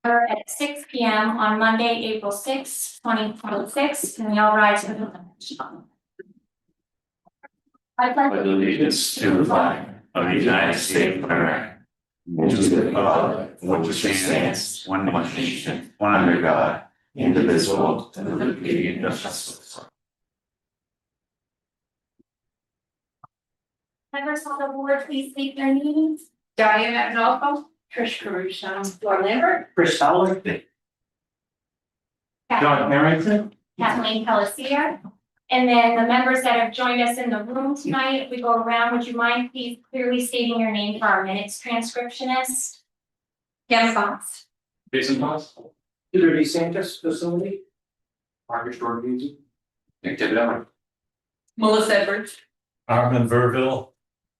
At 6 p.m. on Monday, April 6, 2026, and we all rise to the pledge. I pledge allegiance to the flag of the United States of America, and to the republic for which it stands, one nation, under God, indivisible, with liberty and justice. Members of the board, please state their names. Diane Knopfel, Trish Caruso. Laura Lambert, Chris Fowler. John Harrington. Kathleen Pelletier. And then the members that have joined us in the room tonight, if we go around, would you mind please clearly stating your name for our minutes transcriptionist? Kim Fox, Jason Fox. Peter DeSantis, facility. Margaret Jordan. Nick David. Melissa Edwards, Armin Verville.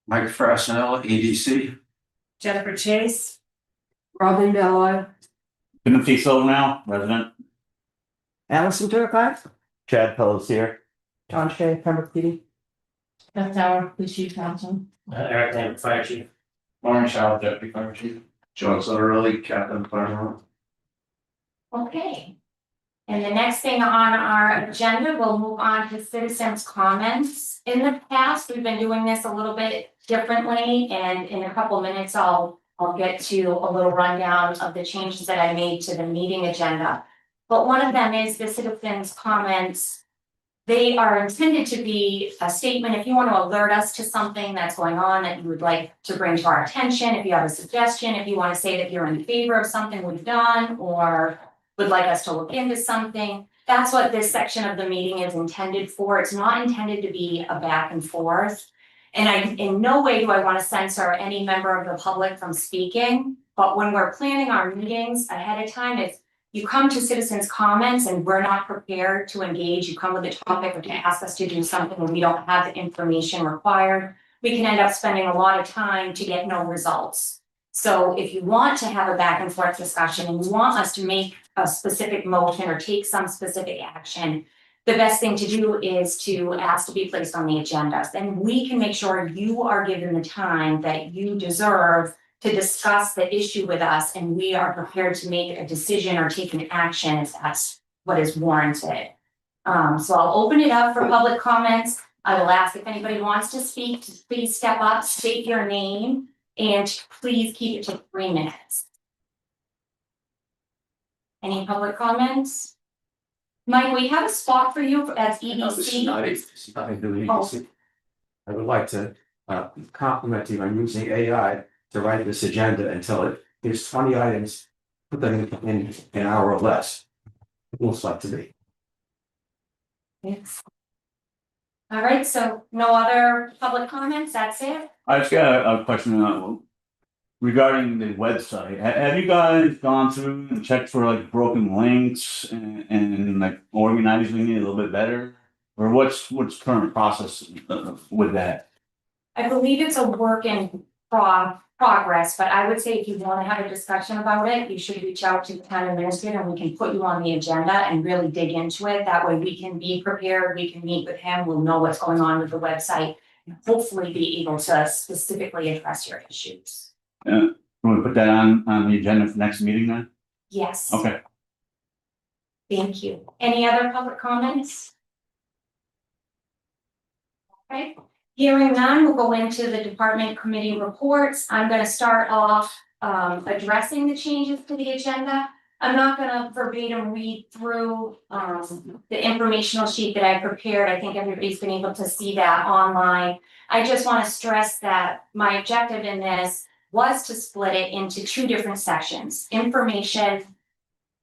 Mike Frasnell, EDC. Jennifer Chase, Robin Bello, Timothy Silvernail, resident. Allison Turcott, Chad Pelletier. John Shea, Pembroke PD. Beth Tower, Police Chief Council, Eric Tam, Fire Chief. Lauren Shaw, Deputy Fire Chief. John Sutterly, Captain Fire. Okay. And the next thing on our agenda, we'll move on to citizens' comments. In the past, we've been doing this a little bit differently, and in a couple minutes, I'll get to a little rundown of the changes that I made to the meeting agenda. But one of them is the citizens' comments. They are intended to be a statement if you want to alert us to something that's going on that you would like to bring to our attention, if you have a suggestion, if you want to say that you're in favor of something we've done, or would like us to look into something. That's what this section of the meeting is intended for. It's not intended to be a back and forth. And in no way do I want to censor any member of the public from speaking, but when we're planning our meetings ahead of time, if you come to citizens' comments and we're not prepared to engage, you come with a topic or to ask us to do something and we don't have the information required, we can end up spending a lot of time to get no results. So if you want to have a back and forth discussion and you want us to make a specific motion or take some specific action, the best thing to do is to ask to be placed on the agenda. Then we can make sure you are given the time that you deserve to discuss the issue with us, and we are prepared to make a decision or take an action if that's what is warranted. So I'll open it up for public comments. I will ask if anybody wants to speak, to please step up, state your name, and please keep it to 3 minutes. Any public comments? Mike, we have a spot for you as EDC. Nothing to do with EDC. I would like to compliment you on using AI to write this agenda until it gives 20 items, put them in an hour or less. It looks like to me. Yes. All right, so no other public comments, that's it? I just got a question regarding the website. Have you guys gone through and checked for like broken links and like organizing it a little bit better? Or what's current process with that? I believe it's a work in progress, but I would say if you want to have a discussion about it, you should reach out to the town administrator and we can put you on the agenda and really dig into it. That way we can be prepared, we can meet with him, we'll know what's going on with the website, and hopefully be able to specifically address your issues. Can we put that on the agenda for next meeting then? Yes. Okay. Thank you. Any other public comments? Okay. Hearing none, we'll go into the department committee reports. I'm going to start off addressing the changes to the agenda. I'm not going to verbatim read through the informational sheet that I prepared. I think everybody's been able to see that online. I just want to stress that my objective in this was to split it into 2 different sections: information,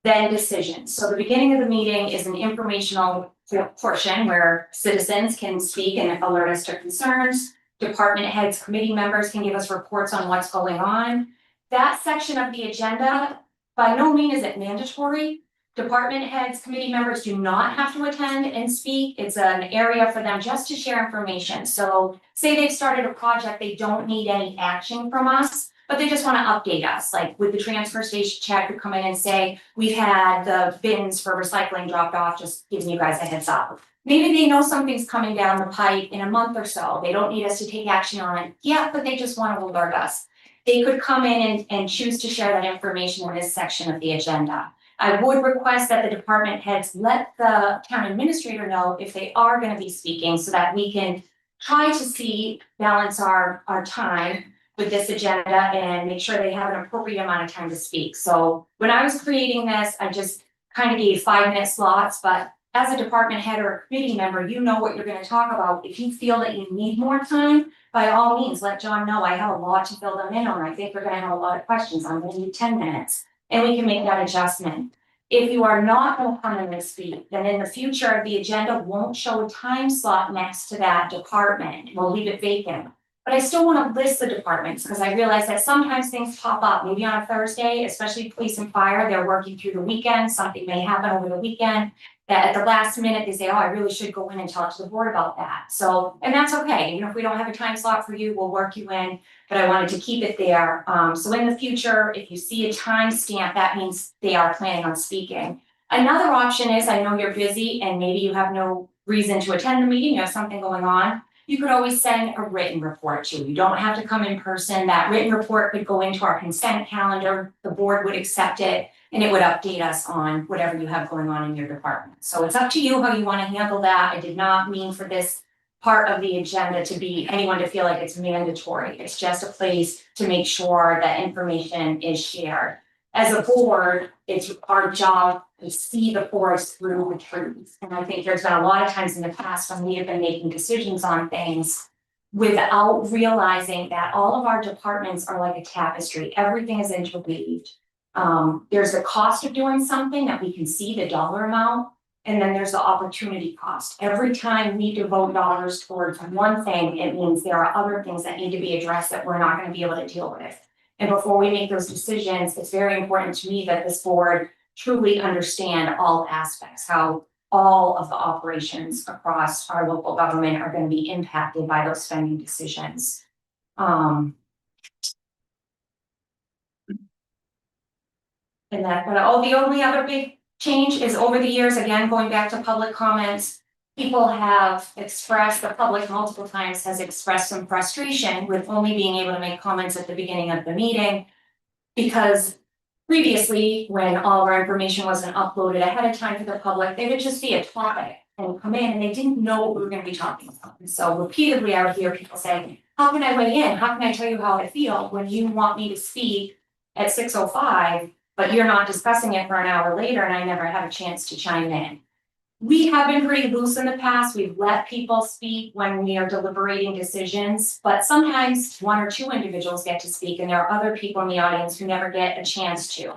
then decisions. So the beginning of the meeting is an informational portion where citizens can speak and alert us to concerns. Department heads, committee members can give us reports on what's going on. That section of the agenda, by no means is it mandatory. Department heads, committee members do not have to attend and speak. It's an area for them just to share information. So say they've started a project, they don't need any action from us, but they just want to update us. Like with the transfer station check, we come in and say, we've had the bins for recycling dropped off, just giving you guys a heads up. Maybe they know something's coming down the pipe in a month or so. They don't need us to take action on it yet, but they just want to alert us. they could come in and choose to share that information in this section of the agenda. I would request that the department heads let the town administrator know if they are gonna be speaking, so that we can try to balance our time with this agenda and make sure they have an appropriate amount of time to speak. So when I was creating this, I just kind of gave 5-minute slots, but as a department head or a committee member, you know what you're gonna talk about. If you feel that you need more time, by all means, let John know. I have a lot to fill them in on. I think we're gonna have a lot of questions. I'm gonna need 10 minutes, and we can make that adjustment. If you are not gonna come in and speak, then in the future, the agenda won't show a time slot next to that department. We'll leave it vacant. But I still wanna list the departments, because I realize that sometimes things pop up, maybe on a Thursday, especially police and fire, they're working through the weekend, something may happen over the weekend. That at the last minute, they say, oh, I really should go in and talk to the board about that. So, and that's okay, if we don't have a time slot for you, we'll work you in, but I wanted to keep it there. So in the future, if you see a timestamp, that means they are planning on speaking. Another option is, I know you're busy and maybe you have no reason to attend the meeting, you have something going on. You could always send a written report too. You don't have to come in person. That written report could go into our consent calendar. The board would accept it and it would update us on whatever you have going on in your department. So it's up to you how you want to handle that. I did not mean for this part of the agenda to be anyone to feel like it's mandatory. It's just a place to make sure that information is shared. As a board, it's our job to see the forest through the trees. And I think there's been a lot of times in the past when we have been making decisions on things without realizing that all of our departments are like a tapestry. Everything is interweaved. There's the cost of doing something that we can see the dollar amount, and then there's the opportunity cost. Every time we devote dollars towards one thing, it means there are other things that need to be addressed that we're not going to be able to deal with. And before we make those decisions, it's very important to me that this board truly understand all aspects, how all of the operations across our local government are going to be impacted by those spending decisions. And that, but the only other big change is over the years, again, going back to public comments, people have expressed, the public multiple times has expressed some frustration with only being able to make comments at the beginning of the meeting. Because previously, when all of our information wasn't uploaded ahead of time to the public, they would just see a topic and come in and they didn't know what we were gonna be talking about. And so repeatedly, I would hear people say, how can I weigh in? How can I tell you how I feel when you want me to speak at 6:05, but you're not discussing it for an hour later and I never have a chance to chime in? We have been pretty loose in the past. We've let people speak when we are deliberating decisions, but sometimes 1 or 2 individuals get to speak and there are other people in the audience who never get a chance to.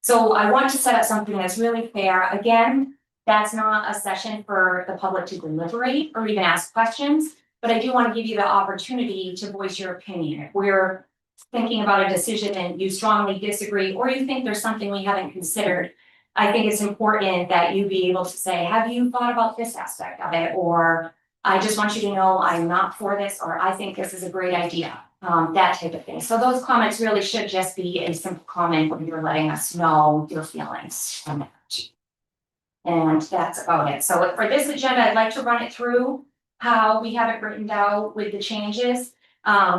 So I want to set up something that's really fair. Again, that's not a session for the public to deliberate or even ask questions, but I do want to give you the opportunity to voice your opinion. If we're thinking about a decision and you strongly disagree, or you think there's something we haven't considered, I think it's important that you be able to say, have you thought about this aspect of it? Or I just want you to know I'm not for this, or I think this is a great idea, that type of thing. So those comments really should just be a simple comment when you're letting us know your feelings on that. And that's about it. So for this agenda, I'd like to run it through how we have it written down with the changes.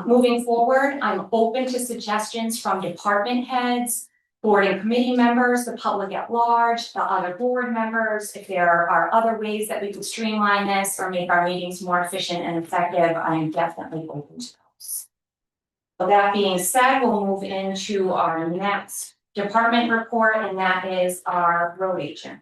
Moving forward, I'm open to suggestions from department heads, board and committee members, the public at large, the other board members. If there are other ways that we could streamline this or make our meetings more efficient and effective, I'm definitely open to those. So that being said, we'll move into our next department report, and that is our road agent.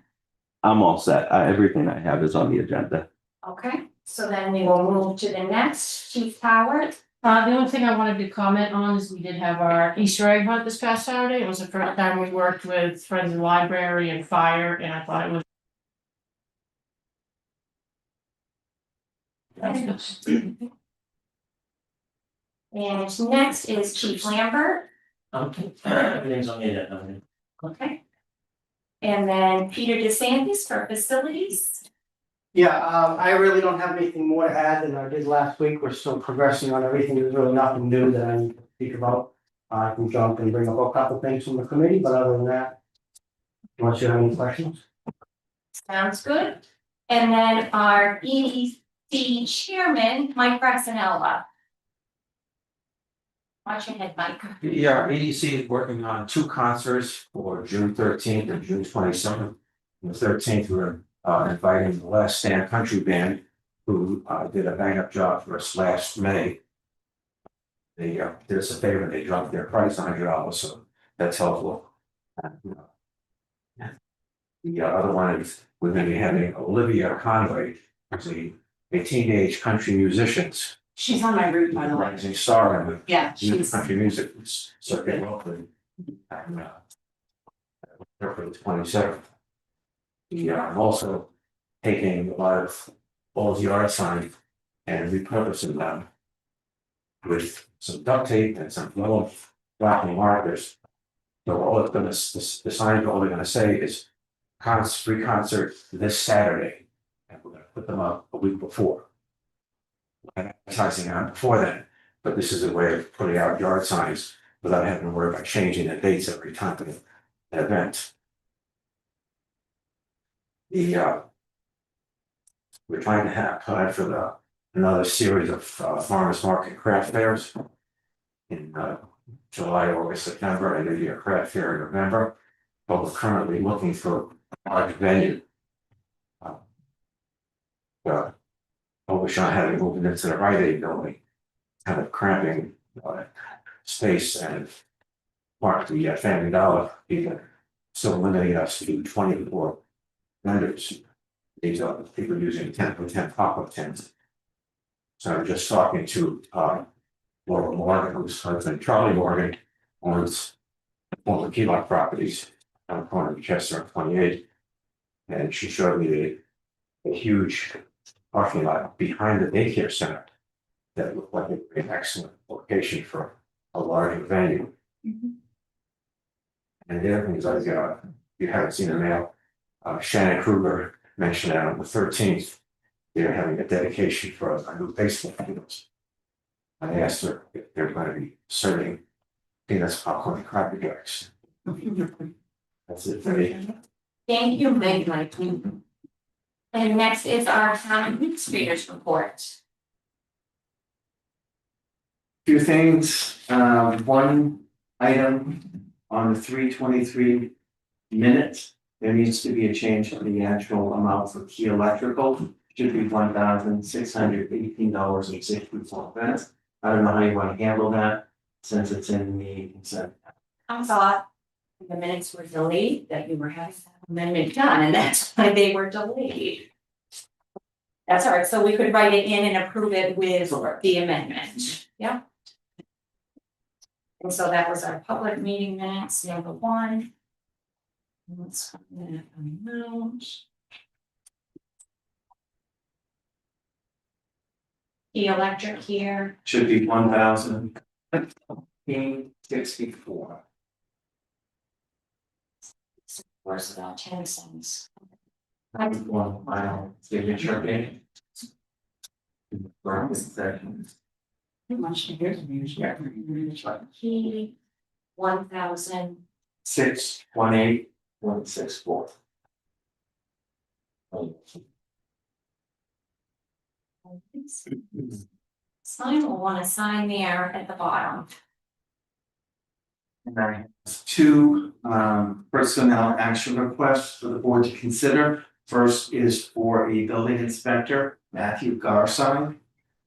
I'm all set. Everything I have is on the agenda. Okay, so then we will move to the next, Chief Howard. The only thing I wanted to comment on is we did have our Easter egg hunt this past Saturday. It was the first time we worked with Friends of the Library and Fire, and I thought it was. And next is Chief Lambert. Everything's on the agenda. Okay. And then Peter DeSantis for facilities. Yeah, I really don't have anything more to add than I did last week. We're still progressing on everything. There's really nothing new that I need to speak about. I can jump and bring up a couple things from the committee, but other than that, unless you have any questions. Sounds good. And then our EDC chairman, Mike Braxanella. Watch your head, Mike. Yeah, EDC is working on two concerts for June 13th and June 27th. On the 13th, we're inviting the Last Stand Country Band, who did a bang up job for us last May. They did us a favor, they dropped their price $100, so that's helpful. The other one is we're gonna be having Olivia Conway, who's a teenage country musician, She's on my route, by the way. rising star in the Yeah, youth she's, country music circuit locally. And April 27th. Yeah, I'm also taking a lot of old yard signs and repurposing them with some duct tape and some little blocking markers. So all it's gonna, the signs are only gonna say is free concert this Saturday. And we're gonna put them up a week before. And advertising on before then, but this is a way of putting out yard signs without having to worry about changing the dates every time for the event. We're trying to have plan for another series of farmers market craft fairs in July, August, September, and maybe a craft fair in November. But we're currently looking for a large venue. Overshot having moved into the Rite Aid building, kind of cramping space and mark the Family Dollar even still limiting us to 24 vendors. These are people using 10x10 pop-up tents. So I'm just talking to Laura Morgan, whose husband Charlie Morgan owns former Keylock properties on the corner of Chester and 28. And she showed me a huge parking lot behind the daycare center that looked like an excellent location for a larger venue. And the other thing is, you haven't seen the mail, Shannon Kruger mentioned that on the 13th, they're having a dedication for a new baseball fields. I asked her if they're going to be serving peanuts, popcorn, and cracker jacks. That's it for me. Thank you, Mike. And next is our town administrators report. Few things, one item on the 323 minutes, there needs to be a change in the actual amount for key electrical, should be $1,618.64. I don't know how you want to handle that, since it's in the consent. I thought the minutes were delayed, that you were having that amendment done, and that's why they were delayed. That's all right, so we could write it in and approve it with the amendment, yeah. And so that was our public meeting minutes, number one. Let's find that amount. The electric here, Should be $1,064. worth about 10 cents. One final signature date. He, 1,000. 618,164. Sign will want to sign there at the bottom. And I have two personnel action requests for the board to consider. First is for a building inspector, Matthew Garside.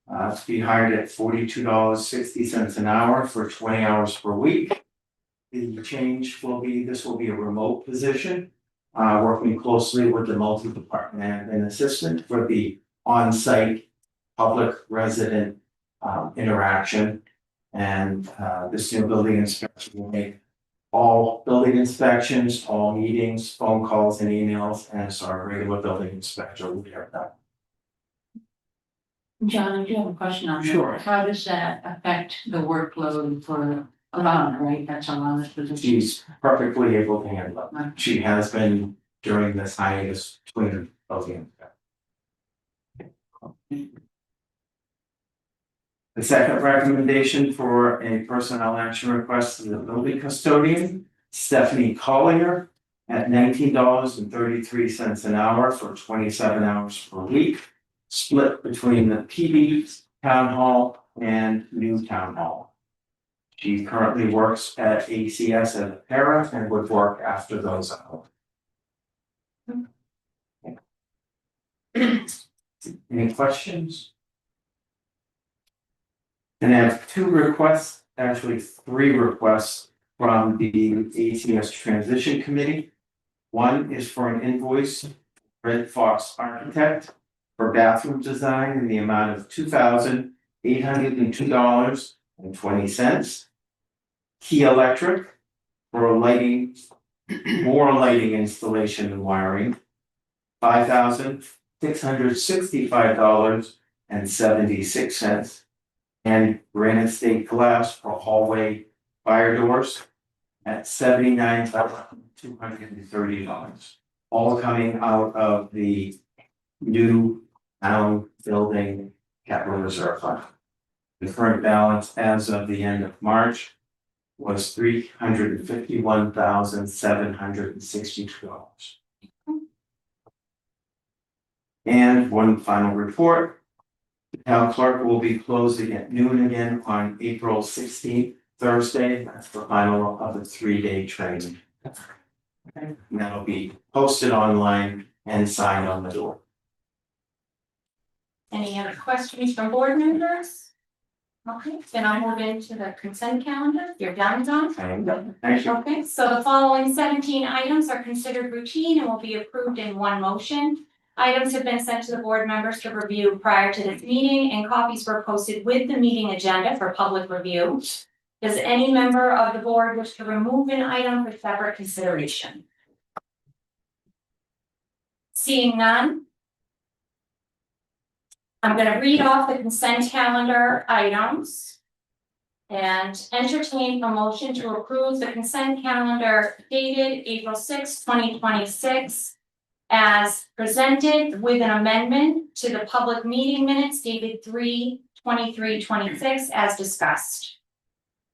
To be hired at $42.60 an hour for 20 hours per week. The change will be, this will be a remote position, working closely with the multi-department and assistant for the on-site public resident interaction. And this new building inspector will make all building inspections, all meetings, phone calls and emails, and so our regular building inspector will be our that. John, I do have a question on that. Sure. How does that affect the workload for Alana, right? That's Alana's position. She's perfectly able to handle it. She has been during this hiatus between the building. The second recommendation for a personnel action request is the building custodian, Stephanie Collier, at $19.33 an hour for 27 hours per week, split between the PD town hall and new town hall. She currently works at ACS as a para and would work after those hours. Any questions? And I have two requests, actually three requests from the ACS Transition Committee. One is for an invoice, Red Fox Architect, for bathroom design in the amount of $2,802.20. Key Electric for lighting, more lighting installation and wiring, $5,665.76. And Granite State Glass for hallway fire doors at $79,230. All coming out of the new town building capital reserve fund. The current balance as of the end of March was $351,762. And one final report. The town clerk will be closing at noon again on April 16th, Thursday. That's the final of the 3-day training. And that'll be posted online and signed on the door. Any other questions from board members? Okay, then I'll move into the consent calendar. You're done, John? Thank you. Okay, so the following 17 items are considered routine and will be approved in one motion. Items have been sent to the board members to review prior to this meeting, and copies were posted with the meeting agenda for public review. Does any member of the board wish to remove an item for separate consideration? Seeing none, I'm going to read off the consent calendar items and entertain a motion to approve the consent calendar dated April 6, 2026 as presented with an amendment to the public meeting minutes dated 3/23/26 as discussed.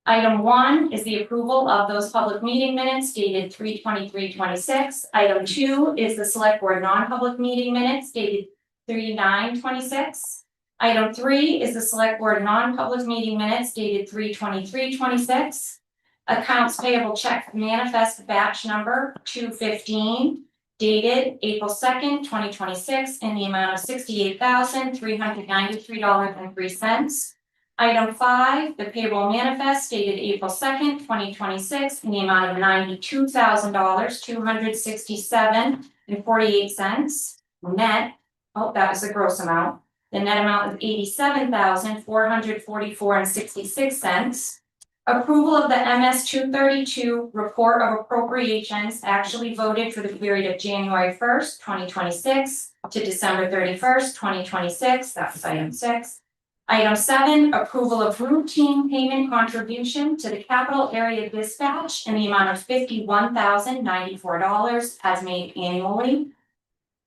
Item 1 is the approval of those public meeting minutes dated 3/23/26. Item 2 is the select board non-public meeting minutes dated 3/9/26. Item 3 is the select board non-public meeting minutes dated 3/23/26. Accounts payable check manifest batch number 215 dated April 2nd, 2026 in the amount of $68,393.03. Item 5, the payroll manifest dated April 2nd, 2026 in the amount of $92,267.48. Net, oh, that was the gross amount. The net amount is $87,444.66. Approval of the MS 232 report of appropriations actually voted for the period of January 1st, 2026 to December 31st, 2026. That was item 6. Item 7, approval of routine payment contribution to the capital area dispatch in the amount of $51,094 as made annually.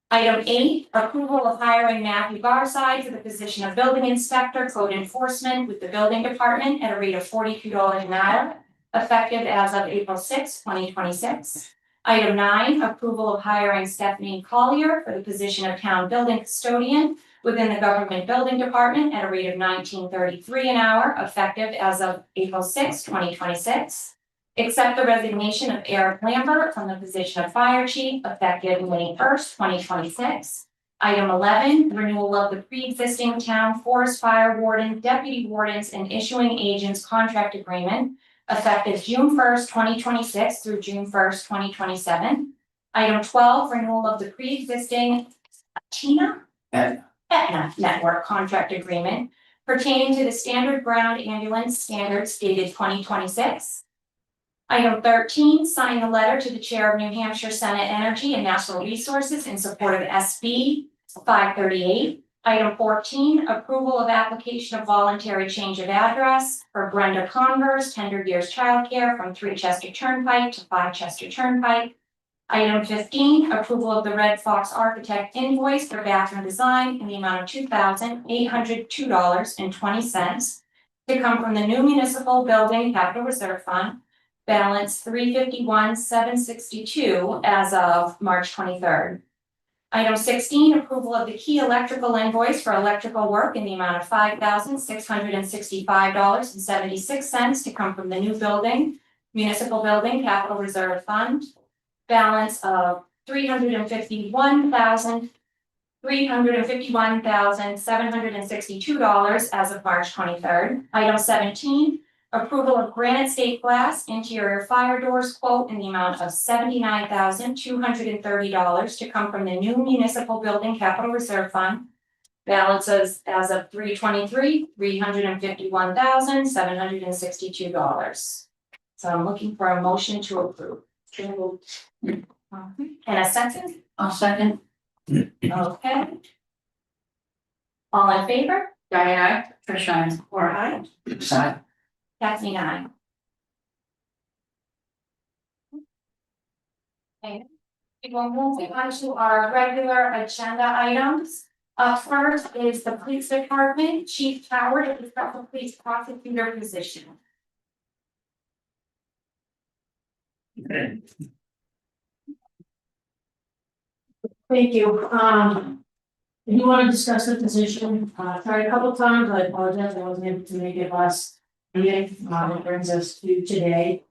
Item 8, approval of hiring Matthew Garside for the position of building inspector code enforcement with the building department at a rate of $42 an hour, effective as of April 6, 2026. Item 9, approval of hiring Stephanie Collier for the position of town building custodian within the government building department at a rate of $19.33 an hour, effective as of April 6, 2026. Accept the resignation of Eric Lambert from the position of fire chief effective May 1st, 2026. Item 11, renewal of the pre-existing town forest fire warden, deputy wardens, and issuing agents contract agreement effective June 1st, 2026 through June 1st, 2027. Item 12, renewal of the pre-existing Aetna network contract agreement pertaining to the standard ground ambulance standards dated 2026. Item 13, sign the letter to the chair of New Hampshire Senate Energy and Natural Resources in support of SB 538. Item 14, approval of application of voluntary change of address for Brenda Converse, Tender Years Childcare from 3 Chester Turnpike to 5 Chester Turnpike. Item 15, approval of the Red Fox Architect invoice for bathroom design in the amount of $2,802.20 to come from the new municipal building capital reserve fund. Balance $351,762 as of March 23rd. Item 16, approval of the key electrical invoice for electrical work in the amount of $5,665.76 to come from the new building, municipal building capital reserve fund. Balance of $351,762 as of March 23rd. Item 17, approval of granite state glass interior fire doors quote in the amount of $79,230 to come from the new municipal building capital reserve fund. Balances as of 3/23, $351,762. So I'm looking for a motion to approve. And a second? I'll second. Okay. All in favor? Diane, aye. Trish, aye. Or aye? Sign. Kathleen, aye. Okay. We will move on to our regular agenda items. Up first is the police department, Chief Howard of the Special Police Prosecutor position. Thank you. If you want to discuss the position, tried a couple times, I apologize, I wasn't able to make it last meeting, it brings us to today.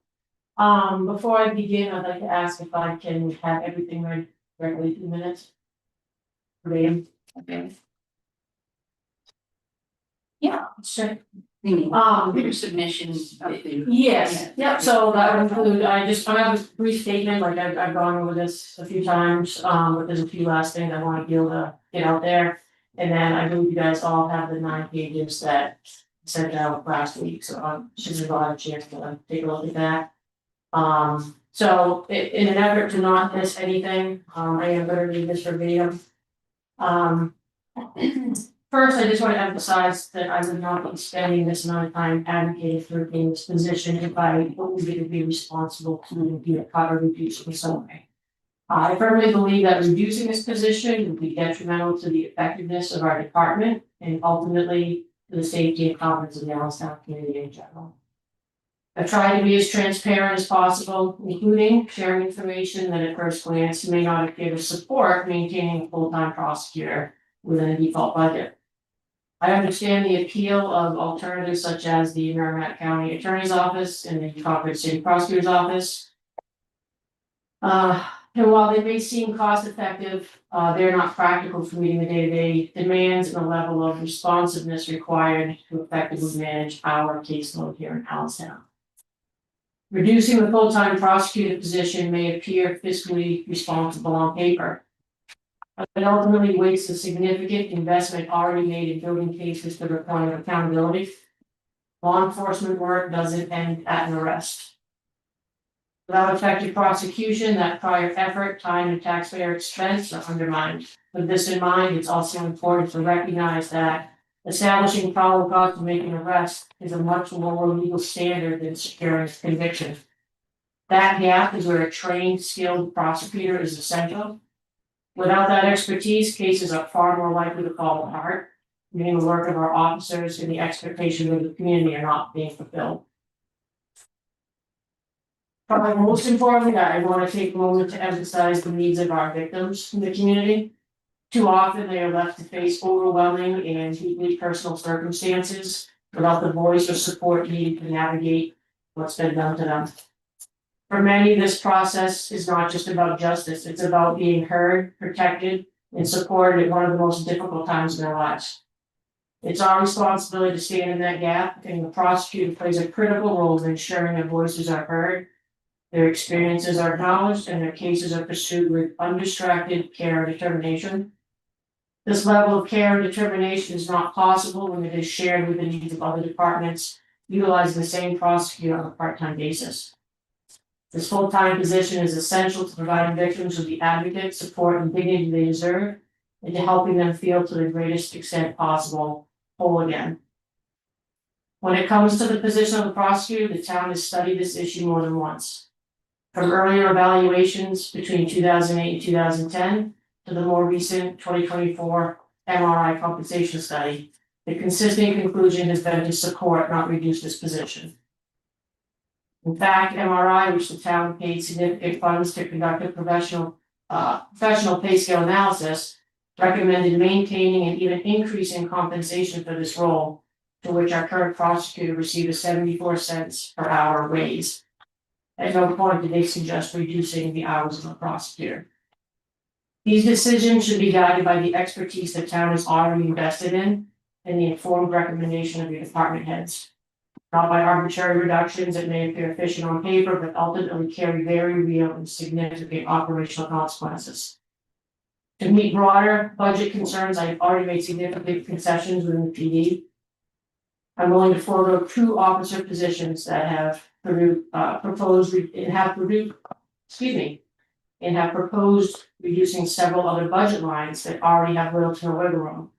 Before I begin, I'd like to ask if I can have everything ready correctly 2 minutes. Okay. Yeah. Sure. Your submission of the. Yes, yep, so that would include, I have a brief statement, like I've gone over this a few times, but there's a few last things I want to be able to get out there. And then I believe you guys all have the 9 pages that I sent out last week, so should have got a chance to take a look at that. So in an effort to not miss anything, I am gonna read this verbatim. First, I just want to emphasize that I would not be spending this amount of time advocating for being this position if I believe it would be responsible to be a cut or reduce in some way. I firmly believe that reducing this position would be detrimental to the effectiveness of our department and ultimately to the safety and confidence of the Allenstown community in general. I try to be as transparent as possible, including sharing information that at first glance may not appear to support maintaining a full-time prosecutor within a default budget. I understand the appeal of alternatives such as the Merrimack County Attorney's Office and the Concord City Prosecutor's Office. And while they may seem cost effective, they're not practical for meeting the day-to-day demands and the level of responsiveness required to effectively manage our caseload here in Allenstown. Reducing the full-time prosecutor position may appear fiscally responsible on paper, but it ultimately wastes a significant investment already made in building cases to the point of accountability. Law enforcement work doesn't end at an arrest. Without effective prosecution, that prior effort, time, and taxpayer expense are undermined. With this in mind, it's also important to recognize that establishing probable cause to make an arrest is a much lower legal standard than securing conviction. That gap is where a trained, skilled prosecutor is essential. Without that expertise, cases are far more likely to fall apart, meaning the work of our officers and the expectations of the community are not being fulfilled. Probably most importantly, I want to take a moment to emphasize the needs of our victims in the community. Too often, they are left to face overwhelming and deeply personal circumstances without the voice or support needed to navigate what's been done to them. For many, this process is not just about justice, it's about being heard, protected, and supported at one of the most difficult times in their lives. It's our responsibility to stand in that gap, and the prosecutor plays a critical role in ensuring their voices are heard, their experiences are acknowledged, and their cases are pursued with undistracted care and determination. This level of care and determination is not possible when it is shared with the needs of other departments, utilizing the same prosecutor on a part-time basis. This full-time position is essential to providing victims with the advocate, support, and dignity they deserve, and to helping them feel to the greatest extent possible whole again. When it comes to the position of the prosecutor, the town has studied this issue more than once. From earlier evaluations between 2008 and 2010 to the more recent 2024 MRI compensation study, the consistent conclusion has been to support, not reduce this position. In fact, MRI, which the town paid significant funds to conduct a professional professional pay scale analysis, recommended maintaining and even increasing compensation for this role, to which our current prosecutor received a 74 cents per hour raise. At no point did they suggest reducing the hours of the prosecutor. These decisions should be guided by the expertise the town is already invested in and the informed recommendation of your department heads. Not by arbitrary reductions that may appear efficient on paper, but ultimately carry very real and significant operational consequences. To meet broader budget concerns, I've already made significant concessions within the PD. I'm willing to forego 2 officer positions that have proposed reducing several other budget lines that already have little to no wiggle room.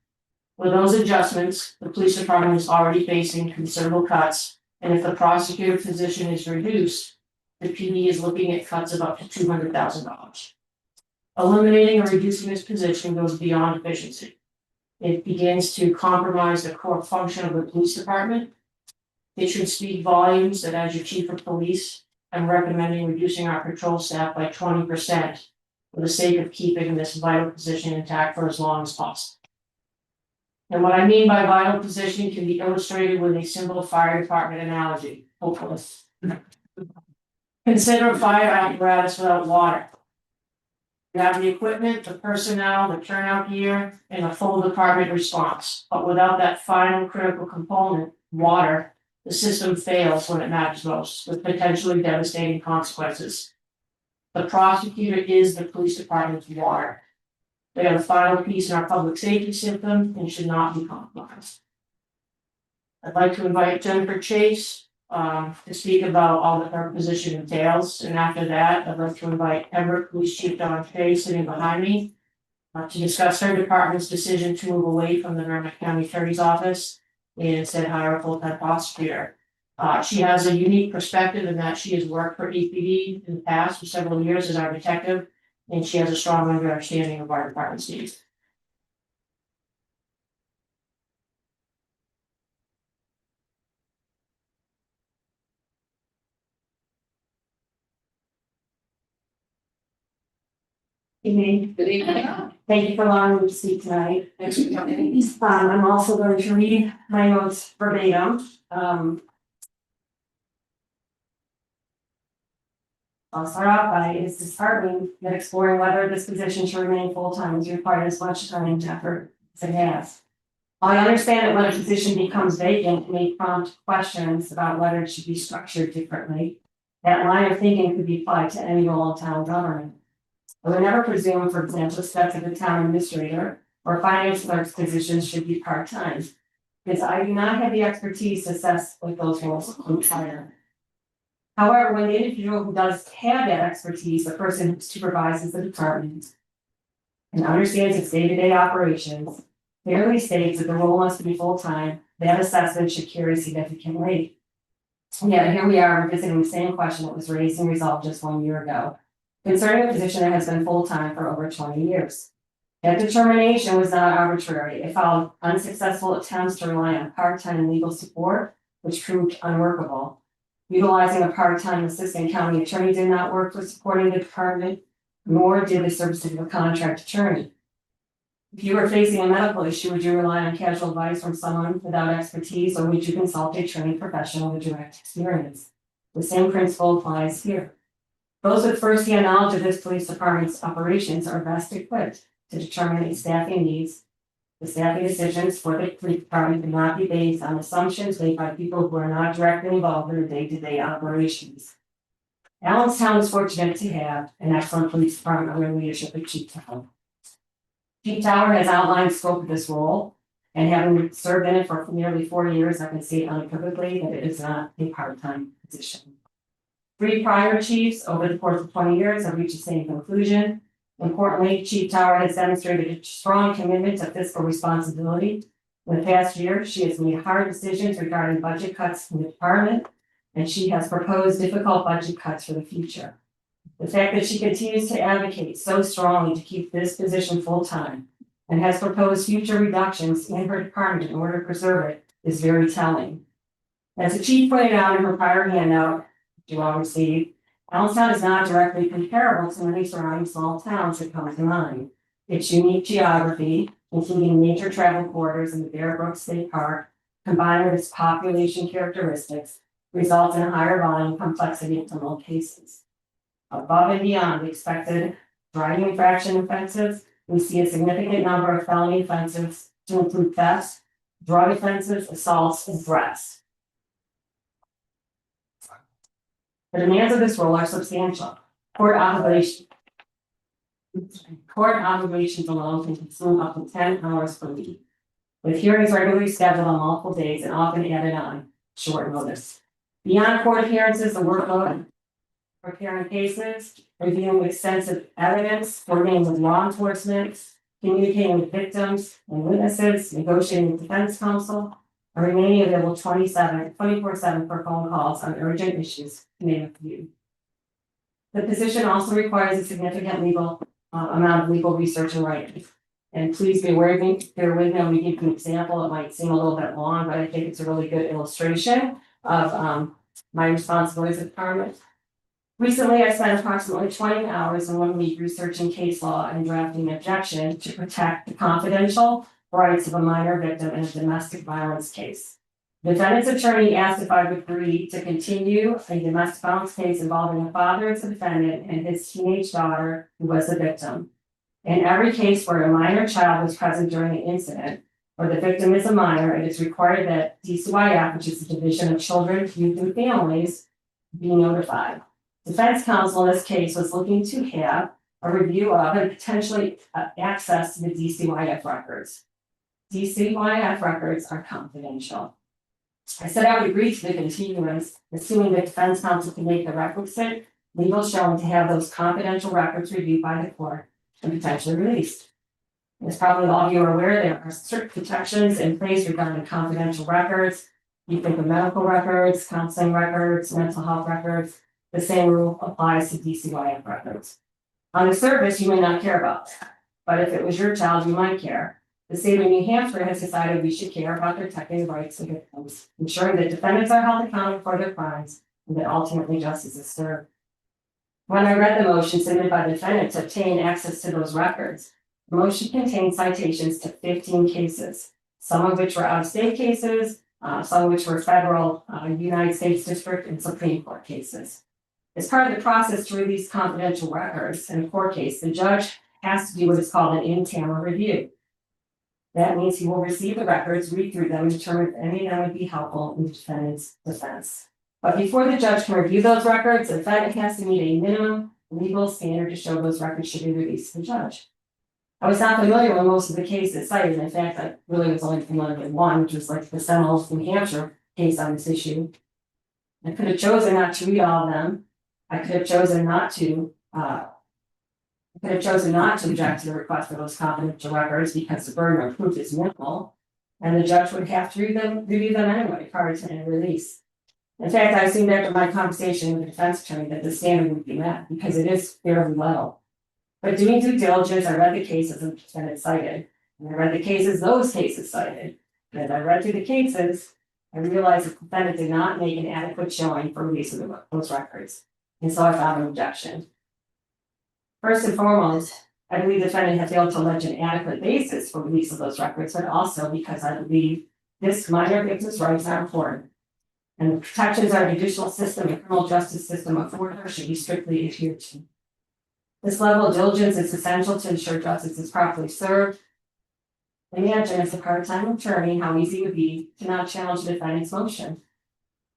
With those adjustments, the police department is already facing considerable cuts, and if the prosecutor position is reduced, the PD is looking at cuts of up to $200,000. Eliminating or reducing this position goes beyond efficiency. It begins to compromise the core function of the police department. It should speak volumes that as your chief of police, I'm recommending reducing our patrol staff by 20% for the sake of keeping this vital position intact for as long as possible. And what I mean by vital position can be illustrated with a simple fire department analogy, hopefully. Consider a fire apparatus without water. You have the equipment, the personnel, the turnout gear, and a full department response. But without that final critical component, water, the system fails when it matters most, with potentially devastating consequences. The prosecutor is the police department's water. They are the final piece in our public safety system and should not be compromised. I'd like to invite Jennifer Chase to speak about all that her position entails, and after that, I'd like to invite Everett Police Chief Don Chase sitting behind me to discuss her department's decision to move away from the Merrimack County Attorney's Office and instead hire a full-time prosecutor. She has a unique perspective in that she has worked for EPD in the past for several years as our detective, and she has a strong understanding of our department's needs. Evening. Good evening. Thank you for allowing me to speak tonight. Thanks for coming. I'm also going to read my notes verbatim. I'll start off by it's disheartening that exploring whether this position should remain full-time has required as much time and effort as it has. I understand that when a position becomes vacant, it may prompt questions about whether it should be structured differently. That line of thinking could be applied to any role in town government. I would never presume, for example, that the town administrator or finance clerk's positions should be part-time, because I do not have the expertise to assess what those roles require. However, when the individual who does have that expertise, the person who supervises the department and understands its day-to-day operations, clearly states that the role must be full-time, that assessment should carry significant weight. Yet here we are revisiting the same question that was raised and resolved just 1 year ago, concerning a position that has been full-time for over 20 years. That determination was not arbitrary. It followed unsuccessful attempts to rely on part-time legal support, which proved unworkable. Utilizing a part-time assistant county attorney did not work for supporting the department, nor did the services of a contract attorney. If you were facing a medical issue, would you rely on casual advice from someone without expertise, or would you consult a trained professional with direct experience? The same principle applies here. Those with first-hand knowledge of this police department's operations are best equipped to determine its staffing needs. The staffing decisions for the police department cannot be based on assumptions made by people who are not directly involved in the day-to-day operations. Allenstown is fortunate to have an excellent police department under the leadership of Chief Tower. Chief Tower has outlined the scope of this role, and having served in it for nearly 4 years, I can say unequivocally that it is not a part-time position. 3 prior chiefs over the course of 20 years have reached the same conclusion. Importantly, Chief Tower has demonstrated a strong commitment to fiscal responsibility. In the past year, she has made hard decisions regarding budget cuts in the department, and she has proposed difficult budget cuts for the future. The fact that she continues to advocate so strongly to keep this position full-time and has proposed future reductions in her department in order to preserve it is very telling. As the chief pointed out in her prior handout you all received, Allenstown is not directly comparable to many surrounding small towns that come to mind. Its unique geography, including major travel corridors in the Bear Brook State Park, combined with its population characteristics, results in a higher volume complexity of criminal cases. Above and beyond the expected driving infraction offenses, we see a significant number of felony offenses to include thefts, drug offenses, assaults, and threats. The demands of this role are substantial. Court obligations alone can consume up to 10 hours per week, with hearings regularly scheduled on multiple days and often added on short notice. Beyond court appearances, the workload preparing cases, reviewing extensive evidence, coordinating with law enforcement, communicating with victims and witnesses, negotiating with defense counsel, and remaining available 24/7 for phone calls on urgent issues, to name a few. The position also requires a significant amount of legal research and writing. And please bear with me, when we give you an example, it might seem a little bit long, but I think it's a really good illustration of my responsibilities at the department. Recently, I spent approximately 20 hours in 1 week researching case law and drafting an objection to protect the confidential rights of a minor victim in a domestic violence case. The defendant's attorney asked if I would agree to continue a domestic violence case involving a father as the defendant and his teenage daughter, who was the victim. In every case where a minor child was present during the incident, or the victim is a minor, it is required that DCYF, which is the Division of Children, Youth, and Families, be notified. Defense counsel in this case was looking to have a review of and potentially access to the DCYF records. DCYF records are confidential. I said I would agree to the continuance, assuming the defense counsel can make the requisite legal showing to have those confidential records reviewed by the court and potentially released. As probably all of you are aware, there are strict protections in place regarding confidential records. You think of medical records, counseling records, mental health records. The same rule applies to DCYF records. On the surface, you may not care about that, but if it was your child, you might care. The state of New Hampshire has decided we should care about protecting the rights of victims, ensuring that defendants are held accountable for their crimes and that ultimately justice is served. When I read the motion submitted by the defendant to obtain access to those records, the motion contained citations to 15 cases, some of which were out-of-state cases, some of which were federal, United States District and Supreme Court cases. As part of the process to release confidential records in a court case, the judge has to do what is called an in-camera review. That means he will receive the records, read through them, and determine if any of them would be helpful in the defendant's defense. But before the judge can review those records, the defendant has to meet a minimum legal standard to show those records should be released to the judge. I was not familiar with most of the cases cited. In fact, I really was only familiar with one, which was like the Seminole, New Hampshire case on this issue. I could have chosen not to read all of them. I could have chosen not to object to the request for those confidential records because the burden of proof is minimal, and the judge would have to review them anyway prior to any release. In fact, I assumed after my conversation with the defense attorney that the standard would be met because it is fairly low. But doing due diligence, I read the cases the defendant cited, and I read the cases those cases cited. And as I read through the cases, I realized the defendant did not make an adequate showing for release of those records. And so I filed an objection. First and foremost, I believe the defendant had failed to allege an adequate basis for release of those records, but also because I believe this minor victim's rights are important. And the protections our judicial system and criminal justice system afford her should be strictly adhered to. This level of diligence is essential to ensure justice is properly served. Imagine as a part-time attorney how easy it would be to not challenge the defendant's motion.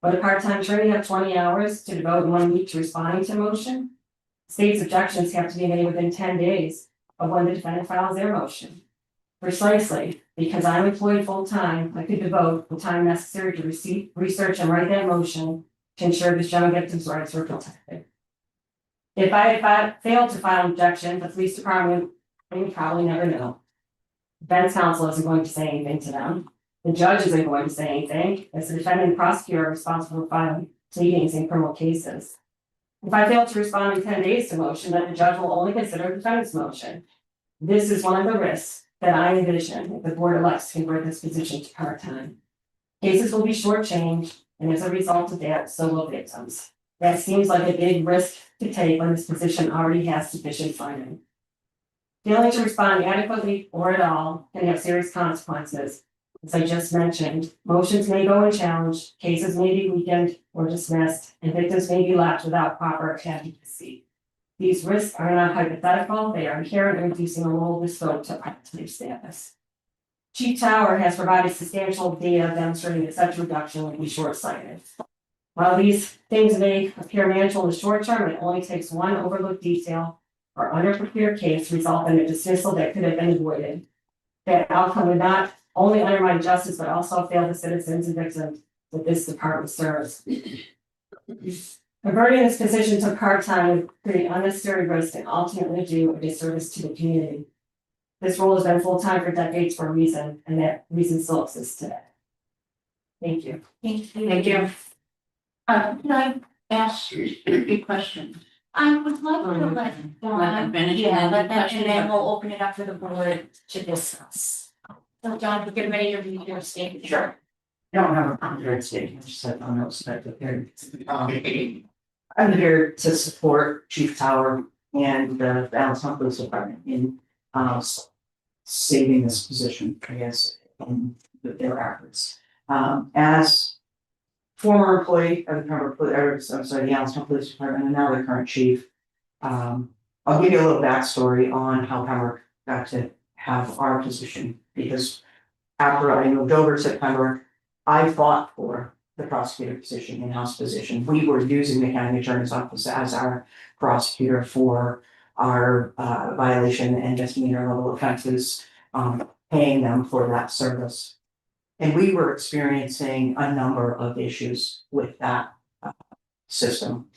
Would a part-time attorney have 20 hours to devote in 1 week to responding to a motion? State's objections have to be made within 10 days of when the defendant files their motion. Precisely, because I'm employed full-time, I could devote the time necessary to research and write that motion to ensure this young victim's rights were protected. If I had failed to file an objection, the police department would probably never know. Defense counsel isn't going to say anything to them. The judge isn't going to say anything, as the defendant and prosecutor are responsible for filing pleadings in criminal cases. If I fail to respond in 10 days to motion, then the judge will only consider the defendant's motion. This is one of the risks that I envision if the board elects to convert this position to part-time. Cases will be shortchanged, and as a result of that, so will victims. That seems like a big risk to take when this position already has sufficient funding. Failing to respond adequately or at all can have serious consequences. As I just mentioned, motions may go unchallenged, cases may be weakened or dismissed, and victims may be left without proper advocacy. These risks are not hypothetical, they are inherent in reducing a role bestowed to part-time status. Chief Tower has provided substantial data demonstrating that such reduction would be short-sighted. While these things may appear manageable in the short term, it only takes one overlooked detail or underprepared case to result in a dismissal that could have been avoided. That outcome would not only undermine justice, but also fail the citizens and victims that this department serves. Averting this position to part-time would create unnecessary risk and ultimately do a disservice to the community. This role has been full-time for decades for a reason, and that reason still exists today. Thank you. Thank you. Thank you. Can I ask a question? I would like to let Dawn, finish yeah, and then let that, question. and then we'll open it up for the board to discuss. So Dawn, if you're ready to read your statement. Sure. I don't have a prepared statement, just said on notes that prepared. I'm here to support Chief Tower and the Allentown Police Department in saving this position, I guess, in their efforts. As former employee of the the Allentown Police Department and now the current chief, I'll give you a little backstory on how Pembroke got to have our position, because after I moved over to Pembroke, I fought for the prosecutor position, in-house position. We were using the county attorney's office as our prosecutor for our violation and misdemeanor level offenses, paying them for that service. And we were experiencing a number of issues with that system.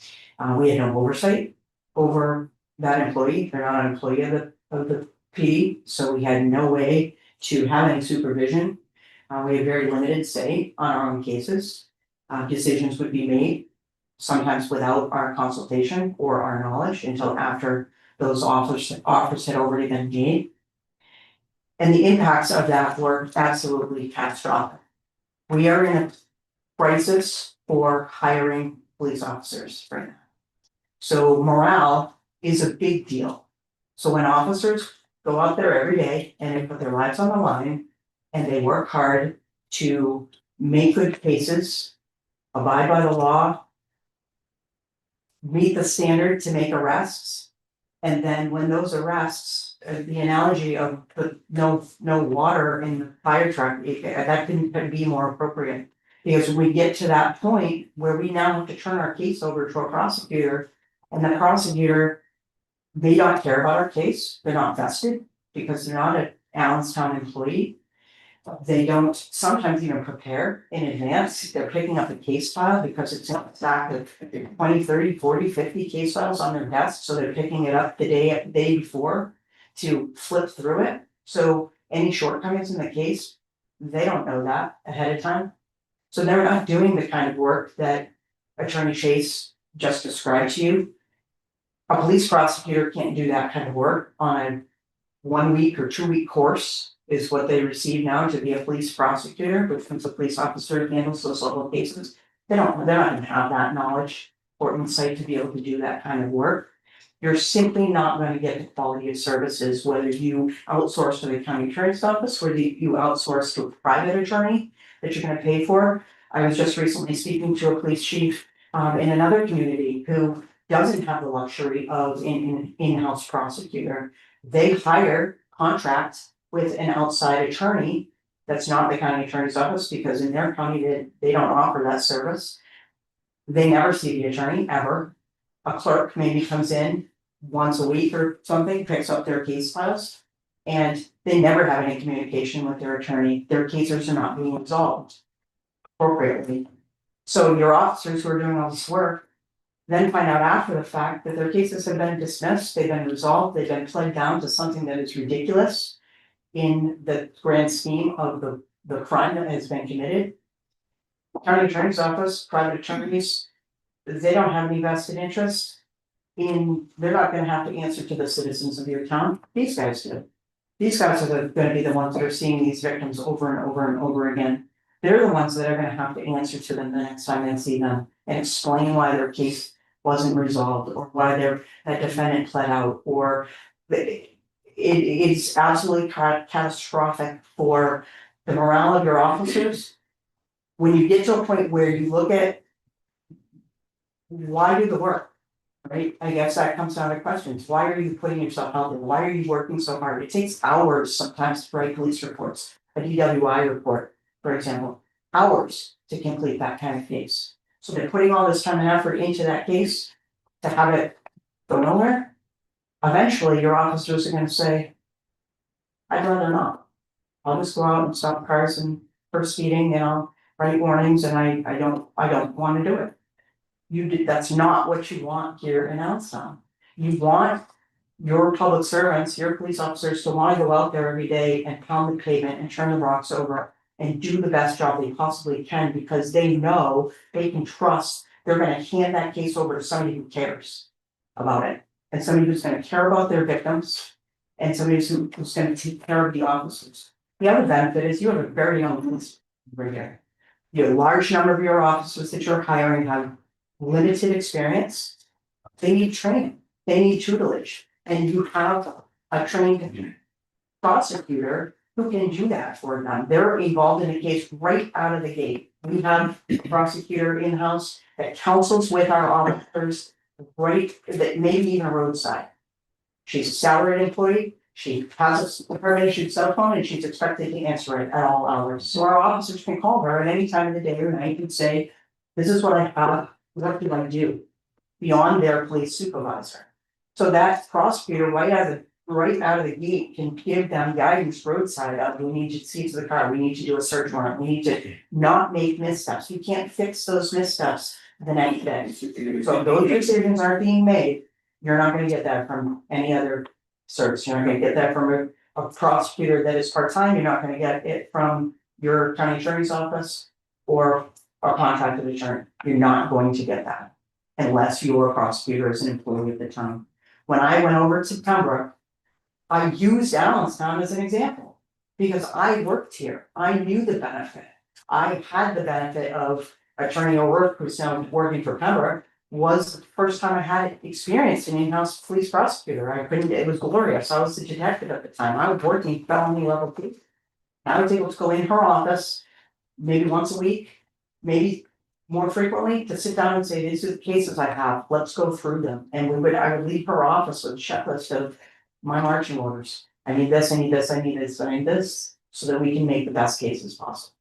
We had no oversight over that employee. They're not an employee of the PD, so we had no way to have any supervision. We had very limited say on our own cases. Decisions would be made, sometimes without our consultation or our knowledge, until after those offers had already been made. And the impacts of that were absolutely catastrophic. We are in a crisis for hiring police officers right now. So morale is a big deal. So when officers go out there every day and they put their lives on the line and they work hard to make good cases, abide by the law, meet the standard to make arrests, and then when those arrests, the analogy of the no water in the fire truck, that couldn't be more appropriate. Because we get to that point where we now have to turn our case over to a prosecutor, and the prosecutor, they don't care about our case, they're not vested, because they're not an Allenstown employee. They don't sometimes even prepare in advance. They're picking up a case file because it's a stack of 20, 30, 40, 50 case files on their desk. So they're picking it up the day before to flip through it. So any shortcomings in the case, they don't know that ahead of time. So they're not doing the kind of work that Attorney Chase just described to you. A police prosecutor can't do that kind of work on a 1 week or 2 week course is what they receive now to be a police prosecutor, which means a police officer handles those level cases. They're not gonna have that knowledge or insight to be able to do that kind of work. You're simply not gonna get the quality of services, whether you outsource to the county attorney's office, or you outsource to a private attorney that you're gonna pay for. I was just recently speaking to a police chief in another community who doesn't have the luxury of an in-house prosecutor. They hire contracts with an outside attorney that's not the county attorney's office, because in their county they don't offer that service. They never see the attorney ever. A clerk maybe comes in once a week or something, picks up their case files, and they never have any communication with their attorney. Their cases are not being resolved appropriately. So your officers who are doing all this work then find out after the fact that their cases have been dismissed, they've been resolved, they've been pled down to something that is ridiculous in the grand scheme of the crime that has been committed. County attorney's office, private attorneys, they don't have any vested interest in, they're not gonna have to answer to the citizens of your town, these guys do. These guys are gonna be the ones that are seeing these victims over and over and over again. They're the ones that are gonna have to answer to them the next time they see them and explain why their case wasn't resolved, or why that defendant pled out, or it's absolutely catastrophic for the morale of your officers. When you get to a point where you look at why do the work, right? I guess that comes down to questions. Why are you putting yourself out there? Why are you working so hard? It takes hours sometimes to write police reports, a DWI report, for example, hours to complete that kind of case. So they're putting all this time and effort into that case to have it go nowhere. Eventually, your officers are gonna say, I'd rather not. I'll just go out and stop cars and for speeding, and I'll write warnings, and I don't wanna do it. That's not what you want here in Allenstown. You want your public servants, your police officers to wanna go out there every day and pound the pavement and turn the rocks over and do the best job they possibly can, because they know they can trust they're gonna hand that case over to somebody who cares about it. And somebody who's gonna care about their victims, and somebody who's gonna take care of the officers. The other benefit is you have a very young police right here. You have a large number of your officers that you're hiring have limited experience. They need training, they need tutelage, and you have a trained prosecutor who can do that for them. They're involved in a case right out of the gate. We have a prosecutor in-house that counsels with our officers, right, that maybe even roadside. She's a salaried employee, she has a permit issued cell phone, and she's expected to answer it at all hours. So our officers can call her at any time of the day or night and say, this is what I have, what do I do? Beyond their police supervisor. So that prosecutor right out of the gate can give them guidance roadside of, we need to seize the car, we need to do a search warrant, we need to not make missteps. You can't fix those missteps the next day. So if those decisions aren't being made, you're not gonna get that from any other service. You're not gonna get that from a prosecutor that is part-time. You're not gonna get it from your county attorney's office or a contracted attorney. You're not going to get that unless your prosecutor is an employee at the time. When I went over to Pembroke, I used Allenstown as an example because I worked here. I knew the benefit. I had the benefit of Attorney O'Rourke, who's now working for Pembroke, was the first time I had experience in in-house police prosecutor. It was glorious. I was the detective at the time. I was working felony level police. I was able to go in her office maybe once a week, maybe more frequently, to sit down and say, these are the cases I have, let's go through them. And I would leave her office with a checklist of my marching orders. I need this, I need this, I need this, I need this, so that we can make the best cases possible.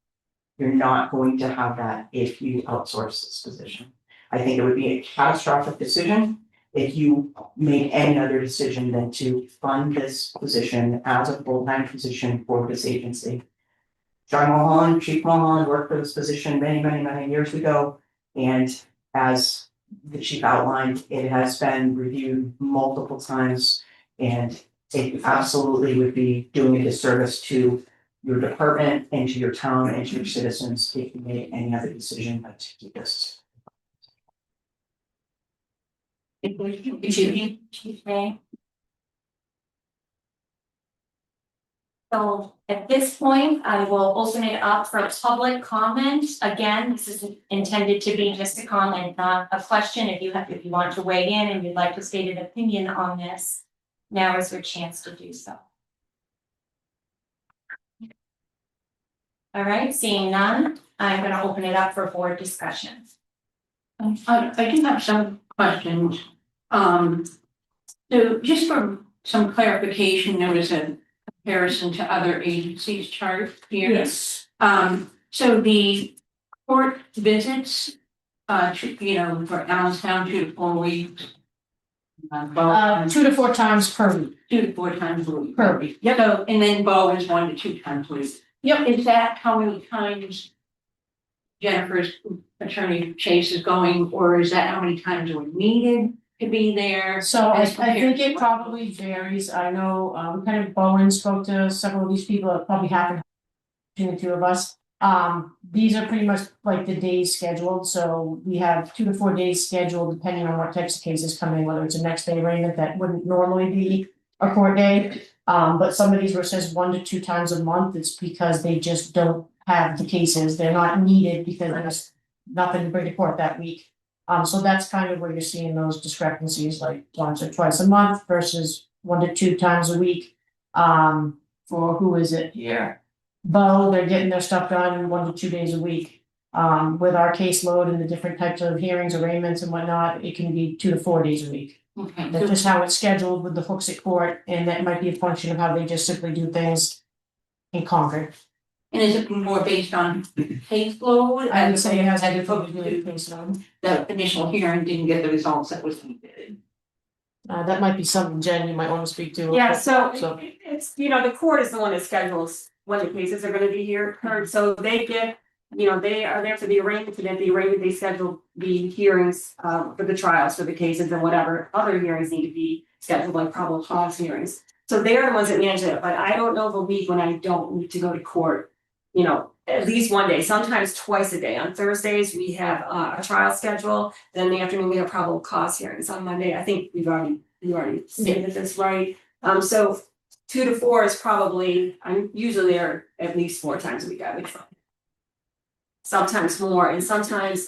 You're not going to have that if you outsource this position. I think it would be a catastrophic decision if you made any other decision than to fund this position as a full-time position for this agency. John Mulholland, Chief Mulholland worked for this position many years ago. And as the chief outlined, it has been reviewed multiple times. And it absolutely would be doing a disservice to your department and to your town and to your citizens if you made any other decision but to keep this. Excuse me. So at this point, I will open it up for public comment. Again, this is intended to be just a comment, not a question. If you want to weigh in and you'd like to state an opinion on this, now is your chance to do so. All right, seeing none, I'm gonna open it up for board discussion. I do have some questions. So just for some clarification, there was a comparison to other agencies chart here. Yes. So the court visits, for Allenstown 2 to 4 weeks. 2 to 4 times per week. 2 to 4 times a week. Per week. Yep. So, and then Bo is 1 to 2 times a week. Yep. Is that how many times Jennifer's attorney Chase is going, or is that how many times we're needed to be there? So I as compared think to it what- probably varies. I know, kind of Bowen spoke to several of these people that probably happened between the two of us. These are pretty much like the days scheduled, so we have 2 to 4 days scheduled depending on what types of cases come in, whether it's a next day arraignment that wouldn't normally be a court day. But some of these where it says 1 to 2 times a month, it's because they just don't have the cases, they're not needed because there's nothing to bring to court that week. So that's kind of where you're seeing those discrepancies, like once or twice a month versus 1 to 2 times a week. For who is it here? Bo, they're getting their stuff done 1 to 2 days a week. With our caseload and the different types of hearings, arraignments and whatnot, it can be 2 to 4 days a week. Okay, That's just how it's scheduled with the hooks at court, and that might be a function of how they just simply do things in Concord. and is it more based on caseload? I would say it has as everything to opposed do with caseload. the initial hearing didn't get the results that was needed. That might be something, Jen, you might wanna speak to. Yeah, so So- it's, you know, the court is the one that schedules when the cases are gonna be heard, so they get, you know, they are there for the arraignment, and at the arraignment, they schedule the hearings for the trials, for the cases and whatever other hearings need to be scheduled, like probable cause hearings. So they're the ones that manage it, but I don't know of a week when I don't need to go to court, you know, at least one day, sometimes twice a day. On Thursdays, we have a trial schedule, then in the afternoon, we have probable cause hearings. On Monday, I think you already stated this, right? So 2 to 4 is probably, I'm usually there at least 4 times a week, I would say. Sometimes more, and sometimes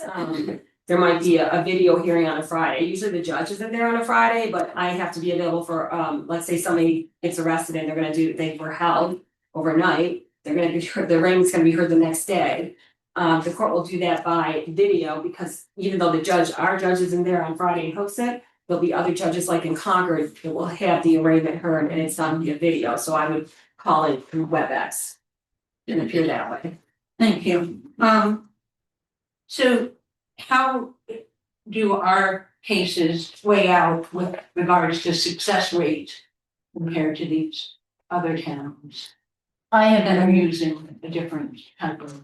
there might be a video hearing on a Friday. Usually the judges are there on a Friday, but I have to be available for, let's say somebody gets arrested and they were held overnight. They're gonna be heard, the arraignment's gonna be heard the next day. The court will do that by video, because even though our judge isn't there on Friday and hooks it, there'll be other judges like in Concord that will have the arraignment heard, and it's done via video, so I would call it through WebEx. Didn't appear that way. Thank you. So how do our cases weigh out with regards to success rate compared to these other towns I that are have, using a different type of?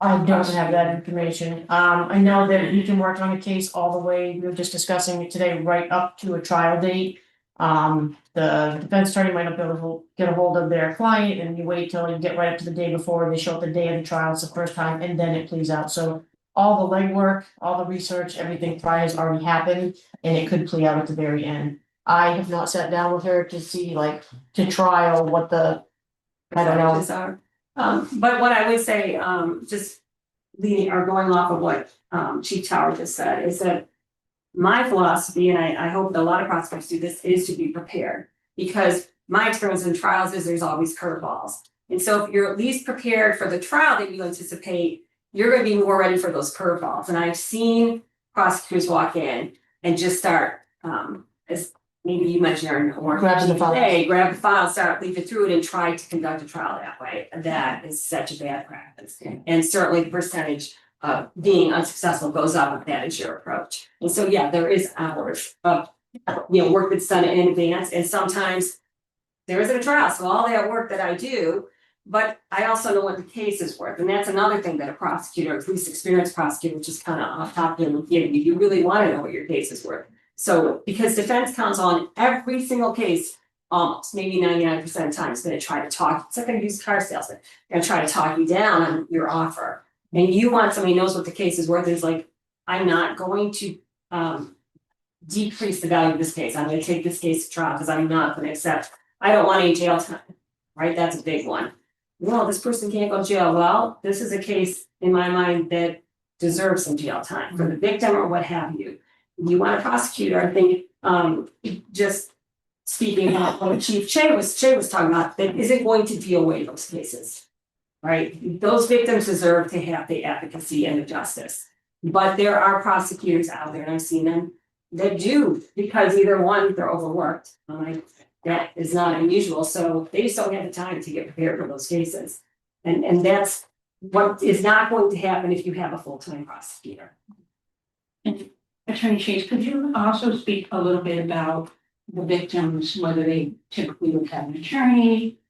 I don't have that information. I know that you can work on a case all the way, we were just discussing it today, right up to a trial date. The defense attorney might not be able to get a hold of their client, and you wait till you get right up to the day before, they show up the day of the trial, it's the first time, and then it pleads out. So all the legwork, all the research, everything prior has already happened, and it could plea out at the very end. I have not sat down with her to see, like, to trial what the, I don't know. Percentages are. But what I would say, just leading or going off of what Chief Tower just said, is that my philosophy, and I hope that a lot of prosecutors do this, is to be prepared. Because my experience in trials is there's always curveballs. And so if you're at least prepared for the trial that you anticipate, you're gonna be more ready for those curveballs. And I've seen prosecutors walk in and just start, as maybe you mentioned, or Grabbing the file. today, grab the file, start leafing through it and try to conduct a trial that way. That is such a bad practice. And certainly the percentage of being unsuccessful goes up if that is your approach. And so, yeah, there is hours of, work that's done in advance, and sometimes there isn't a trial, so all that work that I do, but I also know what the case is worth, and that's another thing that a prosecutor, at least experienced prosecutor, which is kind of off topic, you really want to know what your case is worth. So, because defense counsel on every single case, almost maybe 99% of the time is going to try to talk, it's like a used car salesman, going to try to talk you down on your offer. And you want somebody who knows what the case is worth, is like, I'm not going to decrease the value of this case. I'm going to take this case to trial because I'm not going to accept, I don't want any jail time, right? That's a big one. Well, this person can't go to jail. Well, this is a case in my mind that deserves some jail time for the victim or what have you. You want a prosecutor, I think, just speaking about what Chief Che was talking about, that isn't going to deal away those cases. Right? Those victims deserve to have the advocacy and the justice. But there are prosecutors out there, and I've seen them, that do, because either one, they're overworked. That is not unusual, so they just don't have the time to get prepared for those cases. And that's what is not going to happen if you have a full-time prosecutor. And Attorney Chase, could you also speak a little bit about the victims, whether they typically would have an attorney,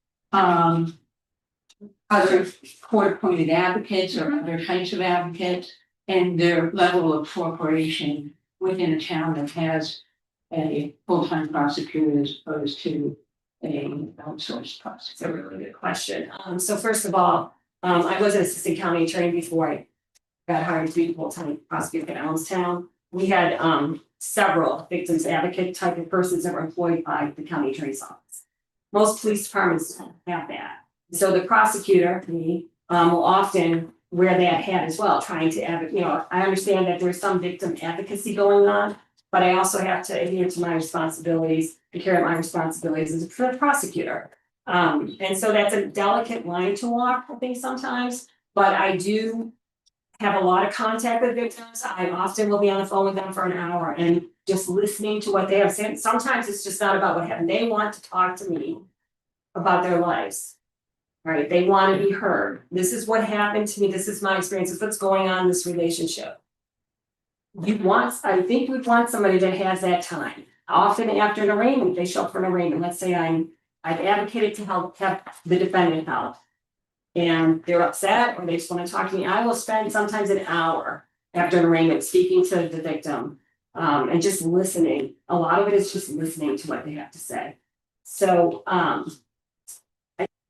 other court-appointed advocates or other types of advocates, and their level of cooperation within a town that has a full-time prosecutor as opposed to a outsourced prosecutor? It's a really good question. So first of all, I was an assistant county attorney before I got hired to be full-time prosecutor in Allenstown. We had several victims advocate type of persons that were employed by the county attorney's office. Most police departments don't have that. So the prosecutor, me, will often, wear that hat as well, trying to I understand that there's some victim advocacy going on. But I also have to adhere to my responsibilities, to carry out my responsibilities as a prosecutor. And so that's a delicate line to walk, I think, sometimes, but I do have a lot of contact with victims. I often will be on the phone with them for an hour and just listening to what they have said. Sometimes it's just not about what happened. They want to talk to me about their lives. Right? They want to be heard. This is what happened to me. This is my experience. This is what's going on in this relationship. I think we'd want somebody that has that time. Often after an arraignment, they show up for an arraignment. Let's say I've advocated to help the defendant help. And they're upset or they just want to talk to me. I will spend sometimes an hour after an arraignment speaking to the victim and just listening. A lot of it is just listening to what they have to say. So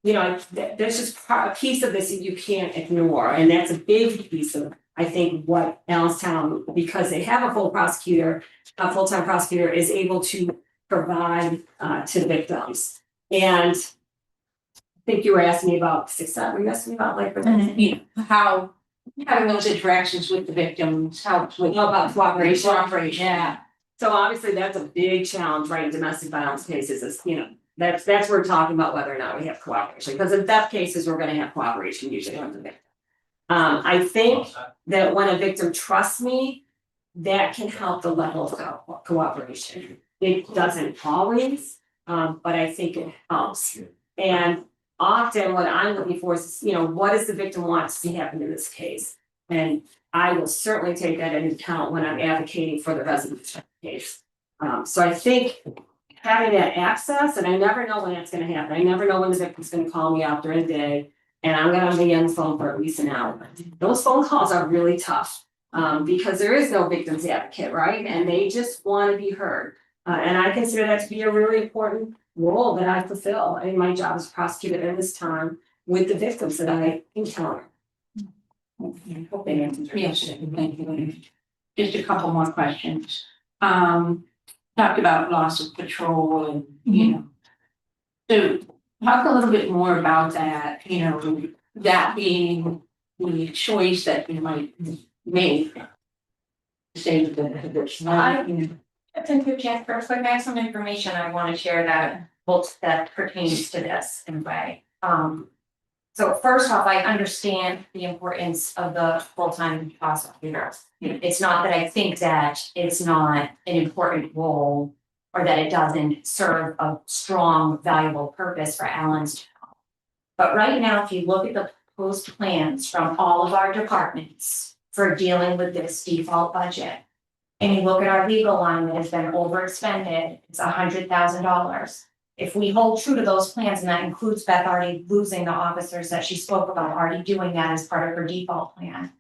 there's just a piece of this that you can't ignore, and that's a big piece of, I think, what Allenstown, because they have a full-time prosecutor, is able to provide to the victims. And I think you were asking me about success. Were you asking me about How having those interactions with the victims helps with about cooperation? Yeah. So obviously that's a big challenge, right? In domestic violence cases is, that's we're talking about whether or not we have cooperation, because in theft cases, we're going to have cooperation usually on the victim. I think that when a victim trusts me, that can help the level of cooperation. It doesn't always, but I think it helps. And often what I'm looking for is, what does the victim want to see happen in this case? And I will certainly take that into account when I'm advocating for the resolution of the case. So I think having that access, and I never know when that's going to happen. I never know when the victim's going to call me out during the day, and I'm going to be on the phone for at least an hour. Those phone calls are really tough because there is no victim's advocate, right? And they just want to be heard. And I consider that to be a really important role that I fulfill in my job as a prosecutor in this time with the victims that I encounter. I hope they answered your Yes, question. thank you. Just a couple more questions. Talked about loss of patrol and, so talk a little bit more about that, that being the choice that you might make. Say that there's not, Thank you, Jack. First, I have some information I want to share that pertains to this in a way. So first off, I understand the importance of the full-time prosecutor. It's not that I think that it's not an important role or that it doesn't serve a strong, valuable purpose for Allenstown. But right now, if you look at the proposed plans from all of our departments for dealing with this default budget, and you look at our legal line that has been overexpended, it's $100,000. If we hold true to those plans, and that includes Beth already losing the officers that she spoke about, already doing that as part of her default plan.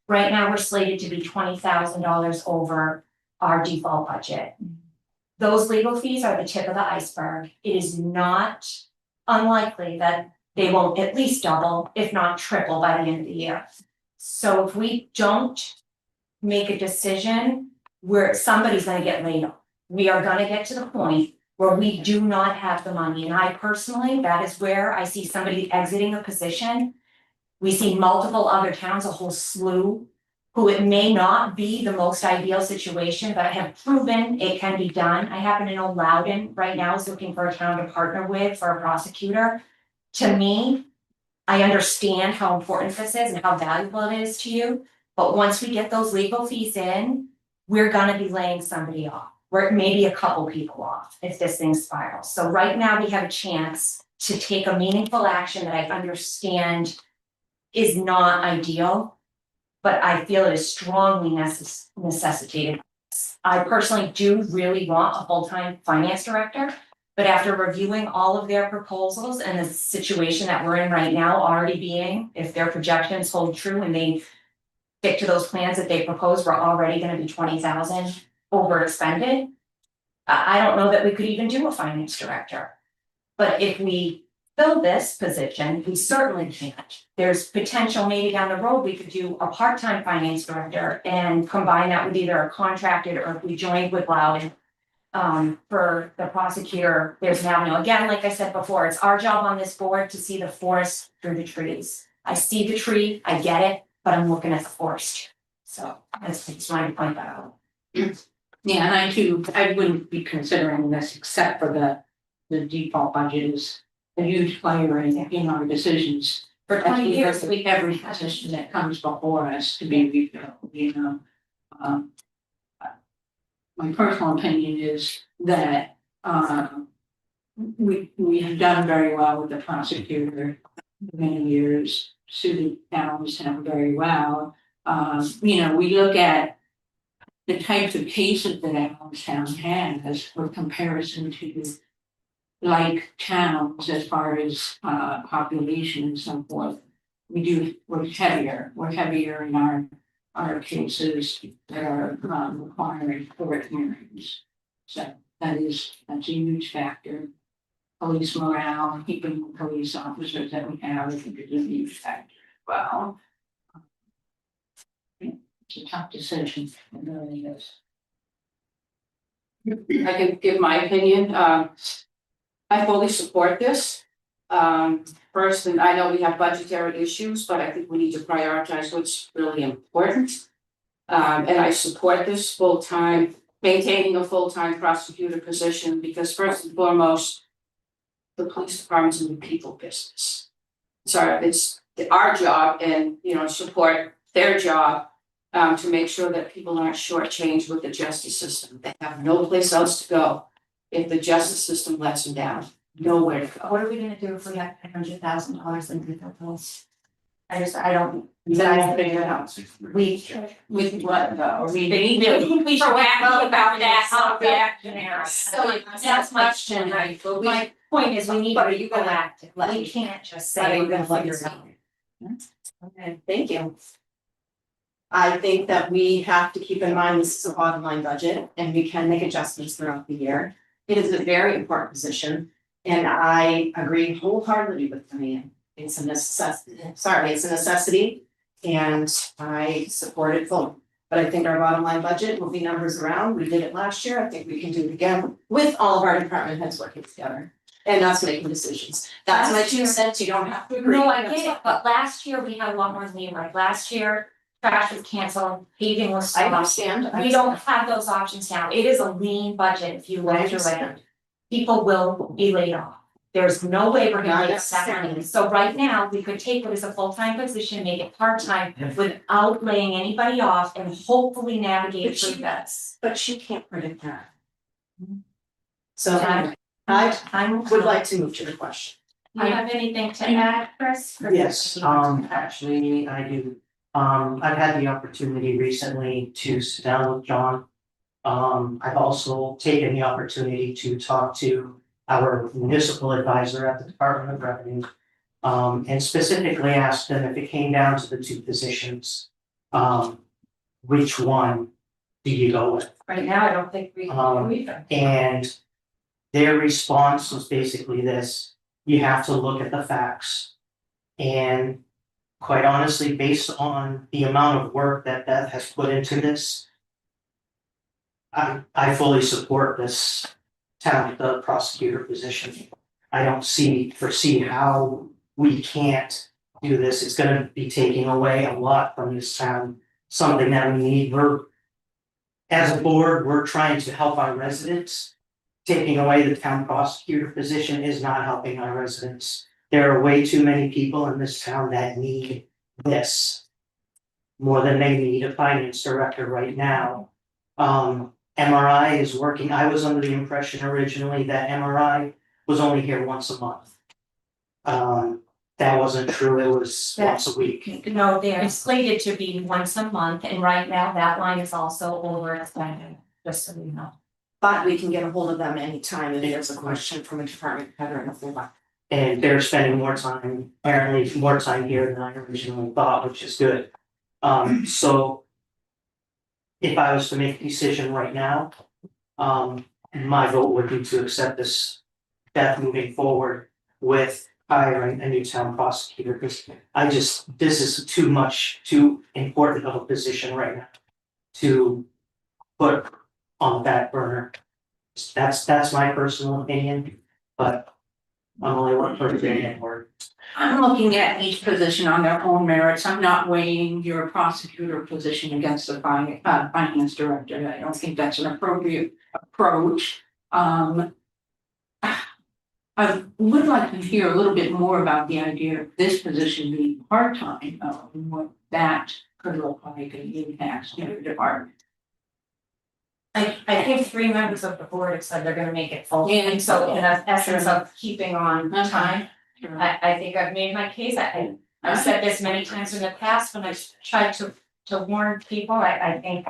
Right now, we're slated to be $20,000 over our default budget. Those legal fees are the tip of the iceberg. It is not unlikely that they won't at least double, if not triple, by the end of the year. So if we don't make a decision, where somebody's gonna get laid off. We are gonna get to the point where we do not have the money. And I personally, that is where I see somebody exiting a position. We see multiple other towns, a whole slew, who it may not be the most ideal situation, but have proven it can be done. I happen to know Loudon right now is looking for a town to partner with for a prosecutor. To me, I understand how important this is and how valuable it is to you. But once we get those legal fees in, we're gonna be laying somebody off. We're maybe a couple people off if this thing spirals. So right now we have a chance to take a meaningful action that I understand is not ideal, but I feel it is strongly necessitated. I personally do really want a full-time finance director, but after reviewing all of their proposals and the situation that we're in right now already being, if their projections hold true and they stick to those plans that they proposed, we're already gonna be 20,000 over expended. I don't know that we could even do a finance director. But if we fill this position, we certainly can't. There's potential maybe down the road, we could do a part-time finance director and combine that with either a contracted or if we joined with Loudon. For the prosecutor, there's an avenue. Again, like I said before, it's our job on this board to see the forest through the trees. I see the tree, I get it, but I'm looking at the forest. So that's just my point out. Yeah, and I too, I wouldn't be considering this except for the default budget is a huge player in our decisions. For 20 years, we every position that comes before us to be refilled, you know. Um, my personal opinion is that, we have done very well with the prosecutor for many years, suited towns have very well. You know, we look at the types of cases that Allenstown has for comparison to like towns as far as population and so forth. We're heavier in our cases that are requiring court hearings. So that's a huge factor. Police morale, keeping the police officers that we have, I think is a huge factor as well. It's a tough decision, it really is. I can give my opinion, I fully support this. First, and I know we have budgetary issues, but I think we need to prioritize what's really important. And I support this full-time, maintaining a full-time prosecutor position, because first and foremost, the police department's in the people business. So it's our job and, you know, support their job to make sure that people aren't shortchanged with the justice system. They have no place else to go if the justice system lets them down. Nowhere to go. What are we gonna do if we have $100,000 in legal bills? I don't. Then we'll figure it out. We. With what though? We should ask about that, how reactionary. So That's my question, right? But My point is, we need to But are be you gonna- proactive. We can't just But are say you we're gonna gonna let figure it it out. Okay, thank you. I think that we have to keep in mind this is a bottom line budget and we can make adjustments throughout the year. It is a very important position and I agree wholeheartedly with Diane. It's a necessity, it's a necessity and I support it fully. But I think our bottom line budget, moving numbers around, we did it last year, I think we can do it again with all of our department heads working together. And us making decisions. That's my 2 cents, you don't have to agree. No, I get it, but last year we had a lot more leeway. Last year, trash was canceled, paving was I stopped. understand. We don't have those options now. It is a lean budget if you look I through it. understand. People will be laid off. There's no way we're Not gonna get that necessarily. money. So right now, we could take what is a full-time position, make it part-time without laying anybody off and hopefully navigate But through she- this. But you can't predict that. So I I'm. would like to move to the question. Do you have anything to add, Chris? Yes, actually, I do. I've had the opportunity recently to sit down with John. I've also taken the opportunity to talk to our municipal advisor at the Department of Revenue. And specifically asked them if it came down to the 2 positions, which one do you go with? Right now, I don't think we can do either. And their response was basically this: you have to look at the facts. And quite honestly, based on the amount of work that Beth has put into this, I fully support this the prosecutor position. I don't foresee how we can't do this. It's gonna be taking away a lot from this town, something that we need. As a board, we're trying to help our residents. Taking away the town prosecutor position is not helping our residents. There are way too many people in this town that need this more than they need a finance director right now. MRI is working. I was under the impression originally that MRI was only here once a month. That wasn't true. It was once a week. No, they're slated to be once a month, and right now that line is also overextended, just so you know. But we can get a hold of them anytime if there's a question from a department head or anything like. And they're spending more time, apparently more time here than I originally thought, which is good. So if I was to make a decision right now, my vote would be to accept this step moving forward with hiring a new town prosecutor, because this is too important of a position right now to put on the back burner. That's my personal opinion, but only one person in it, or I'm looking at each position on their own merits. I'm not weighing your prosecutor position against the finance director. I don't think that's an appropriate approach. I would like to hear a little bit more about the idea of this position being part-time, and what that could look like and impacts your department. I think 3 members of the board have said they're gonna make it full, Yeah. and so in the essence of keeping on time, Sure. I think I've made my case, I've said this many times in the past when I've tried to warn people, I think.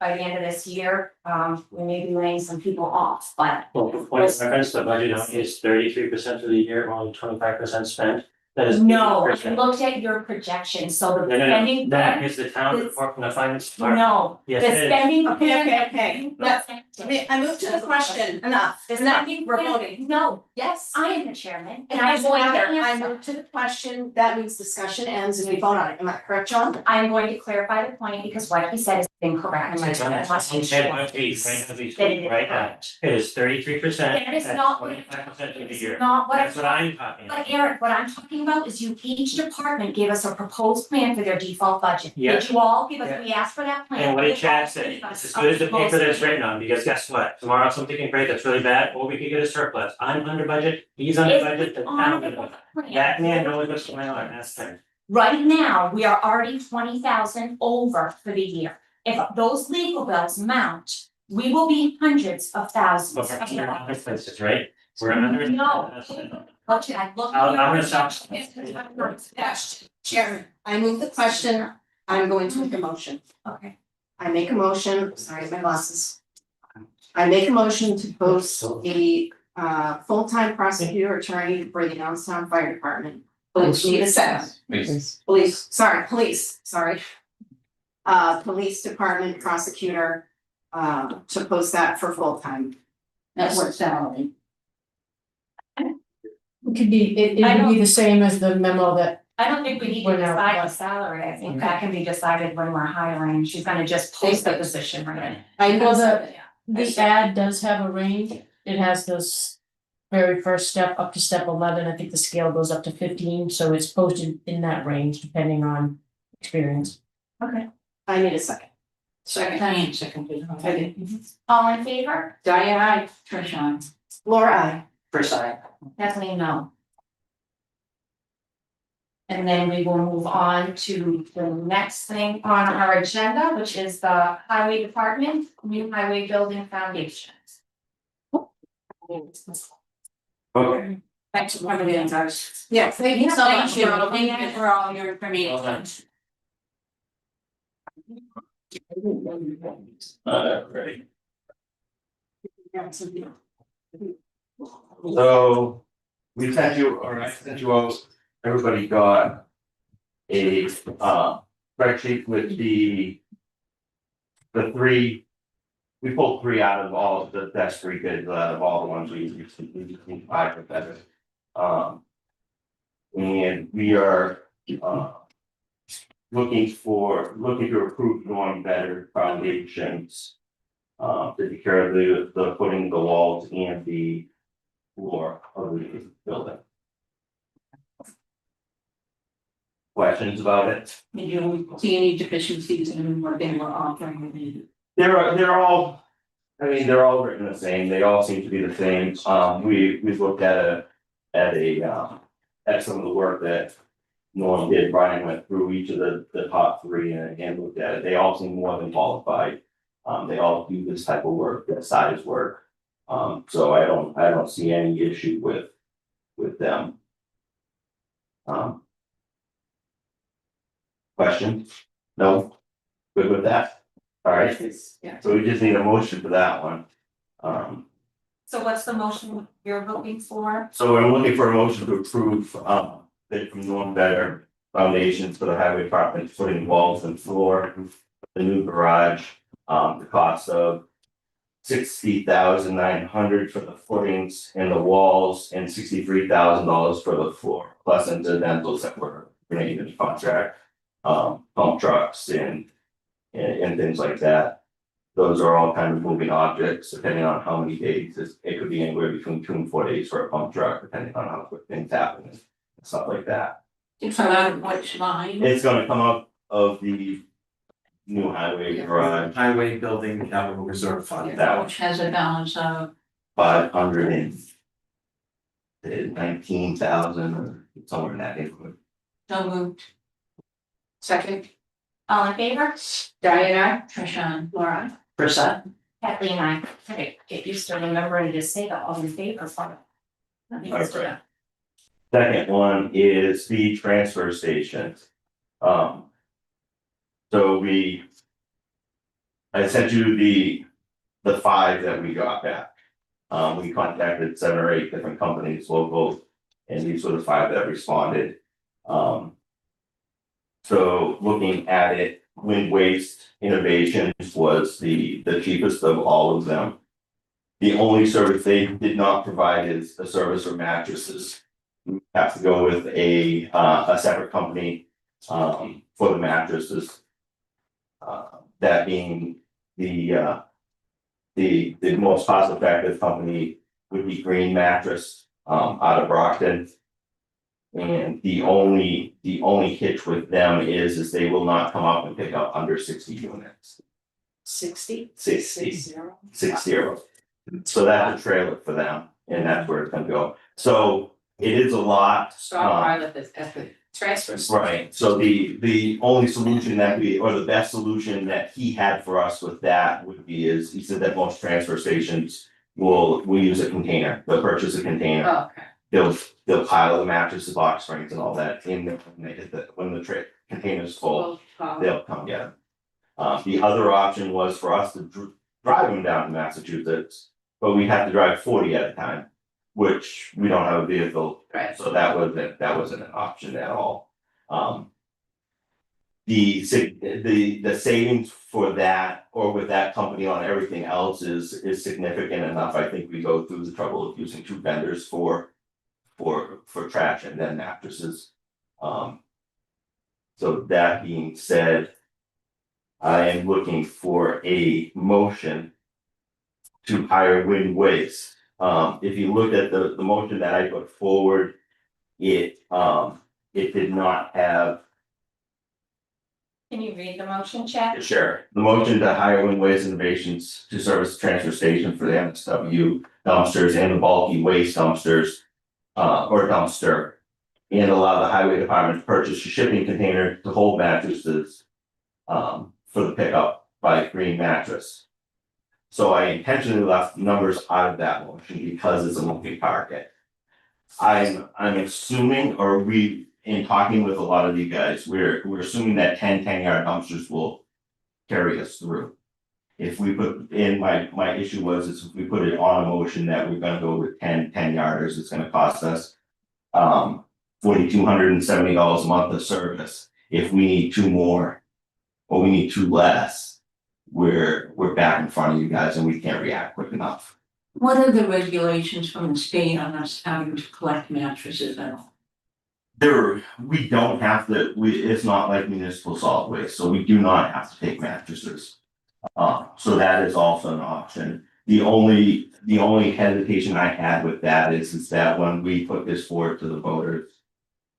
By the end of this year, we may be laying some people off, but well, for point of reference, the budget is 33% of the year, only 25% spent. That is no, I 80%. looked at your projections, so the No, spending. that is the town report from the finance department. No, the Yes, it is. spending. Okay. I move to the question, enough, The spending, we're voting. no, Yes. I am the chairman, And and I'm going to I answer. move to the question, that means discussion ends and we vote on it, am I correct, John? I'm going to clarify the point because what he said is incorrect. It's on that same page, right now. It is 33%. That is not what. 25% of the It's year. not what I'm That's what I'm talking about. But Eric, what I'm talking about is each department gave us a proposed plan for their default budget. Yeah. Did you all? Because Yeah. we asked for that plan. And what did You all Chad say? gave us It's as good as the a paper that it's proposed written on, because guess what? Tomorrow something can break that's really bad, or we could get a surplus. I'm under budget, he's under It's budget, the on town the under budget. plan. That man knows what's going on, that's thing. Right now, we are already 20,000 over for the year. If those legal bills mount, we will be hundreds of thousands But of we're under dollars. places, right? We're under. No. Okay, I look. I'm gonna stop. Chairman, I move the question, I'm going to make a motion. Okay. I make a motion, sorry, my glasses. I make a motion to post a full-time prosecutor attorney for the Youngstown Fire Department. Police need a second. Police, sorry. Police Department prosecutor, to post that for full-time. That's what salary. It could be, it I would be don't- the same as the memo that, I don't think we need to We're not- decide the salary. I think that can be decided when we're hiring. She's gonna just post the position, right? I Well, know the ad does have a range. It has this very first step up to step 11. I think the scale goes up to 15, so it's posted in that range depending on experience. Okay. I need a second. Diane seconded. All in favor? Diane, I, Trish, I. Laura, I. Preside. Kathleen, no. And then we will move on to the next thing on our agenda, which is the highway department, new highway building foundations. Okay. Thanks for coming in, guys. Yeah, thank you so much. Thank you. Thank you for all your information. Ready. So we sent you, or I sent you out, everybody got a spreadsheet with the three, we pulled 3 out of all of the best 3 bids out of all the ones we need 5 or better. And we are looking to approve Norm Better foundations. To take care of the footing, the walls and the floor of the building. Questions about it? Did you see any deficiencies in what they were offering? They're all, I mean, they're all written the same, they all seem to be the same, we've looked at some of the work that Norm did, Brian went through each of the top 3 and looked at it, they all seem more than qualified. They all do this type of work, that size work, so I don't see any issue with them. Questions? No? Good with that? All right, Yeah. so we just need a motion for that one. So what's the motion you're looking for? So I'm looking for a motion to approve, bid from Norm Better Foundations for the highway department, footing, walls and floor, the new garage, the cost of $60,900 for the footings and the walls and $63,000 for the floor, plus incidentals that were remaining in the contract. Pump trucks and things like that. Those are all kind of moving objects, depending on how many days, it could be anywhere between 2 and 4 days for a pump truck, depending on how quick things happen and stuff like that. It's about which line? It's gonna come out of the new highway garage, Highway building capital reserve fund. that Which has a balance of, 519,000 or somewhere in that neighborhood. so moved, Second, All in favor? Diana, Trisha, Laura. Percent. Kathleen, I, okay, get used to remembering to say the all in favor part. Okay. Second one is the transfer station. So I sent you the 5 that we got back. We contacted 7 or 8 different companies, local, and these were the 5 that responded. So looking at it, Wind Waste Innovations was the cheapest of all of them. The only service they did not provide is a service for mattresses. We have to go with a separate company for the mattresses. That being the most cost effective company would be Green Mattress out of Brockton. And the only hitch with them is they will not come up and pick up under 60 units. 60? 60. 60. 60. So that's a trailer for them, and that's where it's gonna go. So it is a lot. Stockpile at the transfer station. Right, so the only solution that or the best solution that he had for us with that would be is, he said that most transfer stations will use a container, they'll purchase a container. Oh, okay. They'll pile the mattress, the box springs and all that in there, when the container's full, they'll come get them. The other option was for us to drive them down to Massachusetts, but we have to drive 40 at a time, which we don't have a vehicle. Right. So that wasn't an option at all. The savings for that, or with that company on everything else is significant enough. I think we go through the trouble of using 2 vendors for trash and then mattresses. So that being said, I am looking for a motion to hire Wind Waste. If you look at the motion that I put forward, it did not have. Can you read the motion, Chad? Sure. The motion to hire Wind Waste Innovations to service the transfer station for the MSW dumpsters and the bulky waste dumpsters, or dumpster. And allow the highway department to purchase a shipping container to hold mattresses, for the pickup by Green Mattress. So I intentionally left numbers out of that motion because it's a moving target. I'm assuming, or in talking with a lot of you guys, we're assuming that 10-yard dumpsters will carry us through. If we put in, my issue was is if we put it on a motion that we're gonna go with 10-yarders, it's gonna cost us $4,270 a month of service. If we need 2 more, or we need 2 less, we're back in front of you guys and we can't react quick enough. what are the regulations from the state on us having to collect mattresses at all? We don't have to, it's not like municipal solid waste, so we do not have to take mattresses. So that is also an option. The only hesitation I had with that is that when we put this forward to the voters,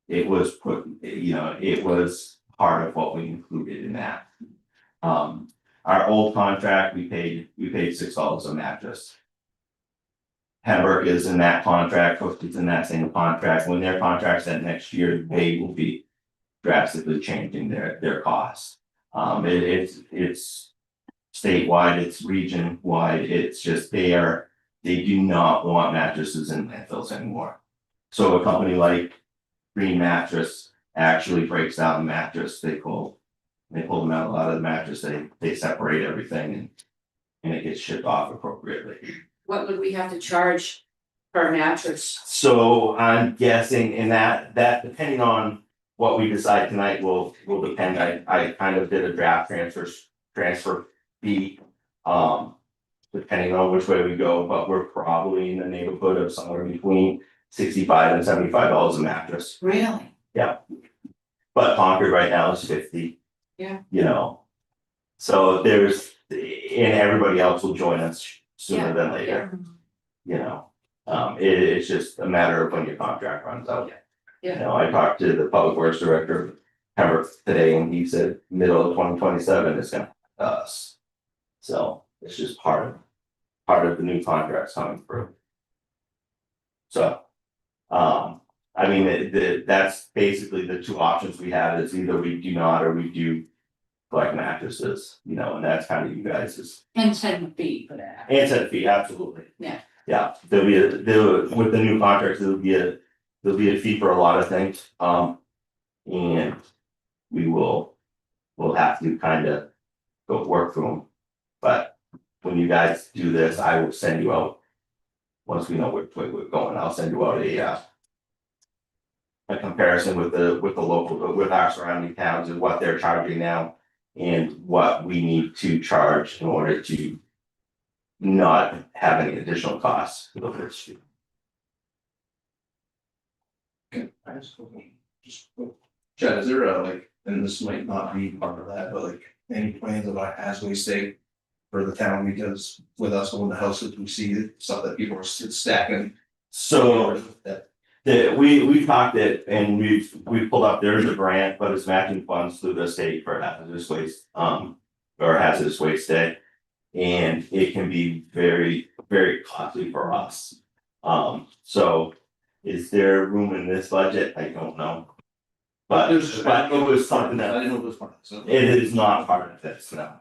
it was it was part of what we included in that. Our old contract, we paid $6 a mattress. Pembroke is in that contract, Coast is in that same contract. When their contract's end next year, they will be drastically changing their costs. It's statewide, it's region wide, it's just they do not want mattresses in landfills anymore. So a company like Green Mattress actually breaks down the mattress, they pull the metal out of the mattress, they separate everything and it gets shipped off appropriately. What would we have to charge per mattress? So I'm guessing in that depending on what we decide tonight will depend. I kind of did a draft transfer fee. Depending on which way we go, but we're probably in the neighborhood of somewhere between $65 and $75 a mattress. Really? But Concord right now is 50. Yeah. So there's and everybody else will join us sooner than later. You know, it's just a matter of when your contract runs out. Yeah. You know, I talked to the public works director of Pembroke today, and he said middle of 2027 is gonna us. So it's just part of the new contracts coming through. So, I mean, that's basically the two options we have, is either we do not or we do collect mattresses, you know, and that's kind of you guys' And set a fee for that. and set fee, absolutely. Yeah. Yeah, with the new contracts, there'll be a fee for a lot of things, and we'll have to kind of go work through them. But when you guys do this, I will send you out, once we know which way we're going, I'll send you out a comparison with the local, with our surrounding towns and what they're charging now and what we need to charge in order to not have any additional costs for the first year. Chad, is there a like, and this might not be part of that, but like any plans about as we stay for the town, because with us on the houses, we see stuff that people are stacking. So we talked it and we've pulled up, there's a grant, but it's matching funds through the state for hazardous waste, or hazardous waste day. And it can be very, very costly for us. So is there room in this budget? I don't know. But it was something that, I didn't know it was part of this. it is not part of this, no.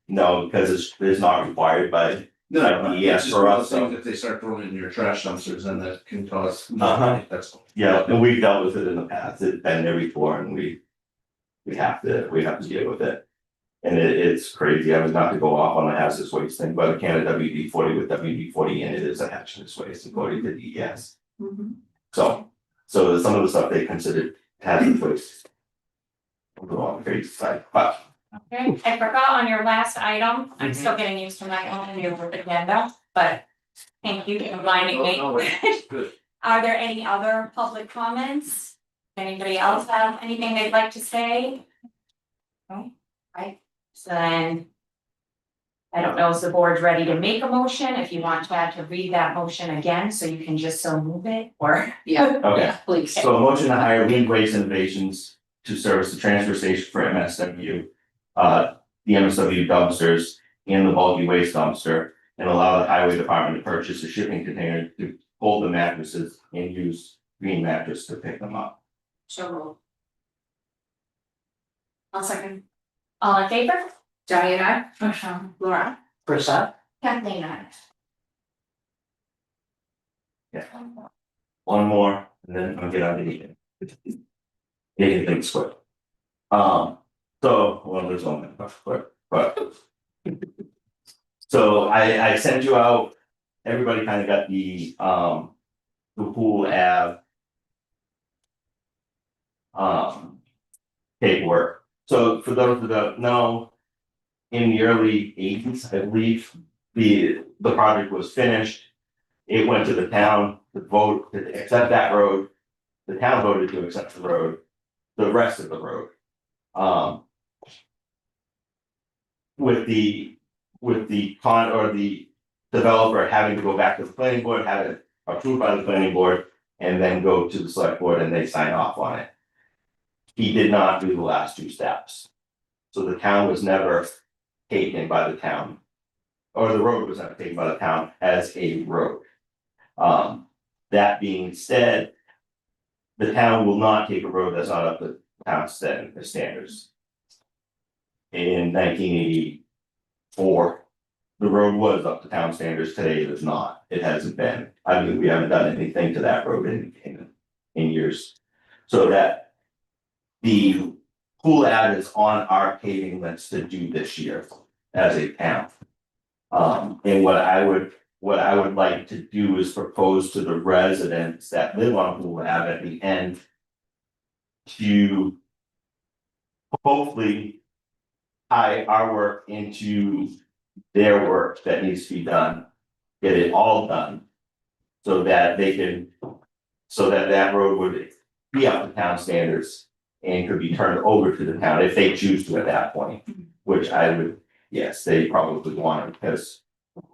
No, because it's not required by, No, yes, it's just for one of us, those so. things, if they start throwing it in your trash dumpsters, then that can cause. That's all. Yeah, and we've dealt with it in the past, it's been there before and we have to deal with it. And it's crazy, I was not to go off on the hazardous waste thing, but a can of WD-40 with WD-40 in it is a hazardous waste according to DES. So some of the stuff they considered hazardous waste. A little on the crazy side, but Okay, I forgot on your last item, I'm still getting used to my own new agenda, but thank you for reminding me. Good. Are there any other public comments? Anybody else have anything they'd like to say? No, right, so then. I don't know if the board's ready to make a motion, if you want Chad to read that motion again, so you can just so move it, or. Yeah, okay. please. So a motion to hire Wind Waste Innovations to service the transfer station for MSW. The MSW dumpsters and the bulky waste dumpster, and allow the highway department to purchase a shipping container to hold the mattresses and use Green Mattress to pick them up. So. I'll second. All in favor? Diane, I. Laura? Percent. Kathleen, I. Yeah. One more, and then I'll get out of here. Making things quick. So, well, there's only quick, but. So I sent you out, everybody kind of got the pool Ave. Paperwork, so for those that don't know. In the early 80s, I believe, the project was finished. It went to the town to vote to accept that road. The town voted to accept the road, the rest of the road. With the developer having to go back to the planning board, have it approved by the planning board, and then go to the select board and they sign off on it. He did not do the last two steps. So the town was never taken by the town. Or the road was never taken by the town as a road. That being said, the town will not take a road that's not up to town standards. In 1984, the road was up to town standards. Today it is not. It hasn't been. I mean, we haven't done anything to that road in years. So that the pool ad is on our paving list to do this year as a town. And what I would like to do is propose to the residents that live on Pool Ave at the end. To hopefully tie our work into their work that needs to be done. Get it all done. So that they can, so that that road would be up to town standards. And could be turned over to the town if they choose to at that point, which I would yes, they probably want it because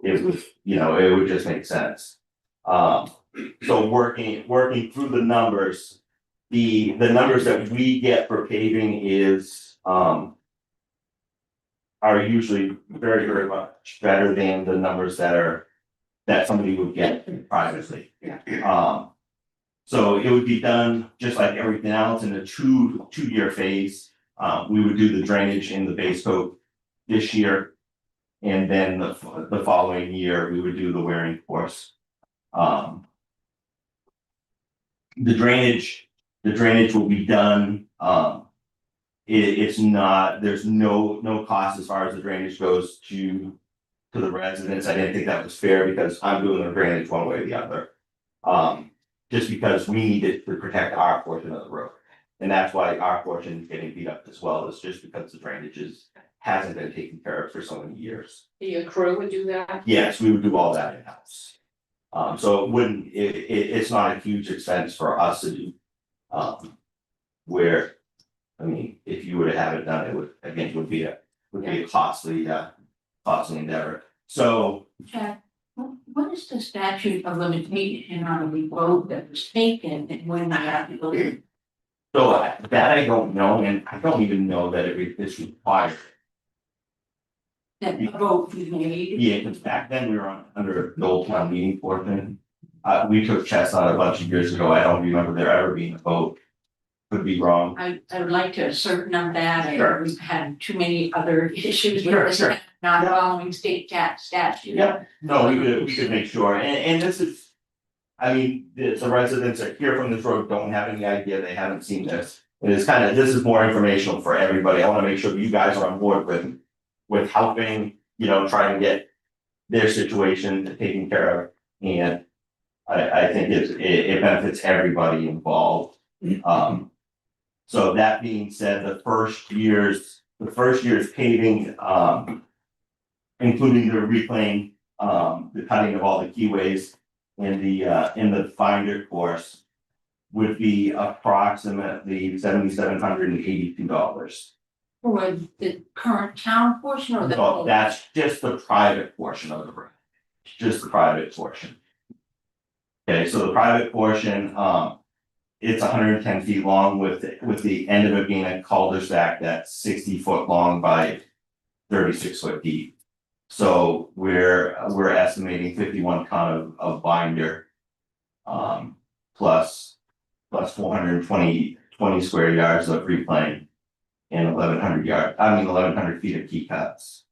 it would, it would just make sense. So working through the numbers, the numbers that we get for paving is, are usually very, very much better than the numbers that somebody would get privately. So it would be done just like everything else in a two-year phase. We would do the drainage in the base coat this year. And then the following year, we would do the wearing course. The drainage will be done, it's not, there's no cost as far as the drainage goes to the residents. I didn't think that was fair because I'm doing the drainage one way or the other. Just because we need it to protect our portion of the road. And that's why our portion is getting beat up as well, is just because the drainage hasn't been taken care of for so many years. Your crew would do that? Yes, we would do all that in-house. So it wouldn't, it's not a huge expense for us to do. Where, I mean, if you were to have it done, it would, again, would be a costly endeavor. So, Jack, what is the statute of limitation on the vote that was taken and when they have to go? so that I don't know, and I don't even know that it's required. That the vote was made? Yeah, because back then we were under the old town meeting portion. We took Chestnut a bunch of years ago. I don't remember there ever being a vote. Could be wrong. I would like to ascertain of that. Sure. We've had too many other issues Sure, with this, sure. not following state statute. Yeah, no, we could make sure, and this is. I mean, the residents are here from this road, don't have any idea, they haven't seen this. It is this is more informational for everybody. I wanna make sure you guys are on board with helping, trying to get their situation taken care of. And I think it benefits everybody involved. So that being said, the first year's paving, including the reclaim, the cutting of all the keyways in the finder course would be approximately $7,782. For the current town portion or the So whole? that's just the private portion of the road, just the private portion. Okay, so the private portion, it's 110 feet long with the end of it being a cul-de-sac that's 60 foot long by 36 foot deep. So we're estimating 51 ton of binder. Plus 420 square yards of reclaim. And 1,100 feet of key cuts.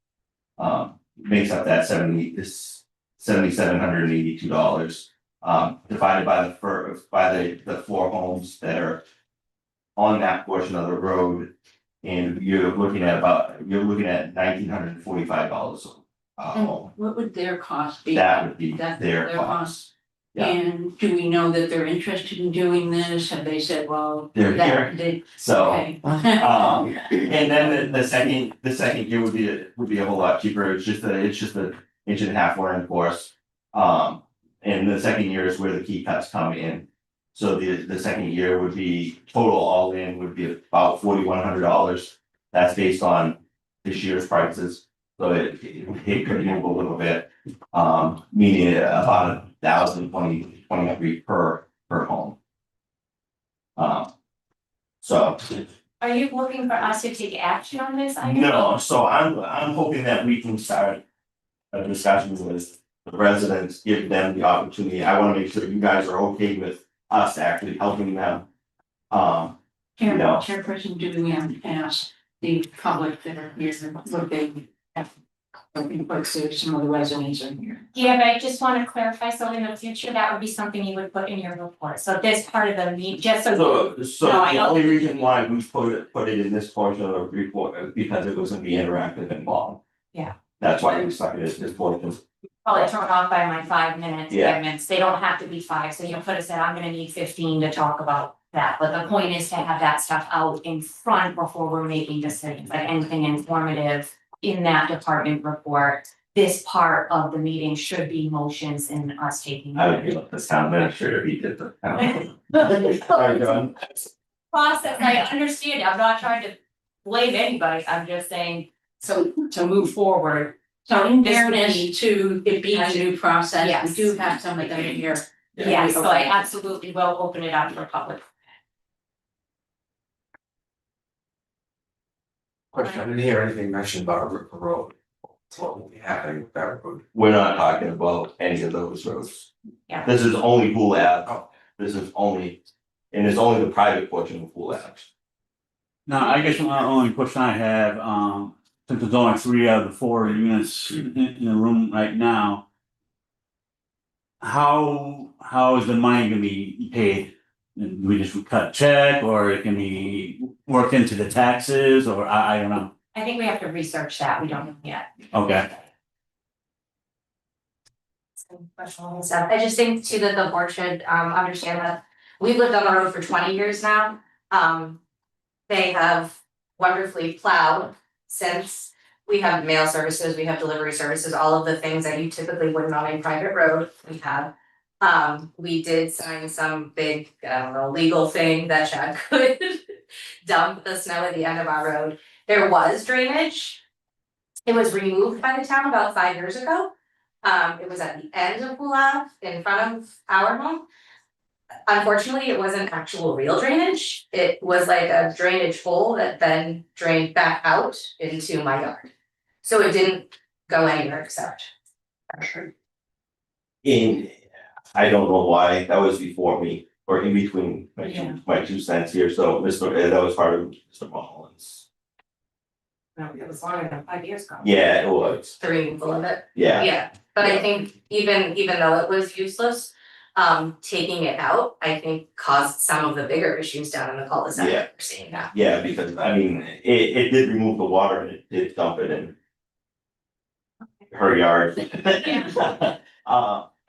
Makes up that $7,782. Divided by the 4 homes that are on that portion of the road. And you're looking at $1,945 a home. What would their cost be? That would be That's their their cost. Yeah. And do we know that they're interested in doing this? Have they said, well? They're that here. they- So, okay. and then the second year would be a whole lot cheaper. It's just an inch and a half wearing course. And the second year is where the key cuts come in. So the second year would be total all in would be about $4,100. That's based on this year's prices. So it could move a little bit, meaning about $1,023 per home. So. Are you looking for us to take action on this item? No, so I'm hoping that we can start a discussion with the residents, give them the opportunity. I wanna make sure you guys are okay with us actually helping them. No. Chairperson, do we have to ask the public that are here what they have? Inputs there, some of the residents are here. Yeah, but I just wanna clarify, so in the future, that would be something you would put in your report, so this part of the meet, just so. So No, I the know. only reason why we put it in this portion of the report is because it was gonna be interactive and long. Yeah. That's why we stuck it as this portion. Probably thrown off by my 5 minutes, Yeah. segments, they don't have to be 5, so you could have said, I'm gonna need 15 to talk about that, but the point is to have that stuff out in front before we're making decisions, like anything informative in that department report. This part of the meeting should be motions and us taking. I would give up this town administrator, he did the. Sorry, John. Process, I understand, I'm not trying to blame anybody, I'm just saying, So to move forward, So in This would fairness be- to it being a new process, Yes. we do have some of them in here. Yes, so I absolutely will open it up for public. Question, I didn't hear anything mentioned about a road. What will be happening with that road? We're not talking about any of those roads. Yeah. This is only Pool Ave. This is only, and it's only the private portion of Pool Ave. Now, I guess the only question I have, since there's only 3 out of the 4 units in the room right now. How is the money gonna be paid? Do we just cut a check, or it can be worked into the taxes, or I don't know, I think we have to research that, we don't know yet. okay. I just think too that the board should understand that we've lived on the road for 20 years now. They have wonderfully plowed since. We have mail services, we have delivery services, all of the things that you typically wouldn't on a private road, we have. We did sign some big, I don't know, legal thing that Chad could dump the snow at the end of our road. There was drainage. It was removed by the town about 5 years ago. It was at the end of Pool Ave in front of our home. Unfortunately, it wasn't actual real drainage. It was like a drainage hole that then drained back out into my yard. So it didn't go anywhere except. I don't know why, that was before me, or in between my 2 cents here, so that was part of Mr. Mulholland's. No, it was longer than 5 years ago. Yeah, it was, The removal of it. yeah. Yeah, but I think even though it was useless, taking it out, I think caused some of the bigger issues down in the cul-de-sac. Yeah. We're seeing now. Yeah, because I mean, it did remove the water and it did dump it in her yard.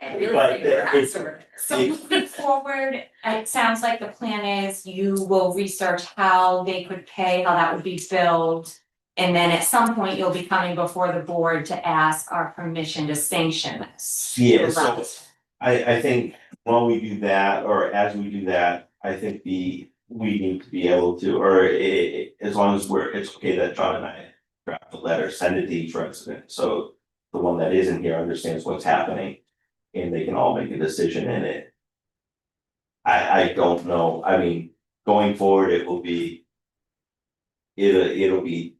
And really But big grass it's- over there. So moving forward, it sounds like the plan is you will research how they could pay, how that would be billed. And then at some point, you'll be coming before the board to ask our permission to sanction this. Yeah, so Correct. I think while we do that, or as we do that, I think we need to be able to, or as long as it's okay that John and I draft the letter, send it to each resident, so the one that isn't here understands what's happening. And they can all make a decision in it. I don't know, I mean, going forward, it'll be. It'll be,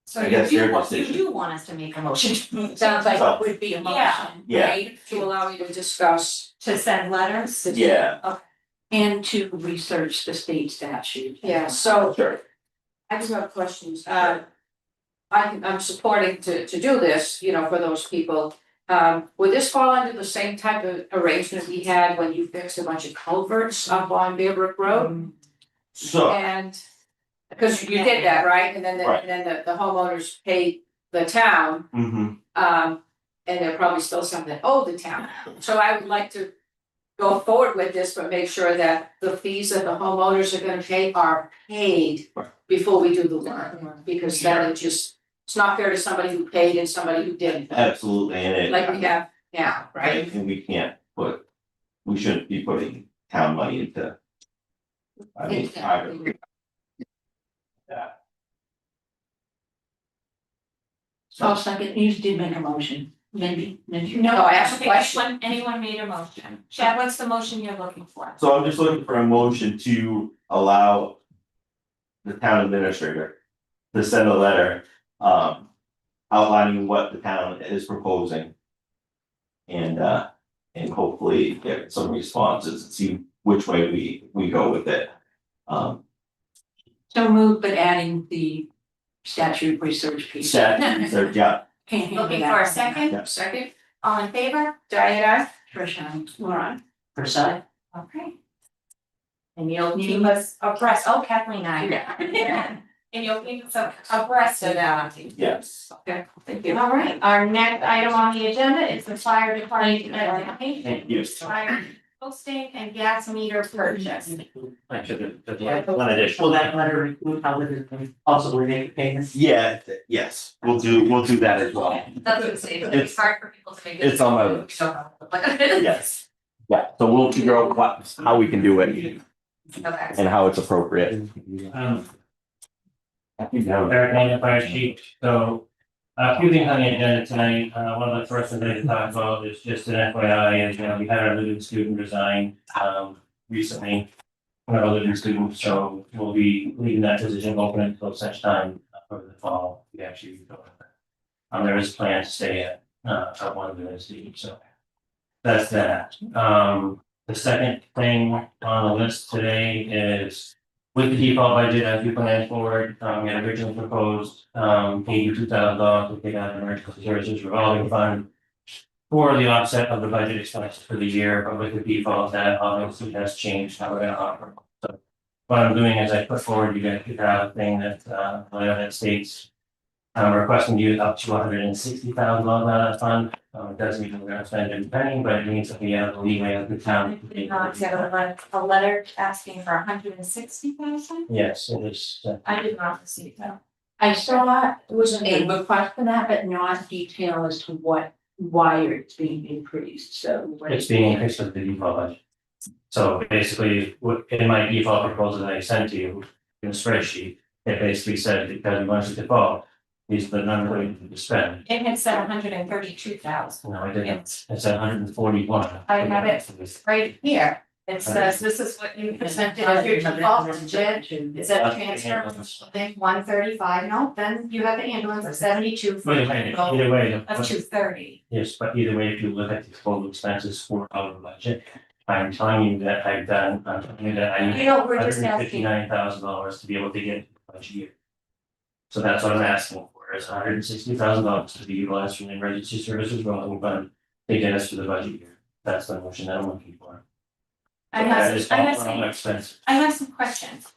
So I you guess their do, you decision. do want us to make a motion Sounds like So- it would be a Yeah. motion, Yeah. right? To allow you to discuss to send letters? yeah, and to research the state statute. Yeah, so sure, I just have questions. I'm supporting to do this, you know, for those people. Would this fall under the same type of arrangement we had when you fixed a bunch of culverts up on Bear Brook Road? so, And, because you did that, right? And then Right. the homeowners paid the town, mhm, and there are probably still some that owe the town. So I would like to go forward with this, but make sure that the fees that the homeowners are gonna pay are paid Right. before we do the work, because that is just, it's not fair to somebody who paid and somebody who didn't, absolutely, and it. like we have now, right? And we can't we shouldn't be putting town money into. I mean, private. Yeah, So I'll second, you did make a motion, Mindy. No, I asked a Okay, question. anyone made a motion? Chad, what's the motion you're looking for? so I'm just looking for a motion to allow. The town administrator to send a letter, outlining what the town is proposing. And hopefully get some responses and see which way we go with it. So moved, but adding the statute research piece. Yeah, Can't handle Looking that. for a second? Yeah. Second, All in favor? Diana, Tricia, Laura, Priscilla. Okay. And you'll keep us abreast, oh, Kathleen, I. Yeah. And you'll keep us abreast of that. yes. okay, thank you. All right, our next item on the agenda is the fire department notification, Thank you. fire posting and gas meter purchase. Actually, one addition. Will that letter include how it is also make payments? Yeah, yes, we'll do that as well. That's what I'm saying, it's hard for people to make. It's on my list. Yes. Yeah, so we'll figure out how we can do it Okay. and how it's appropriate. Eric Lane, Fire Chief, so a few things on the agenda tonight, one of the first things I need to talk about is just an FYI, is, we had our living student resign, recently. One of our living students, so we'll be leaving that position open until such time over the fall, we actually. There is plan to stay at one of the students, so. That's that, the second thing on the list today is with the default budget as we plan forward, we had originally proposed, $82,000 to take out an emergency services revolving fund for the offset of the budget expenses for the year, but with the default, that obviously has changed how we're gonna offer. So what I'm doing is I put forward, you guys could have a thing that states I'm requesting you up to $160,000 out of that fund. It doesn't mean we're gonna spend every penny, but it means that we have the leeway of the town. A letter asking for 160,000? Yes, it is. I did not receive that. I saw it was a request for that, but not detail as to why it's being increased, so. It's being increased with the default budget. So basically, in my default proposal that I sent to you in the spreadsheet, it basically said because we want to default, these are the numbers we need to spend. It had said 132,000. No, I didn't. It's 141. I have it right here. It says this is what you presented as your default budget. Is that transfer of 135? No, then you have the ambulance of 72 for Either way, either way. of 230. Yes, but either way, if you look at the total expenses for our budget, I'm telling you that I'm telling you that I need You know, we're just asking. $159,000 to be able to get the budget year. So that's what I'm asking for, is $160,000 to be utilized from the emergency services revolving fund to get us to the budget year. That's the motion that I'm looking for. I have some questions.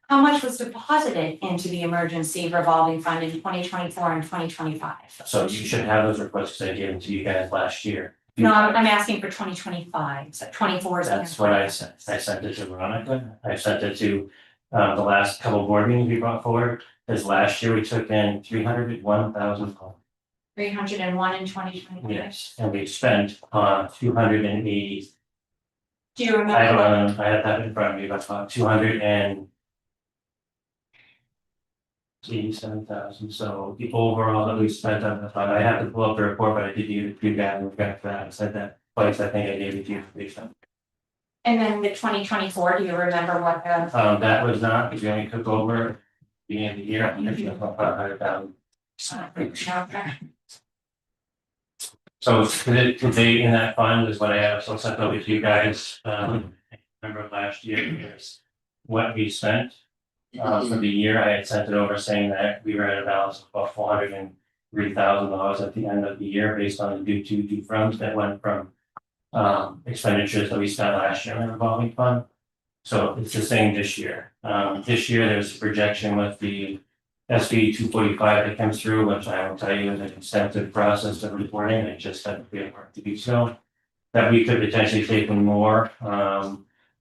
How much was deposited into the emergency revolving fund in 2024 and 2025? So you should have those requests I gave them to you guys last year. No, I'm asking for 2025, so 24 is. That's what I sent. I sent it to Veronica. I sent it to the last couple board meetings we brought forward. Because last year we took in $301,000. 301 in 2025. Yes, and we spent 280. Do you remember? I have that in front of me, that's about 287,000, so the overall that we spent on the fund, I have to pull up the report, but I did give it to you guys, we've got that, I said that twice, I think I gave it to you. And then the 2024, do you remember what the? That was not, because we only took over the end of the year, I think it's about 500,000. So today in that fund is what I have, so sent over to you guys, remember last year, here's what we spent. For the year, I had sent it over saying that we were at a balance of about $403,000 at the end of the year based on the due from that went from expenditures that we spent last year in the revolving fund. So it's the same this year. This year, there's a projection with the SB 245 that comes through, which I will tell you is a extensive process of reporting. I just had to be a part to do so. That we could potentially take in more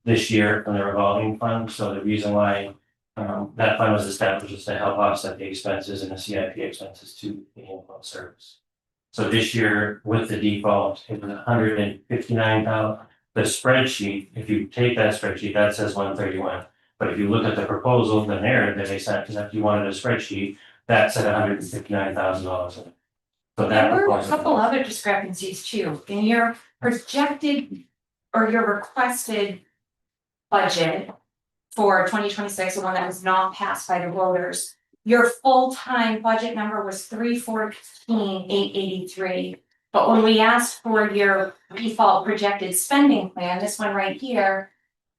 this year from the revolving fund. So the reason why that fund was established is to help offset the expenses and the CIP expenses to the ambulance service. So this year with the default, it was $159,000. The spreadsheet, if you take that spreadsheet, that says 131. But if you look at the proposal, the narrative that they sent, because if you wanted a spreadsheet, that said $159,000. So that. There were a couple other discrepancies too, in your projected or your requested budget for 2026, the one that was not passed by the voters. Your full-time budget number was 314,883. But when we asked for your default projected spending plan, this one right here,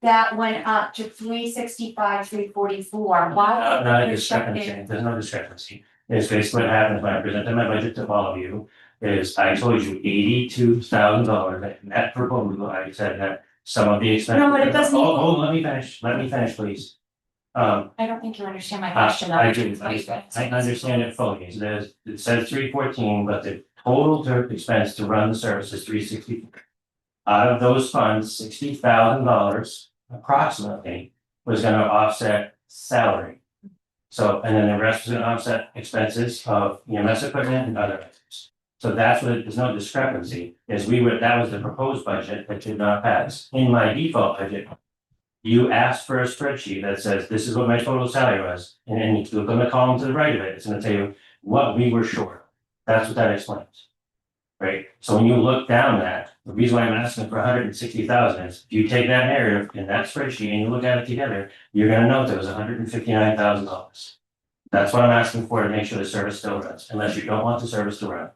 that went up to 365, 344. Why? Not a discrepancy, there's no discrepancy. It's basically what happens when I presented my budget to all of you, is I told you $82,000 net proposal, I said that some of the expenses. No, but it doesn't. Oh, let me finish, please. I don't think you understand my question. I do, I understand it fully, it says 314, but the total expense to run the service is 360. Out of those funds, $60,000 approximately was gonna offset salary. So, and then the rest was gonna offset expenses of EMS equipment and other items. So that's what, there's no discrepancy, that was the proposed budget that did not pass. In my default budget, You asked for a spreadsheet that says, this is what my total salary was, and then you look on the column to the right of it, it's gonna tell you what we were short. That's what that explains. Right, so when you look down that, the reason why I'm asking for 160,000 is, if you take that narrative in that spreadsheet and you look at it together, you're gonna note there was $159,000. That's what I'm asking for, to make sure the service still runs, unless you don't want the service to run.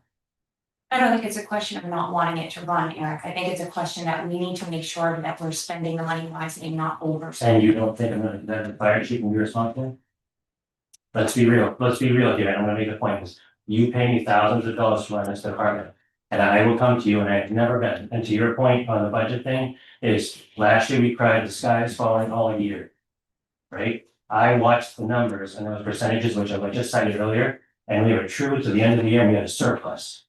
I don't think it's a question of not wanting it to run, Eric. I think it's a question that we need to make sure that we're spending the money wisely and not overspending. And you don't think that the fire chief will be responsible? Let's be real here, I'm gonna make a point, is you pay me thousands of dollars to run this department. And I will come to you, and I've never been, and to your point on the budget thing, is last year we cried, the sky is falling all year. Right, I watched the numbers and those percentages, which I just cited earlier, and we were true to the end of the year, and we had a surplus.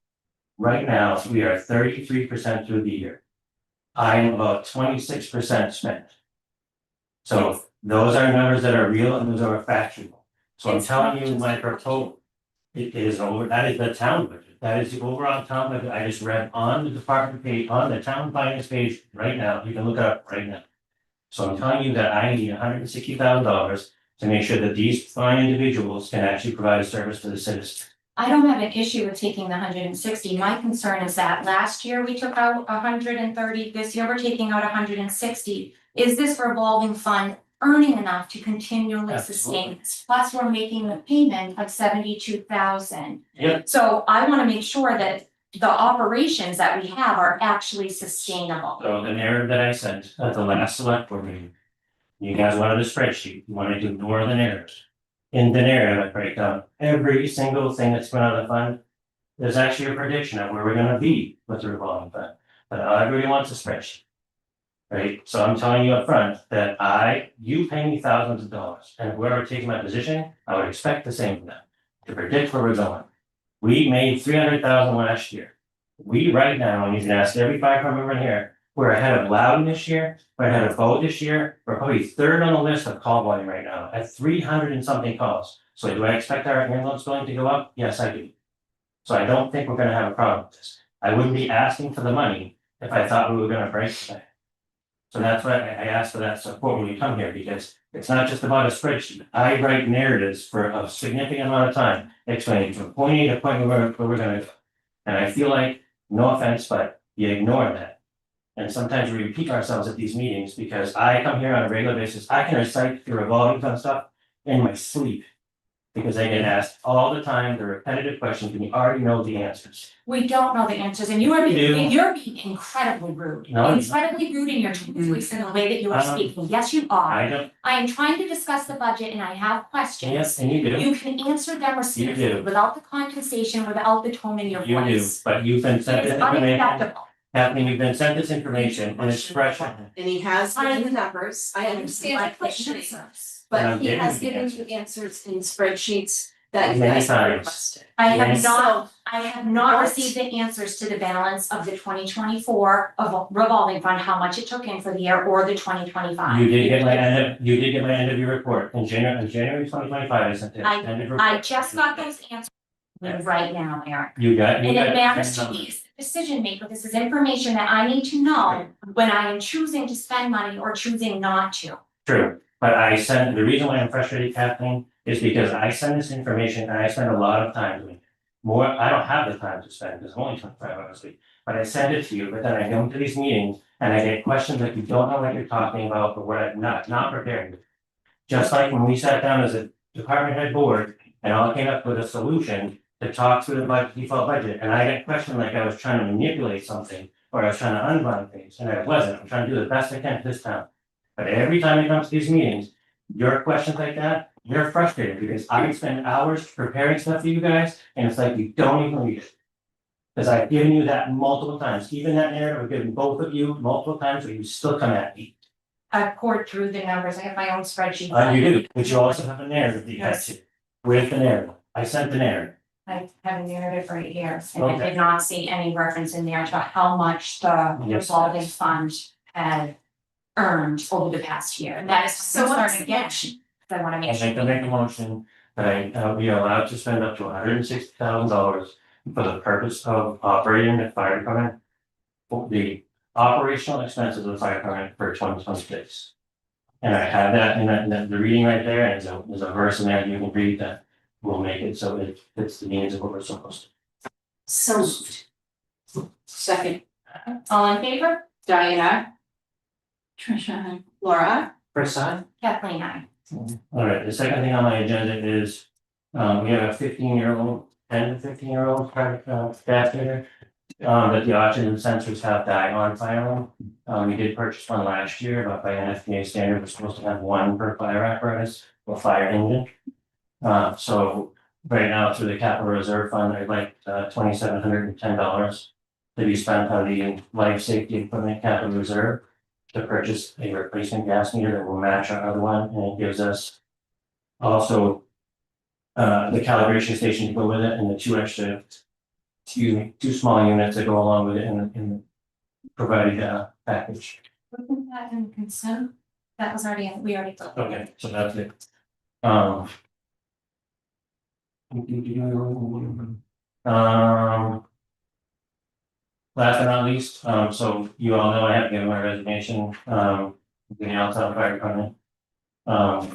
Right now, we are 33% through the year. I'm about 26% spent. So those are numbers that are real and those are factual. So I'm telling you, my proposal, it is over, that is the town budget, that is the overall town budget, I just read on the department page, on the town finance page right now, you can look it up right now. So I'm telling you that I need $160,000 to make sure that these fine individuals can actually provide a service to the citizens. I don't have an issue with taking the 160. My concern is that last year we took out 130, this year we're taking out 160. Is this revolving fund earning enough to continually sustain this? Plus, we're making the payment of 72,000. Yep. So I want to make sure that the operations that we have are actually sustainable. So the narrative that I sent at the last select board meeting, you guys wanted a spreadsheet, you wanted to ignore the narrative. In the narrative, I break down every single thing that's going out of the fund. There's actually a prediction of where we're gonna be with the revolving fund, but everybody wants a spreadsheet. Right, so I'm telling you up front that you pay me thousands of dollars, and whoever takes my position, I would expect the same from them, to predict where we're going. We made 300,000 last year. We right now, and you can ask every fire department member in here, we're ahead of Loudon this year, we're ahead of Bow this year, we're probably third on the list of call volume right now, at 300 and something calls. So do I expect our ambulance billing to go up? Yes, I do. So I don't think we're gonna have a problem with this. I wouldn't be asking for the money if I thought we were gonna break the bank. So that's why I asked for that support when you come here, because it's not just about a spreadsheet. I write narratives for a significant amount of time, explaining from point A to point where we're gonna go. And I feel like, no offense, but you ignore that. And sometimes we repeat ourselves at these meetings, because I come here on a regular basis, I can recite the revolving fund stuff in my sleep. Because I get asked all the time the repetitive questions, and you already know the answers. We don't know the answers, and you're being incredibly rude. No, I'm not. Incredibly rude in your voice and the way that you are speaking. Yes, you are. I don't, I am trying to discuss the budget and I have questions. yes, and you do, You can answer them respectfully do. without the condensation, without the tone in your you do, voice. but you've been It sent is this information, unacceptable. Kathleen, you've been sent this information and expression. And he has given the numbers, I understand the questions, but he has given you answers in spreadsheets that you Many guys have times. requested. I Yes. have not What? received the answers to the balance of the 2024 of revolving fund, how much it took in for the year, or the 2025. You did get my end of your report in January 2025, I sent the extended report. I just got those answers right now, Eric. You got. And it matters to me as the decision maker. This is information that I need to know when I am choosing to spend money or choosing not to. True, but the reason why I'm frustrated, Kathleen, is because I send this information and I spend a lot of time doing it. I don't have the time to spend, because I'm only 25 hours a week, but I send it to you, but then I go into these meetings and I get questions that you don't know what you're talking about, or what I'm not prepared. Just like when we sat down as a department head board and all came up with a solution to talk through the default budget, and I get questioned like I was trying to manipulate something, or I was trying to unbind things, and I wasn't. I'm trying to do the best I can for this town. But every time it comes to these meetings, your questions like that, you're frustrated, because I spend hours preparing stuff for you guys, and it's like you don't even read it. Because I've given you that multiple times, even that narrative I've given both of you multiple times, but you still come at me. I've poured through the numbers. I have my own spreadsheet. You do, but you also have a narrative that you had to. With the narrative, I sent the narrative. I have a narrative right here, and I Okay. did not see any reference in there to how much the Yes. revolving fund had earned over the past year. And that is So so what's concerned the again. I wanna I'd make like to sure. make a motion that we are allowed to spend up to $160,000 for the purpose of operating the fire department. For the operational expenses of the fire department for 2026. And I have that in the reading right there, and there's a verse in there you can read that will make it so it fits the needs of what we're supposed to. So moved. Second, All in favor? Diana. Trisha, Laura. Chris, I. Kathleen, I. All right, the second thing on my agenda is, we have a 15-year-old, 10 to 15-year-old staff here. That the auction and sensors have die on fire. We did purchase one last year, but by NFPA standard, we're supposed to have one per fire apparatus or fire engine. So right now through the capital reserve fund, I'd like $2,710 to be spent on the life safety equipment capital reserve to purchase a replacement gas meter that will match our other one, and it gives us also the calibration station to go with it and the two small units that go along with it in the provided package. Wasn't that in consent? That was already, we already took. Okay, so that's it. Last but not least, so you all know I have given my resignation, the Allentown Fire Department. I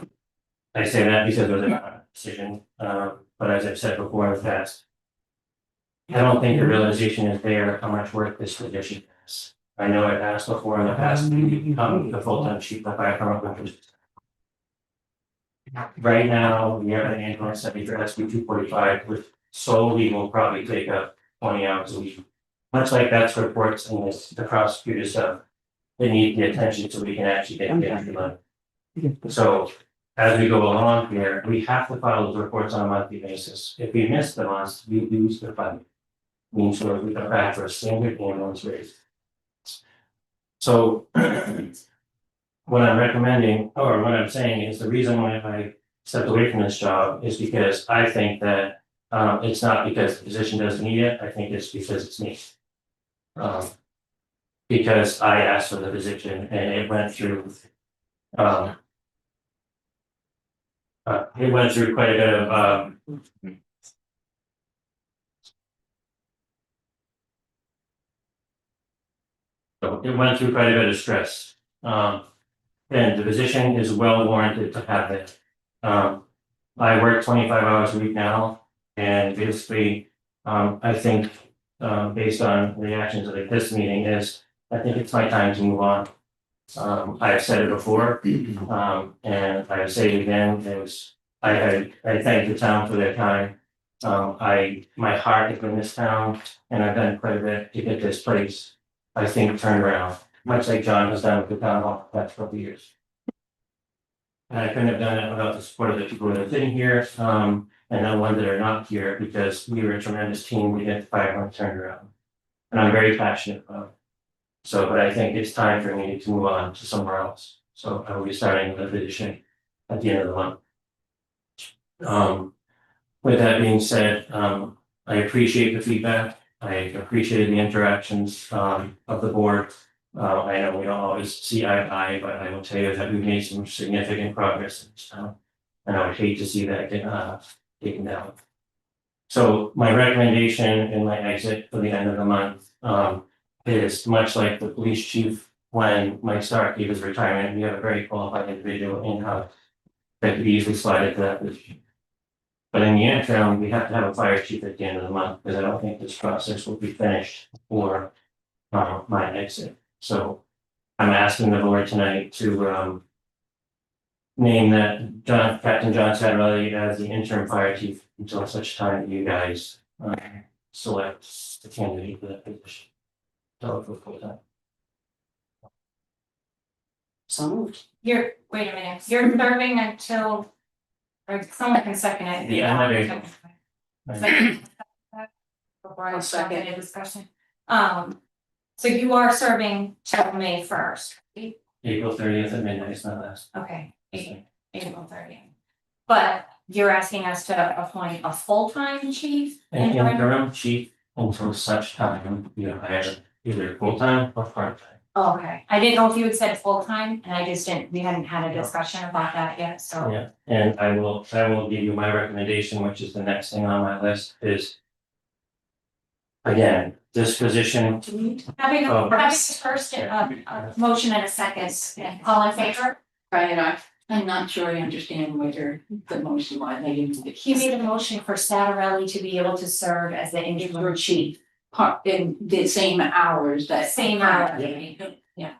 say that because it was a decision, but as I've said before in the past, I don't think the realization is there how much work this position is. I know I've asked before in the past to become the full-time chief of fire department. Right now, we have an ambulance that we for SB 245, which solely will probably take up 20 hours a week. Much like that's reports and the prosecutor stuff, they need the attention so we can actually get the money. So as we go along here, we have to file those reports on a monthly basis. If we miss the month, we lose the fund. Means we come back for a standard ambulance rate. So what I'm recommending, or what I'm saying is the reason why I stepped away from this job is because I think that it's not because the position doesn't need it, I think it's because it's me. Because I asked for the position and it went through quite a bit of so it went through quite a bit of stress. And the position is well warranted to have it. I work 25 hours a week now, and basically, I think, based on reactions at this meeting is, I think it's my time to move on. I've said it before, and I say it again, I thank the town for their time. My heart is in this town, and I've done quite a bit to get this place, I think, turned around, much like John has done with the town hall the past couple of years. And I couldn't have done it without the support of the people that are sitting here, and the ones that are not here, because we were a tremendous team to get the fire department turned around. And I'm very passionate about it. So, but I think it's time for me to move on to somewhere else. So I will be starting the position at the end of the month. With that being said, I appreciate the feedback. I appreciated the interactions of the board. I know we don't always see eye to eye, but I will tell you that we've made some significant progress in this town. And I would hate to see that get taken down. So my recommendation in my exit for the end of the month is much like the police chief when Mike Stark gave his retirement. We have a very qualified individual in-house that could easily slide into that position. But in the interim, we have to have a fire chief at the end of the month, because I don't think this process will be finished for my exit. So I'm asking the board tonight to name that Captain John Satarelli as the interim fire chief until such time that you guys select the candidate for that position. So for full time. So moved. Wait a minute, you're serving until, or someone can second it. The end of April. Second. Before I start any discussion. So you are serving till May 1st. April 30th at midnight is my last. Okay, April 30th. But you're asking us to appoint a full-time chief? An interim chief until such time you hire either full-time or part-time. Oh, okay, I didn't know if you had said full-time, and I just didn't, we hadn't had a discussion about that yet, so. Yeah, and I will give you my recommendation, which is the next thing on my list is. Again, this position, Having a first, motion and a second, all in favor? Right, I'm not sure I understand whether the motion why they didn't. He made a motion for Satarelli to be able to serve as the interim chief. Part in the same hours that. Same hour. Yeah.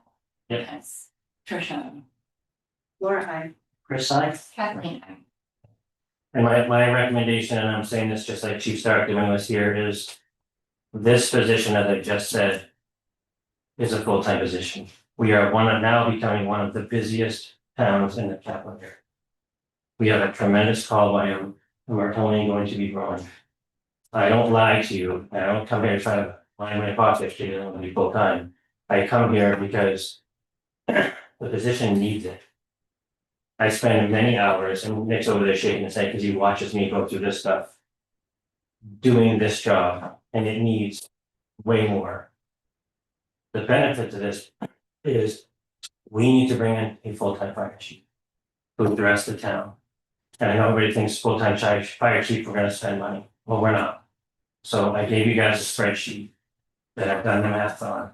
Yes. Trisha. Laura, I. Chris, I. Kathleen. And my recommendation, and I'm saying this just like Chief Stark doing this here, is this position, as I just said, is a full-time position. We are now becoming one of the busiest towns in the capital area. We have a tremendous call volume, and we're only going to be growing. I don't lie to you, I don't come here to try to line my pockets to get to be full-time. I come here because the position needs it. I spend many hours, and Nick's over there shaking his head because he watches me go through this stuff. Doing this job, and it needs way more. The benefit to this is we need to bring in a full-time fire chief. With the rest of the town. And I know everybody thinks full-time fire chief, we're gonna spend money. Well, we're not. So I gave you guys a spreadsheet that I've done the math on.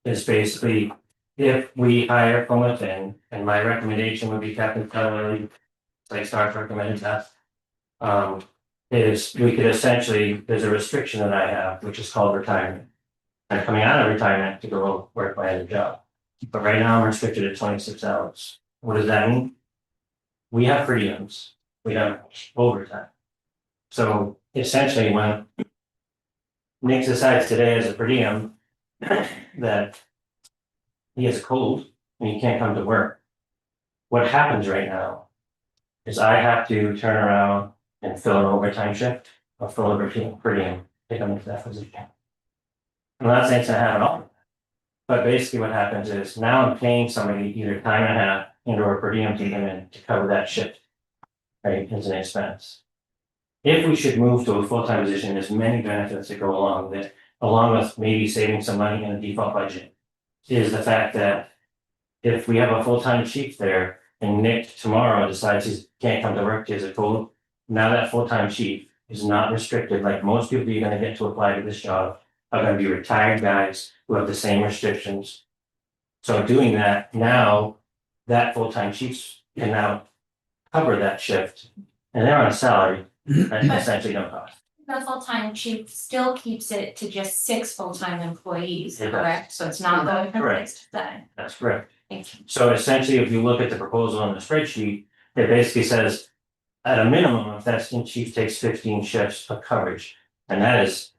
It's basically, if we hire from within, and my recommendation would be Captain Kelly, like Stark recommended that. Is we could essentially, there's a restriction that I have, which is called retirement. I'm coming out of retirement to go work my other job. But right now I'm restricted at 26 hours. What does that mean? We have per diems, we have overtime. So essentially, when Nick decides today as a per diem that he has a cold and he can't come to work, what happens right now is I have to turn around and fill an overtime shift or fill a per diem to come into that position. I'm not saying it's gonna happen all, but basically what happens is now I'm paying somebody either time and a half and or per diem to come in to cover that shift. Right, as an expense. If we should move to a full-time position, there's many benefits that go along with it, along with maybe saving some money in the default budget. Is the fact that if we have a full-time chief there and Nick tomorrow decides he can't come to work because of cold, now that full-time chief is not restricted, like most people you're gonna get to apply to this job are gonna be retired guys who have the same restrictions. So doing that, now that full-time chiefs can now cover that shift, and they're on a salary, that essentially don't cost. The full-time chief still keeps it to just 6 full-time employees, It does. correct? So it's not going from Correct. 6 to 7. That's correct. Thank you. So essentially, if you look at the proposal on the spreadsheet, it basically says, at a minimum, if that chief takes 15 shifts of coverage, and that is.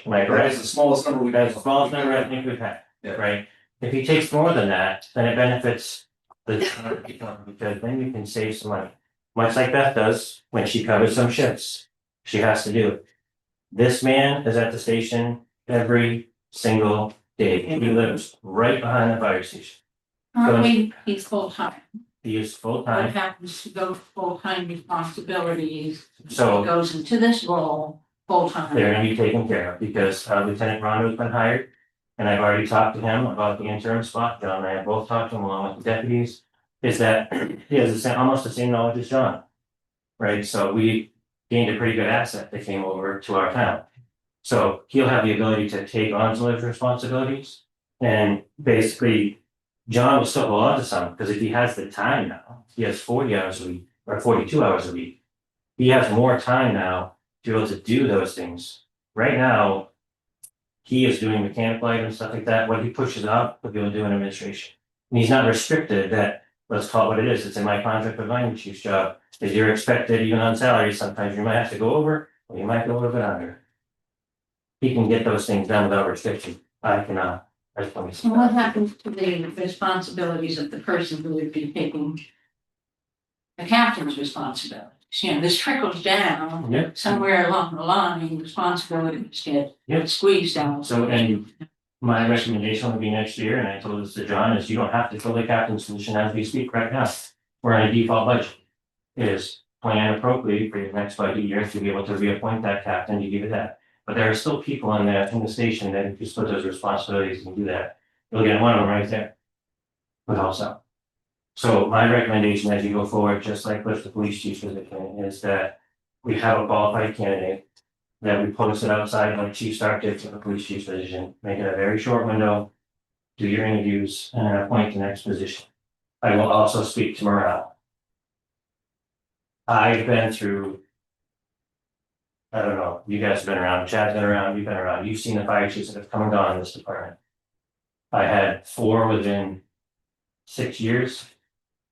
Like, That is the smallest number we've had. that's the smallest number I think we've had, Yeah. right? If he takes more than that, then it benefits the town because then you can save some money. Much like Beth does when she covers some shifts, she has to do it. This man is at the station every single day, he lives right behind the fire station. Currently, he's full-time. He is full What time, happens to those full-time responsibilities? so Goes into this role full-time. they're gonna be taken care of because Lieutenant Rondo's been hired. And I've already talked to him about the interim spot, John and I have both talked to him along with the deputies, is that he has almost the same knowledge as John. Right, so we gained a pretty good asset that came over to our town. So he'll have the ability to take on some of those responsibilities. And basically, John will still hold on to some, because if he has the time now, he has 40 hours a week or 42 hours a week. He has more time now to be able to do those things. Right now, he is doing mechanical items, stuff like that. What he pushes off, he'll be able to do in administration. And he's not restricted that, let's call it what it is. It's in my contract with my chief's job. Is you're expected, even on salary, sometimes you might have to go over, or you might go a little bit under. He can get those things done without restriction. I cannot. That's what And what happens to the responsibilities of the person who would be taking the captain's responsibilities? You know, this trickles down. Yep. Somewhere along the line, responsibilities Yep. get squeezed out. So, and my recommendation would be next year, and I told this to John, is you don't have to fill the captain's position as we speak right now. We're in a default budget. Is plan appropriately for your next budget year to be able to reappoint that captain, you give it that. But there are still people in the station that if you split those responsibilities and do that, you'll get one of them right there. Would help out. So my recommendation as you go forward, just like with the police chief position, is that we have a qualified candidate. That we post it outside like Chief Stark did for the police chief's position, make it a very short window. Do your interviews and then appoint the next position. I will also speak to morale. I've been through. I don't know, you guys have been around, Chad's been around, you've been around, you've seen the fire chiefs that have come and gone in this department. I had 4 within 6 years.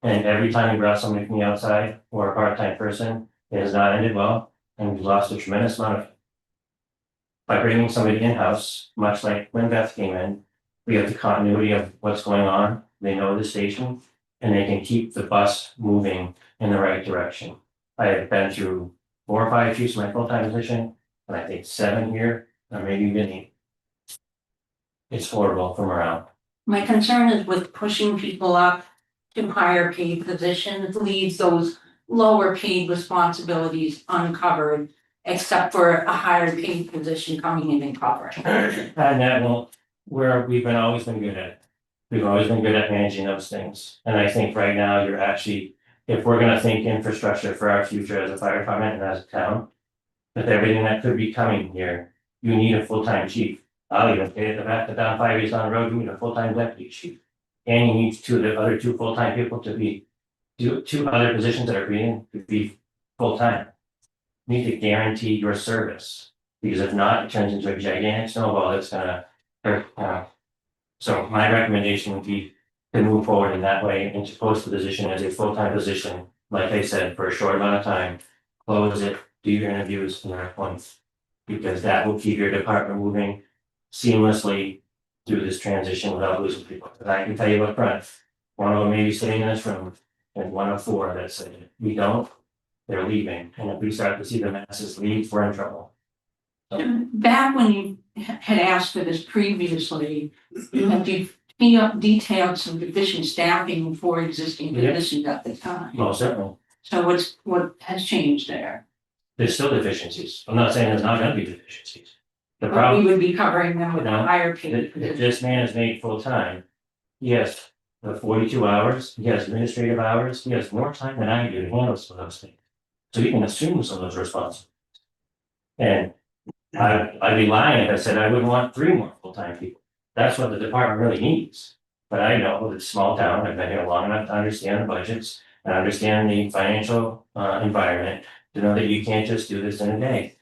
And every time we brought somebody from the outside or a part-time person, it has not ended well, and we've lost a tremendous amount of. By bringing somebody in-house, much like when Beth came in, we have the continuity of what's going on, they know the station, and they can keep the bus moving in the right direction. I have been through 4 or 5 chiefs in my full-time position, and I think 7 here, or maybe even 8. It's horrible from around. My concern is with pushing people up to higher paid positions, leaves those lower paid responsibilities uncovered. Except for a higher paid position coming in and covering. And that won't, we've always been good at it. We've always been good at managing those things, and I think right now you're actually, if we're gonna think infrastructure for our future as a fire department and as a town. With everything that could be coming here, you need a full-time chief. I'll even say it down 5 years down the road, you need a full-time deputy chief. And you need the other 2 full-time people to be, 2 other positions that are being, to be full-time. You need to guarantee your service, because if not, it turns into a gigantic snowball that's gonna hurt. So my recommendation would be to move forward in that way and to post the position as a full-time position, like I said, for a short amount of time. Close it, do your interviews and appoint, because that will keep your department moving seamlessly through this transition without losing people. But I can tell you up front, one of them may be sitting in this room, and one of 4 that said, we don't. They're leaving, and if we start to see the masses leave, we're in trouble. Back when you had asked for this previously, you had detailed some deficient staffing for existing Yeah. positions at the time. Most certainly, So what has changed there? there's still deficiencies. I'm not saying there's not gonna be deficiencies. The But problem, we would be covering them with a No. higher paid if position. this man is made full-time, he has the 42 hours, he has administrative hours, he has more time than I do to handle some of those things. So he can assume some of those responsibilities. And I'd be lying if I said I wouldn't want 3 more full-time people. That's what the department really needs. But I know it's a small town, I've been here long enough to understand the budgets and understand the financial environment to know that you can't just do this in a day.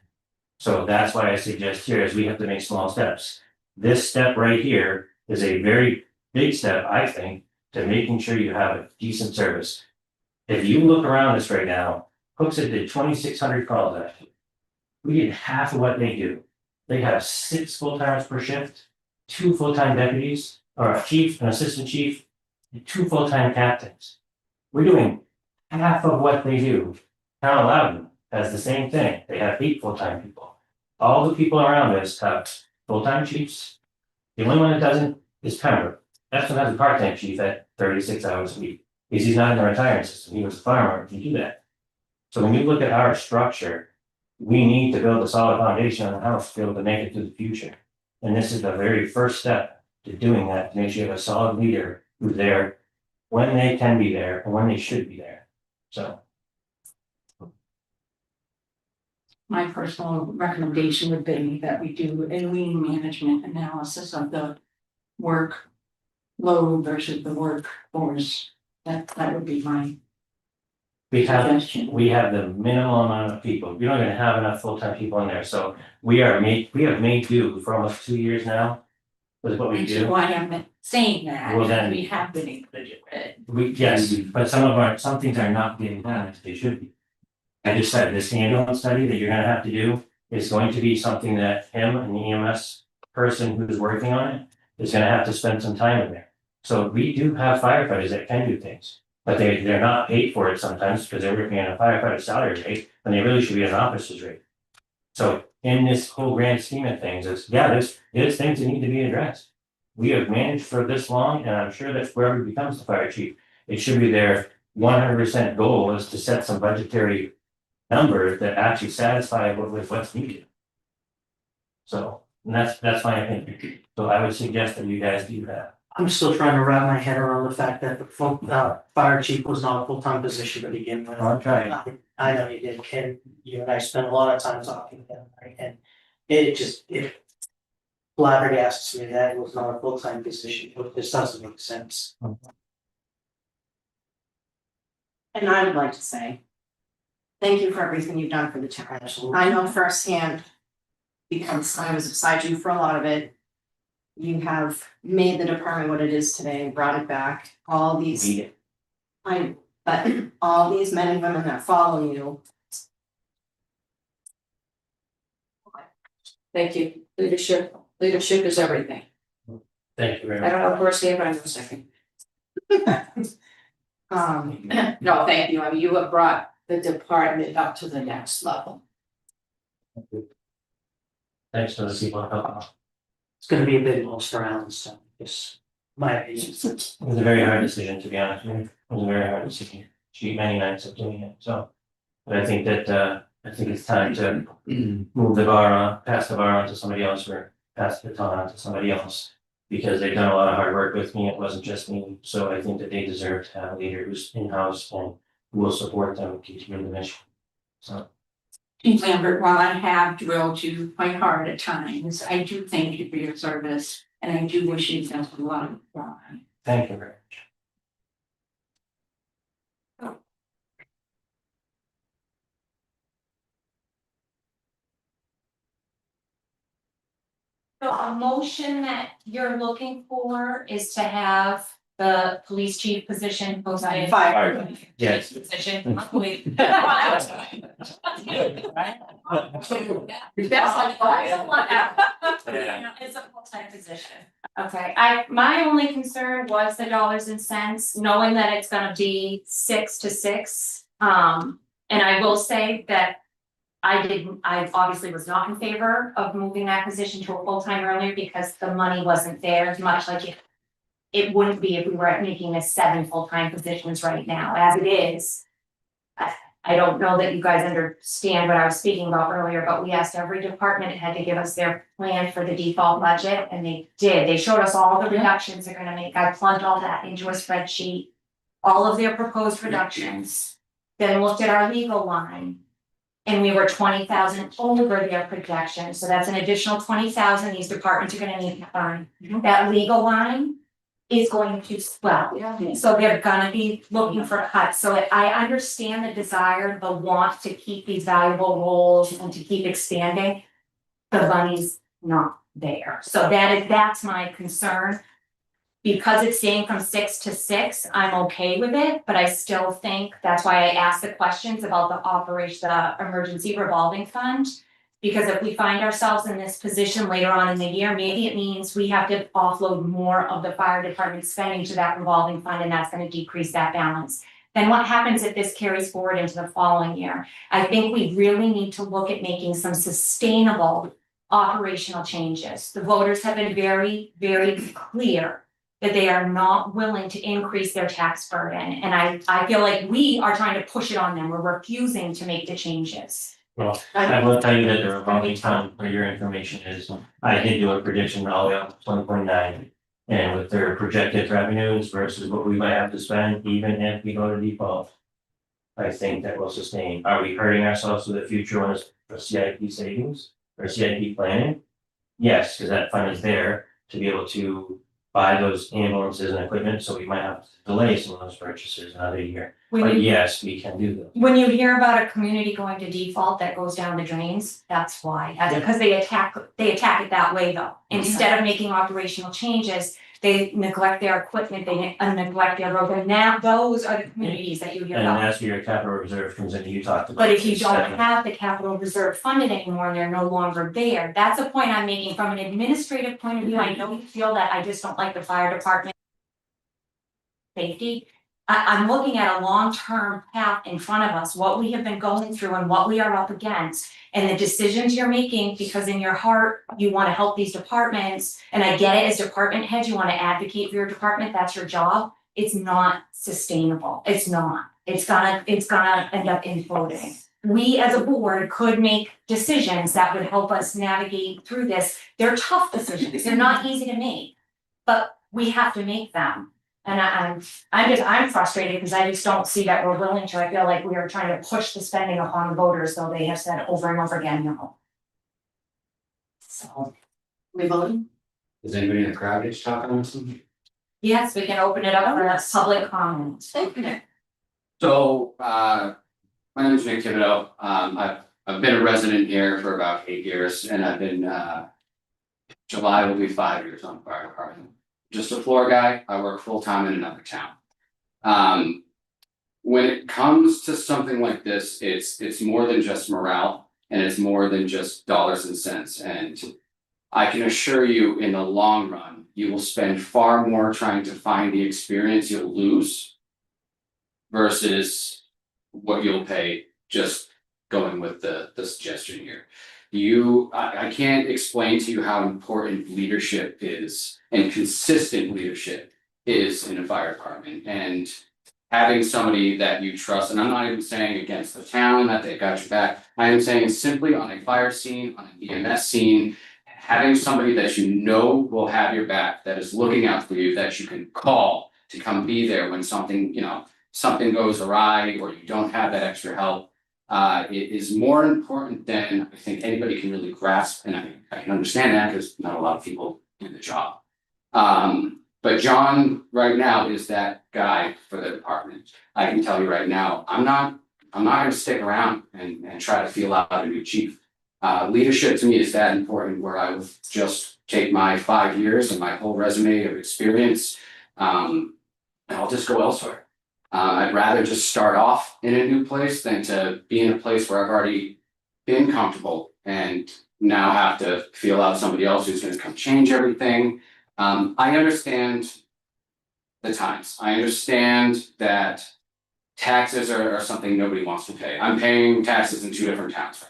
So that's why I suggest here is we have to make small steps. This step right here is a very big step, I think, to making sure you have a decent service. If you look around us right now, Hooksett did 2,600 calls last year. We did half of what they do. They have 6 full-timers per shift, 2 full-time deputies, or a chief, an assistant chief, and 2 full-time captains. We're doing half of what they do. Town of Loudon has the same thing. They have 8 full-time people. All the people around us have full-time chiefs. The only one that doesn't is Pembroke. That's one has a part-time chief at 36 hours a week. Because he's not in the retirement system. He was a farmer, he do that. So when you look at our structure, we need to build a solid foundation on the house to be able to make it to the future. And this is the very first step to doing that, to make sure you have a solid leader who's there when they can be there and when they should be there. So. My personal recommendation would be that we do a lean management analysis of the work load versus the workforce. That would be my We have suggestion. the minimal amount of people. We don't even have enough full-time people in there, so we have made do for almost 2 years now. With what we Which is do. why I'm saying that, Well, then- we have been able to do it. Yes, but some things are not being done as they should be. I just said, this ambulance study that you're gonna have to do is going to be something that him and the EMS person who's working on it is gonna have to spend some time in there. So we do have firefighters that can do things, but they're not paid for it sometimes because they're working on a firefighter salary rate, when they really should be an officer's rate. So in this whole grand scheme of things, there's things that need to be addressed. We have managed for this long, and I'm sure that whoever becomes the fire chief, it should be their 100% goal is to set some budgetary numbers that actually satisfy with what's needed. So, and that's my opinion. So I would suggest that you guys do that. I'm still trying to wrap my head around the fact that the fire chief was not a full-time position to begin with. I'll try. I know you did, Ken, you and I spent a lot of time talking to him, right, and it flabbergasts me that it was not a full-time position, it just doesn't make sense. And I would like to say, thank you for everything you've done for the town. I know firsthand, because I was beside you for a lot of it. You have made the department what it is today, brought it back, all these. But all these men and women that follow you. Thank you. Leadership is everything. Thank you very I much. don't know firsthand, but I know second. Um, No, thank you. I mean, you have brought the department up to the next level. Thanks for the people that help. It's gonna be a big loss for Alan, so it's my opinion. It was a very hard decision, to be honest with you. It was a very hard decision. She many nights of doing it, so. But I think that, I think it's time to move the bar on, pass the bar on to somebody else, or pass the baton on to somebody else. Because they've done a lot of hard work with me, it wasn't just me, so I think that they deserve to have a leader who's in-house and who will support them and continue the mission. So, Chief Lambert, while I have drilled you quite hard at times, I do thank you for your service and I do wish you a lot of luck. thank you very much. So a motion that you're looking for is to have the police chief position posted. Fire. Yes. Position. It's a full-time position. Okay, my only concern was the dollars and cents, knowing that it's gonna be 6 to 6. And I will say that I obviously was not in favor of moving that position to a full-time earlier because the money wasn't there as much like it wouldn't be if we were making this 7 full-time positions right now, as it is. I don't know that you guys understand what I was speaking about earlier, but we asked every department had to give us their plan for the default budget, and they did. They showed us all the reductions they're gonna make. I plugged all that into a spreadsheet. All of their proposed reductions, then looked at our legal line. And we were 20,000 over their projection, so that's an additional 20,000 these departments are gonna need to fund. That legal line is going to swell. So they're gonna be looking for cuts, so I understand the desire, the want to keep these valuable roles and to keep expanding. The money's not there, so that's my concern. Because it's staying from 6 to 6, I'm okay with it, but I still think that's why I asked the questions about the emergency revolving fund. Because if we find ourselves in this position later on in the year, maybe it means we have to offload more of the fire department spending to that revolving fund, and that's gonna decrease that balance. Then what happens if this carries forward into the following year? I think we really need to look at making some sustainable operational changes. The voters have been very, very clear that they are not willing to increase their tax burden, and I feel like we are trying to push it on them, we're refusing to make the changes. Well, I will tell you that the revolving fund, for your information, is, I did do a prediction all the way up to 2029. And with their projected revenues versus what we might have to spend, even if we go to default. I think that will sustain. Are we hurting ourselves for the future when it's for CIP savings or CIP planning? Yes, because that fund is there to be able to buy those ambulances and equipment, so we might have to delay some of those purchases another year. But yes, we can do those. When you hear about a community going to default that goes down the drains, that's why, because they attack it that way though. Instead of making operational changes, they neglect their equipment, they neglect their road, and now those are the communities that you hear And about. that's where your capital reserve comes in, you talked about. But if you don't Seven. have the capital reserve funded anymore and they're no longer there, that's a point I'm making from an administrative point of view. I don't feel that, I just don't like the fire department safety. I'm looking at a long-term path in front of us, what we have been going through and what we are up against. And the decisions you're making, because in your heart, you wanna help these departments, and I get it, as department heads, you wanna advocate for your department, that's your job. It's not sustainable, it's not, it's gonna end up imploding. We as a board could make decisions that would help us navigate through this. They're tough decisions, they're not easy to make, but we have to make them. And I'm frustrated because I just don't see that we're willing to. I feel like we are trying to push the spending upon voters, though they have said over and over again, no. So, we voting? Is anybody in the crowd just talking on something? Yes, we can open it up for public comment. So, my name is Nick Thibodeau. I've been a resident here for about 8 years and I've been, July will be 5 years on the fire department. Just a floor guy. I work full-time in another town. When it comes to something like this, it's more than just morale and it's more than just dollars and cents. And I can assure you, in the long run, you will spend far more trying to find the experience you'll lose versus what you'll pay just going with the suggestion here. I can't explain to you how important leadership is and consistent leadership is in a fire department. And having somebody that you trust, and I'm not even saying against the town that they got your back, I am saying simply on a fire scene, on an EMS scene, having somebody that you know will have your back, that is looking out for you, that you can call to come be there when something, something goes awry or you don't have that extra help. It is more important than I think anybody can really grasp, and I can understand that because not a lot of people do the job. But John right now is that guy for the department. I can tell you right now, I'm not gonna stick around and try to feel out a new chief. Leadership to me is that important, where I would just take my 5 years and my whole resume of experience, and I'll just go elsewhere. I'd rather just start off in a new place than to be in a place where I've already been comfortable and now have to feel out somebody else who's gonna come change everything. I understand the times. I understand that taxes are something nobody wants to pay. I'm paying taxes in 2 different towns.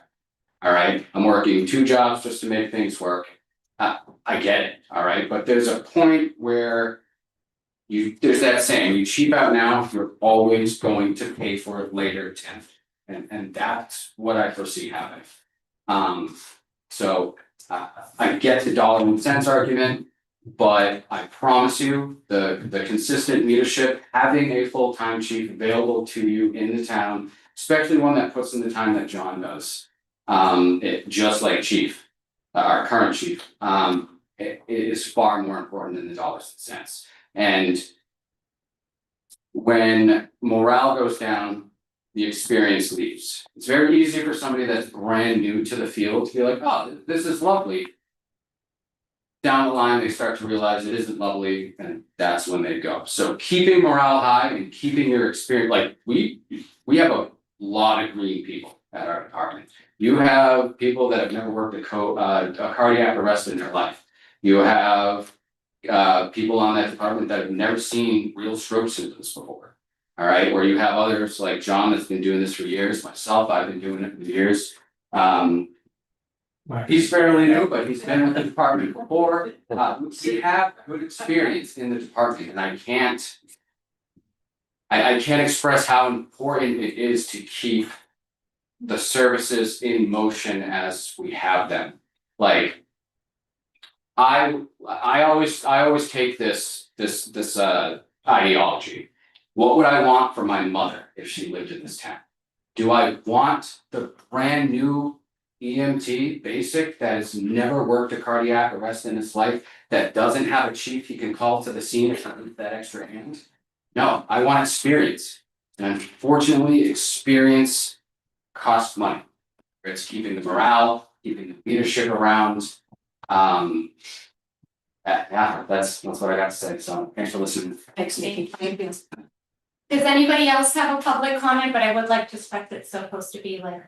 All right, I'm working 2 jobs just to make things work. I get it, all right, but there's a point where there's that saying, you cheap out now, you're always going to pay for it later, and that's what I foresee happening. So I get the dollar and cents argument, but I promise you, the consistent leadership, having a full-time chief available to you in the town, especially one that puts in the time that John does. Just like chief, our current chief, it is far more important than the dollars and cents. And when morale goes down, the experience leaves. It's very easy for somebody that's brand new to the field to be like, oh, this is lovely. Down the line, they start to realize it isn't lovely, and that's when they go. So keeping morale high and keeping your experience, like we have a lot of green people at our department. You have people that have never worked a cardiac arrest in their life. You have people on that department that have never seen real stroke symptoms before. All right, or you have others like John that's been doing this for years. Myself, I've been doing it for years. He's fairly new, but he's been with the department before. We have good experience in the department, and I can't express how important it is to keep the services in motion as we have them. Like, I always take this ideology. What would I want for my mother if she lived in this town? Do I want the brand new EMT basic that has never worked a cardiac arrest in his life, that doesn't have a chief he can call to the scene if I need that extra hand? No, I want experience. And unfortunately, experience costs money. It's keeping the morale, keeping the leadership around. Yeah, that's what I got to say. So thanks for listening. Thanks, Nikki. Does anybody else have a public comment? But I would like to expect it's supposed to be like,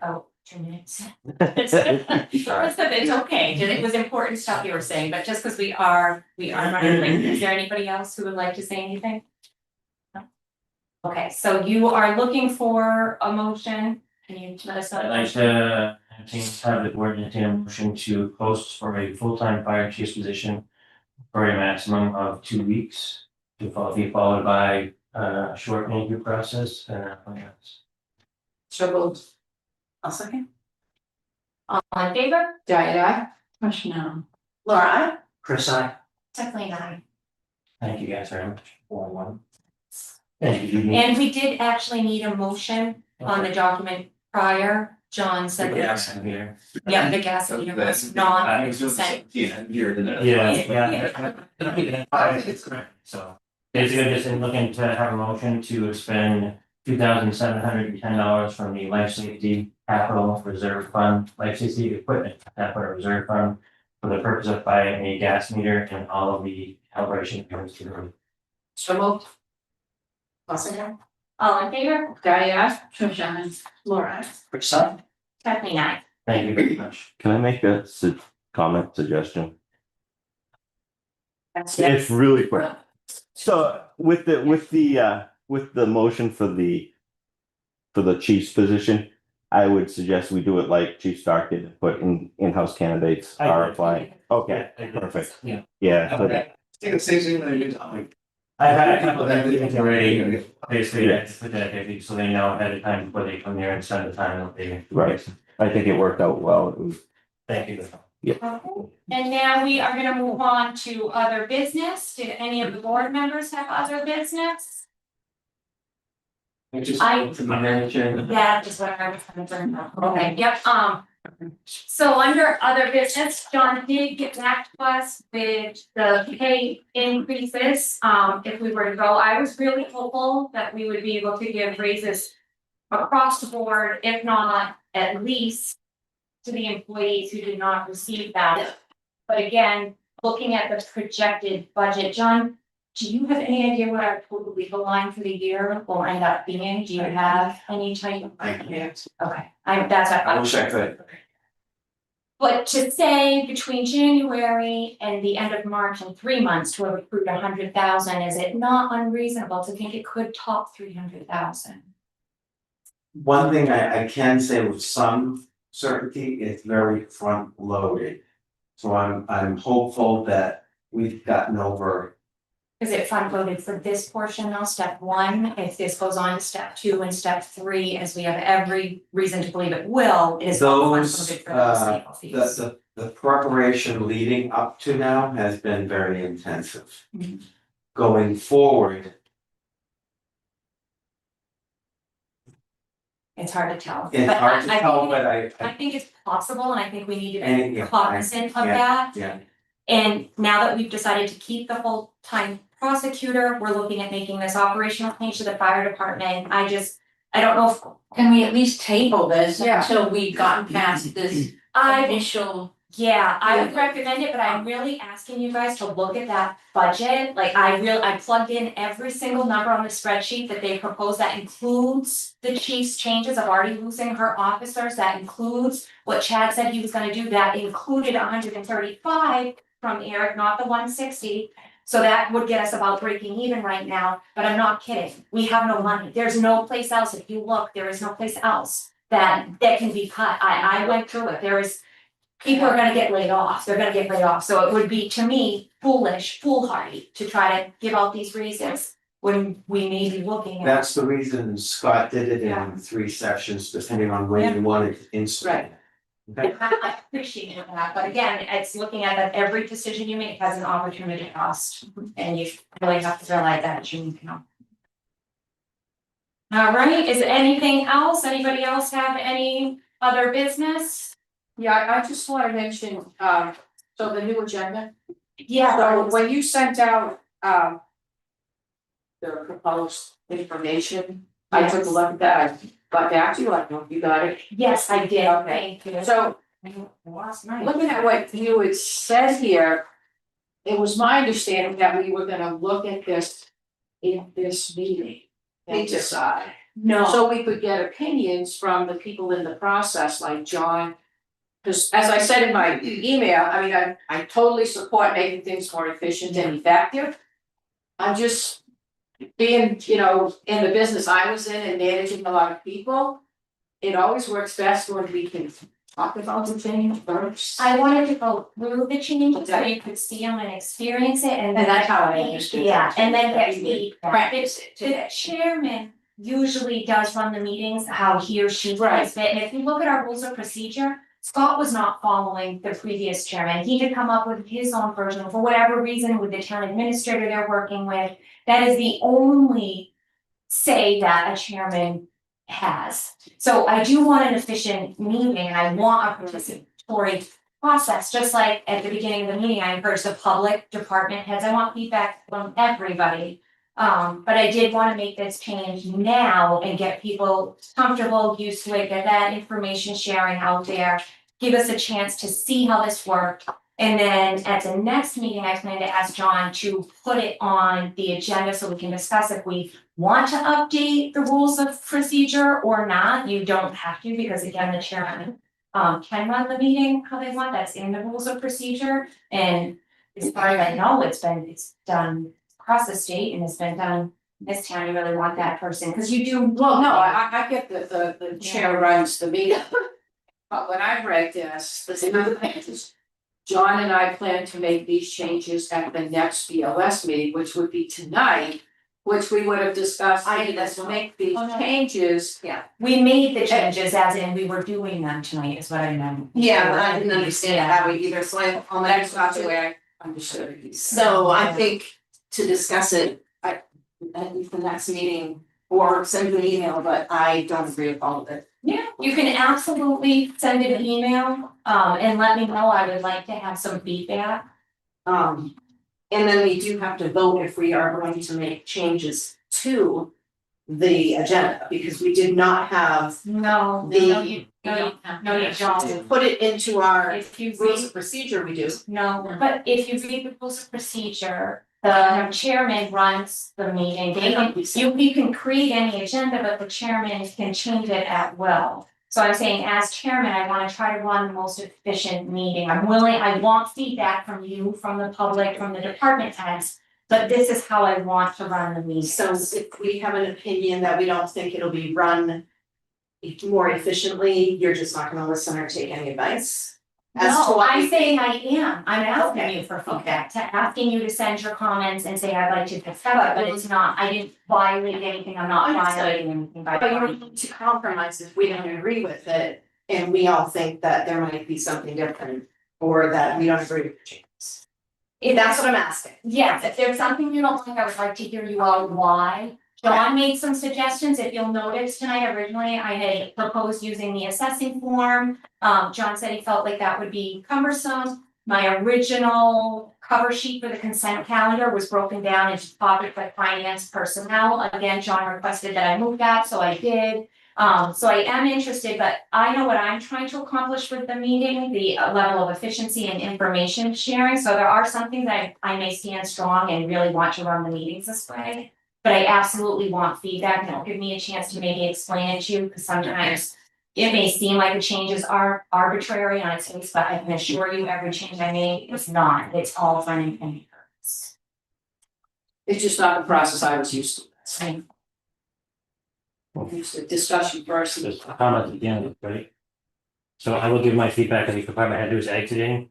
2 minutes. It's okay, it was important stuff you were saying, but just because we are running late, is there anybody else who would like to say anything? No? Okay, so you are looking for a motion, can you let us know? I'd like to have the board entertain a motion to post for a full-time fire chief's position for a maximum of 2 weeks, to be followed by a short interview process and appointments. Struggled. I'll second. All in favor? Diane, aye. Question now. Laura, aye. Chris, I Kathleen, aye. thank you guys very much for one. Thank you. And we did actually need a motion on the document prior. John said that. Here. Yeah, the gas meter was non-consent. Yeah. So basically, just in looking to have a motion to expend $2,710 from the Life Safety Capital Reserve Fund, Life Safety Equipment Capital Reserve Fund, for the purpose of buying a gas meter and all of the calibration units to the roof. So moved. All in favor? Diane, Shoshana, Laura. Kathleen, aye. Thank you very much. Can I make a comment suggestion? That's It's really quick. So with the motion for the chief's position, I would suggest we do it like Chief Stark did, and put in-house candidates I are did. applying. Okay, Yeah, I did. perfect. Yeah. Yeah, so I think it's easy when you're talking. I've had a couple of them meetings already, basically, I just put that, I think, so they know ahead of time before they come here and spend the time that they. Right. I think it worked out well. It was- Thank you. And now we are gonna move on to other business. Did any of the board members have other business? To my manager. Yeah, just what I was gonna bring up. Okay, yep, so under other business, John did get back to us with the pay increases. If we were to go, I was really hopeful that we would be able to give raises across the board, if not at least to the employees who did not receive that. But again, looking at the projected budget, John, do you have any idea what our total legal line for the year will end up being? Do you have any type of? I can't. Okay, that's what. I wish I could. But to say between January and the end of March in 3 months to have accrued 100,000, is it not unreasonable to think it could top 300,000? One thing I can say with some certainty, it's very front loaded. So I'm hopeful that we've gotten over. Is it front loaded for this portion now, step 1, if this goes on to step 2 and step 3, as we have every reason to believe it will, it is all front Those, loaded for those legal fees. the preparation leading up to now has been very intensive. Mhm. Going forward, It's hard to tell. it's But hard to I tell, think but I think it's possible, and I think we need to And, be yeah, cognizant of yeah, that. yeah. And now that we've decided to keep the full-time prosecutor, we're looking at making this operational change to the fire department. I don't know if Can we at least table this Yeah. until we've gotten past this initial? Yeah, I would recommend it, but I'm really asking you guys to look at that budget, like I plugged in every single number on the spreadsheet that they proposed, that includes the chief's changes of already losing her officers, that includes what Chad said he was gonna do, that included 135 from Eric, not the 160. So that would get us about breaking even right now, but I'm not kidding, we have no money, there's no place else, if you look, there is no place else that can be cut, I went through it, there is. People are gonna get laid off, they're gonna get laid off, so it would be, to me, foolhardy to try to give out these raises when we may be looking at. That's the reason Scott did it Yeah. in 3 sessions, depending on when you wanted to insert. Okay. I appreciate that, but again, it's looking at that every decision you make has an opportunity cost, and you really have to realize that, you know. All right, is there anything else, anybody else have any other business? Yeah, I just wanna mention, so the new agenda, Yeah, so when you sent out, the proposed information, I took a look at that, I got back to you, I don't know if you got it. yes, I did, Okay. thank you. So, Last night. looking at what you had said here, it was my understanding that we were gonna look at this in this meeting and decide. No. So we could get opinions from the people in the process, like John. Cause as I said in my email, I mean, I totally support making things more efficient and effective. I'm just being, in the business I was in and managing a lot of people. It always works best when we can talk about the thing first. I wanted to go through the changes so you could see them and experience it, and then. And that's how I understood. Yeah, and then get feedback. Practice it The today. chairman usually does run the meetings how he or she Right. does it, and if you look at our rules of procedure, Scott was not following the previous chairman, he did come up with his own version, for whatever reason, with the town administrator they're working with. That is the only say that a chairman has. So I do want an efficient meeting, and I want a participatory process, just like at the beginning of the meeting, I encourage the public department heads, I want feedback from everybody. But I did wanna make this change now and get people comfortable, used to it, get that information sharing out there. Give us a chance to see how this worked. And then at the next meeting, I plan to ask John to put it on the agenda so we can discuss if we want to update the rules of procedure or not. You don't have to, because again, the chairman can run the meeting how they want, that's in the rules of procedure. And as far as I know, it's done across the state and it's been done in this town. You really want that person, because you do. Well, no, I get the chair runs the meeting. But when I read this, the thing is, John and I plan to make these changes at the next BOS meeting, which would be tonight, which we would have discussed, let's make these changes. Yeah. We made the changes as in we were doing them tonight is what I meant. Yeah, I didn't understand how we either, so that's not the way I understood it. So I think to discuss it, at the next meeting, or send an email, but I don't agree with all of it. Yeah, you can absolutely send an email, and let me know. I would like to have some feedback. And then we do have to vote if we are going to make changes to the agenda, because we did not have No, The- no, you don't. put it into our If you rules read, of procedure, we do. no, but if you read the rules of procedure, the chairman runs the meeting. We can create any agenda, but the chairman can change it at will. So I'm saying as chairman, I wanna try to run the most efficient meeting. I want feedback from you, from the public, from the department heads. But this is how I want to run the meeting. So if we have an opinion that we don't think it'll be run more efficiently, you're just not gonna listen or take any advice? As to No, what I'm we saying I am, I'm asking Okay, you for feedback, asking you to send your comments and say I'd like to discuss it, but it's not, I didn't violate anything, I'm not Understood. violating anything by. But you're willing to compromise if we don't agree with it, and we all think that there might be something different, or that we don't agree with the changes. If That's what I'm asking. Yes, if there's something you don't think, I would like to hear you out why. John made some suggestions, if you'll notice tonight, originally I had proposed using the assessing form. John said he felt like that would be cumbersome. My original cover sheet for the consent calendar was broken down into topics like finance, personnel. Again, John requested that I move that, so I did. So I am interested, but I know what I'm trying to accomplish with the meeting, the level of efficiency and information sharing. So there are some things that I may stand strong and really want to run the meetings this way. But I absolutely want feedback, and it'll give me a chance to maybe explain it to you, because sometimes it may seem like the changes are arbitrary on its face, but I can assure you every change I make is not, it's all for an intended purpose. It's just not the process I was used to. Used to discussion first. Just a comment at the end, right? So I will give my feedback as the department head who's exiting.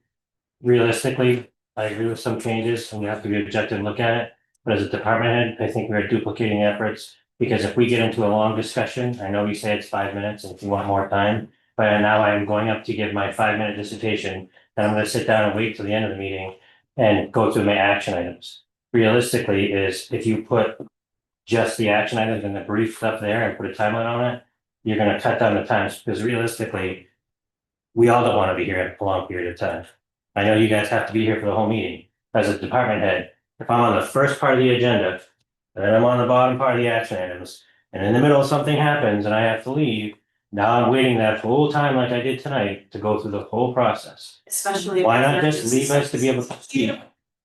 Realistically, I agree with some changes and we have to be objective and look at it. But as a department head, I think we're duplicating efforts, because if we get into a long discussion, I know we say it's 5 minutes and if you want more time. But now I am going up to give my 5-minute dissertation, and I'm gonna sit down and wait till the end of the meeting and go through my action items. Realistically is if you put just the action items and the brief stuff there and put a timeline on it, you're gonna cut down the times, because realistically, we all don't wanna be here a long period of time. I know you guys have to be here for the whole meeting. As a department head, if I'm on the first part of the agenda, and then I'm on the bottom part of the action items, and in the middle something happens and I have to leave, now I'm waiting that whole time like I did tonight to go through the whole process. Especially. Why not just leave us to be able to speak?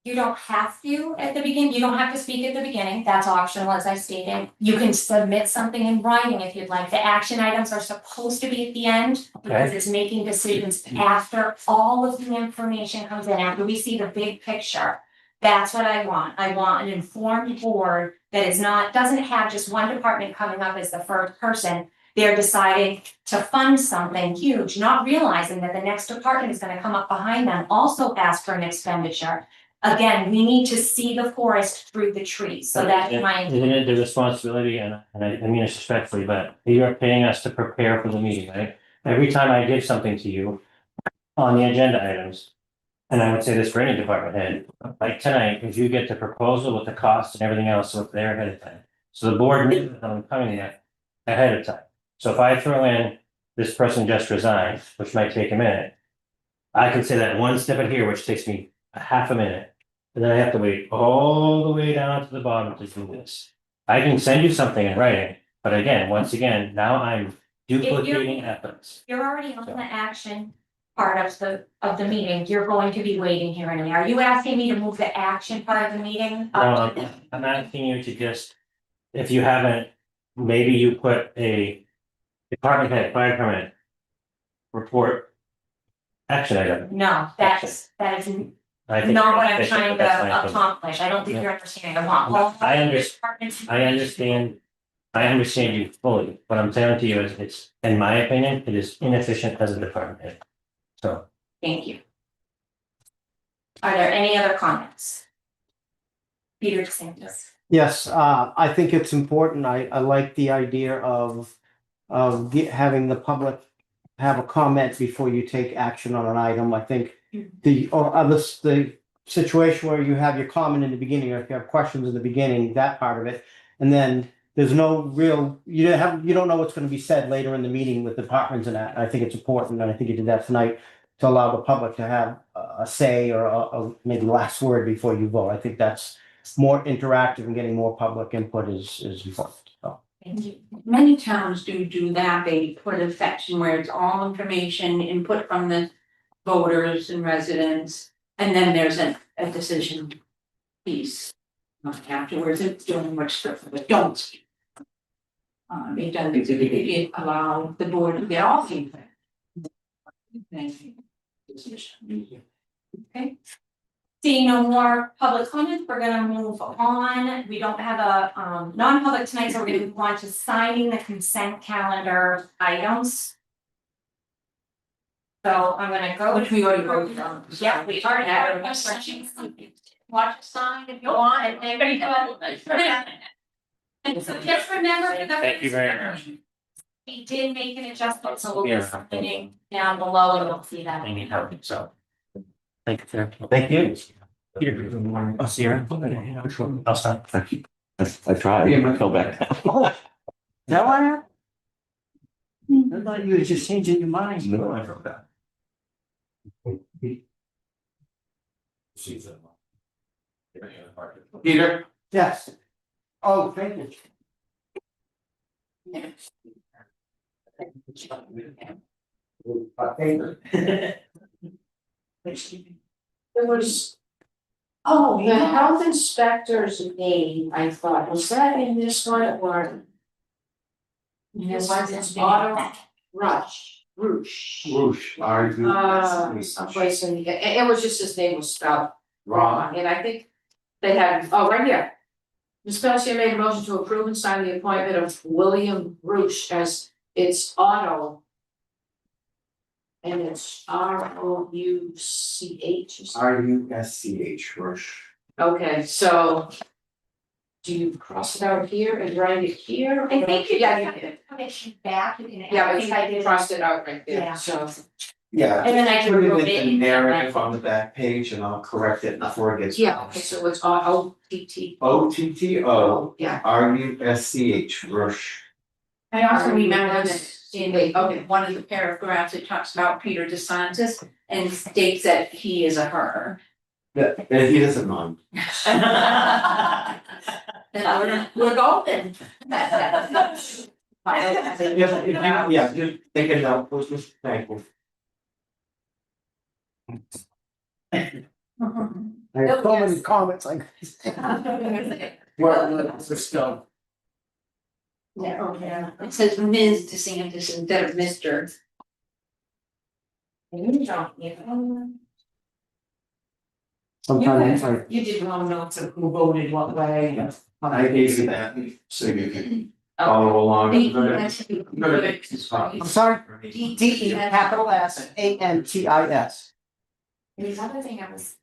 You don't have to at the beginning, you don't have to speak at the beginning, that's optional, as I stated. You can submit something in writing if you'd like, the action items are supposed to be at the end, because it's making decisions after all of the information comes in, after we see the big picture. That's what I want an informed board that doesn't have just one department coming up as the first person. They're deciding to fund something huge, not realizing that the next department is gonna come up behind them, also ask for an expenditure. Again, we need to see the forest through the trees, so that's my. Isn't it the responsibility, and I mean this respectfully, but you are paying us to prepare for the meeting, right? Every time I give something to you on the agenda items, and I would say this for any department head, like tonight, if you get the proposal with the costs and everything else, so it's there ahead of time. So the board knows that I'm coming there ahead of time. So if I throw in, this person just resigned, which might take a minute, I can say that one snippet here, which takes me a half a minute, And then I have to wait all the way down to the bottom to do this. I can send you something in writing, but again, once again, now I'm duplicating efforts. You're already on the action part of the meeting, you're going to be waiting here anyway. Are you asking me to move the action part of the meeting? No, I'm asking you to just, if you haven't, maybe you put a department head, fire permit report action item. No, that is I think not what I'm that's trying that's my to opinion. accomplish. I don't think you're understanding. I want all. I under- departments- I understand you fully. What I'm saying to you is, it's, in my opinion, it is inefficient as a department head. So, Thank you. Are there any other comments? Peter DeSantis. Yes, I think it's important. I like the idea of having the public have a comment before you take action on an item. I think the situation where you have your comment in the beginning, or if you have questions in the beginning, that part of it, and then there's no real, you don't know what's going to be said later in the meeting with departments and that. I think it's important, and I think you did that tonight, to allow the public to have a say or a maybe last word before you vote. I think that's more interactive, and getting more public input is important. So. Many towns do that, they put a section where it's all information, input from the voters and residents. And then there's a decision piece afterwards, it's doing much stuff, but don't. It doesn't, it allow the board to get all the input. Okay. Seeing no more public comments, we're gonna move on. We don't have a non-public tonight, so we're gonna move on to signing the consent calendar items. So I'm gonna go. Which we already voted on. Yeah, we already have a question. Watch the sign if you want, and anybody go. And so just remember for the. thank you very much. We did make an adjustment, so we'll be Yeah. submitting down below and you'll see that. I need help, so. Thank you, sir. Thank you. Peter. I'll see you. I'll stop. Thank you. I tried, I fell back. Oh, is that what happened? I thought you were just changing your mind. No, I fell back. Peter? Yes. Oh, thank you. There was, oh, the health inspector's name, I thought, was that in this one or? This was Auto Rush. Whoosh, are you? Someplace in, it was just his name was spelled wrong, and I think they had, oh, right here. Ms. Pelletier made a motion to approve and sign the appointment of William Roosh as its auto. And it's ROUCH. RUSCH, Rush. Okay, so. Do you cross it out here and write it here? I think you Yeah, have to put it back in. Yeah, I but think I you did. crossed it out right there, Yeah. so. Yeah. And then I can put remove in it the and- narrative on the back page and I'll correct it before it gets. Yeah, okay, so it's OTT. OTTO Yeah. RUSCH, Rush. I also remember that in one of the paragraphs, it talks about Peter DeSantis and states that he is a her. That, and he doesn't mind. Then we're golden. Yeah, just take it out, was just thankful. I have so many comments like. Well, let's go. Yeah, it says Ms. DeSantis instead of Mr. Sometimes You did wrong notes of who voted what way. I gave you that, so you can follow along. I'm sorry, DE, capital S, ANTIS. And the other thing I was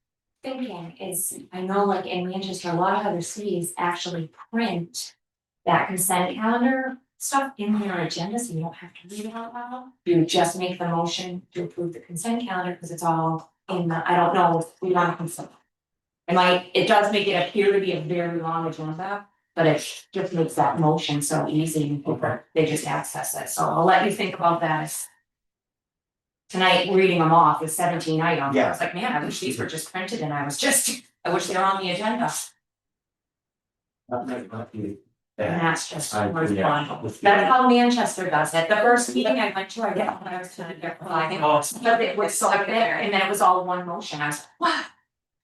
thinking is, I know like in Manchester, a lot of other cities actually print that consent calendar stuff in their agenda, so you don't have to read it out loud. You just make the motion to approve the consent calendar, because it's all in the, I don't know, if we want to consent. It does make it appear to be a very long agenda, but it just makes that motion so easy, and people, they just access it, so I'll let you think about that. Tonight, reading them off with 17 items, I was like, man, I wish these were just printed and I was just I wish they were on the agenda. That might not be And bad. that's just I- first yeah. one. That's how Manchester does it. The first meeting I went to, I get when I was trying to get flying. But it was so there, and then it was all one motion. I was like, wow.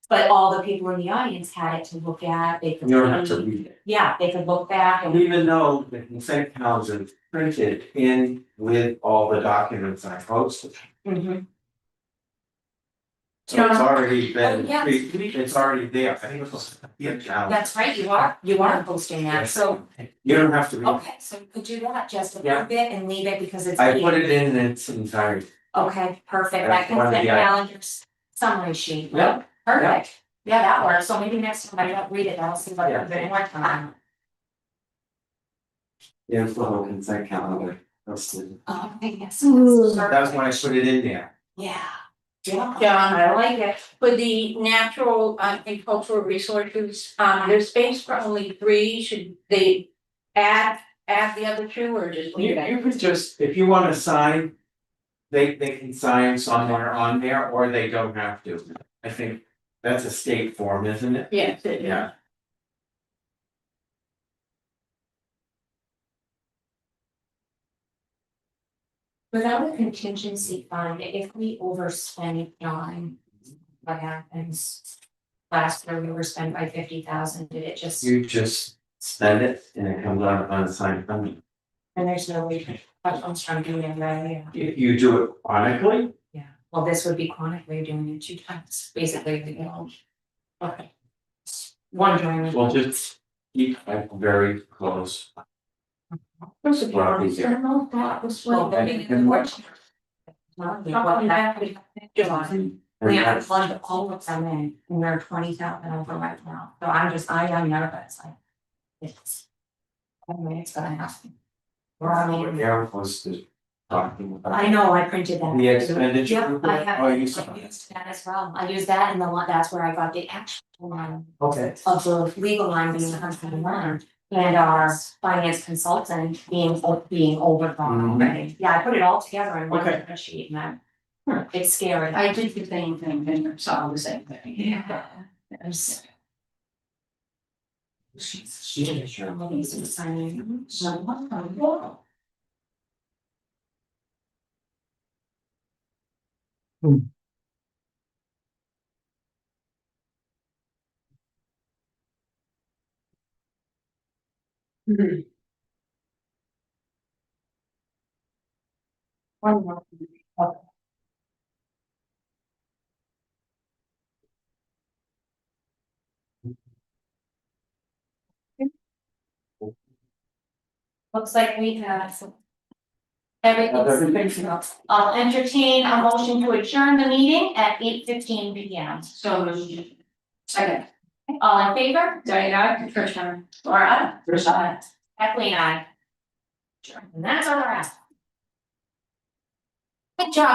But all the people in the audience had it to look at. They could. You don't have to read it. Yeah, they could look back and. Even though the consent calendar is printed in with all the documents I posted. Mhm. So it's already been, Oh, yes. it's already there, I think it was, yeah, That's right, you are posting that, so, you don't have to read. okay, so you could do that, just approve it and leave it because it's. I put it in its entirety. Okay, perfect, That's that one of consent the items. calendar's summary sheet. Yep. Perfect, yeah, that works, so maybe next time I don't read it, I'll see what Yeah. I've been working on. Yeah, it's the whole consent calendar. That's Okay, yes. when I put it in there. Yeah. Yeah, John, I like it. for the natural and cultural resources, there's space for only 3, should they add the other 2 or just leave it? You could just, if you wanna sign, they can sign somewhere on there, or they don't have to. I think that's a state form, isn't it? Yes, Yeah. Without a contingency fund, if we overspend on, what happens? Last year we were spent by 50,000, did it just, You just spend it and it comes out of unassigned funding. and there's no way to, I'm trying to do it right, yeah. If you do it chronically, Yeah, well, this would be chronically doing it 2 times, basically, you know. Okay. Wondering. we'll just keep it very close. First of all, I Well, don't know if that was what. And what- We have to plug all of them in, and they're 20,000 over right now, so I am nervous, like. It's. I mean, it's gonna happen. We're all What in. Eric was just talking about. I know, I printed that. The expenditure Yep, I report? have. Oh, you saw I it. used that as well, I used that and the one, that's where I got the actual one Okay. of the legal line being 101. And our finance consultant being overdrawn already, yeah, I put it all together in one Okay. spreadsheet and it's scary. I did the same thing and saw the same thing. Yeah. There's. She did sure movies and signing. One more. Okay. Looks like we have some. Everything else. I'll entertain a motion to adjourn the meeting at 8:15 p.m. So, second, All in favor? Diana, Tricia. Laura? Tricia. Kathleen, aye. And that's all we're at. Good job.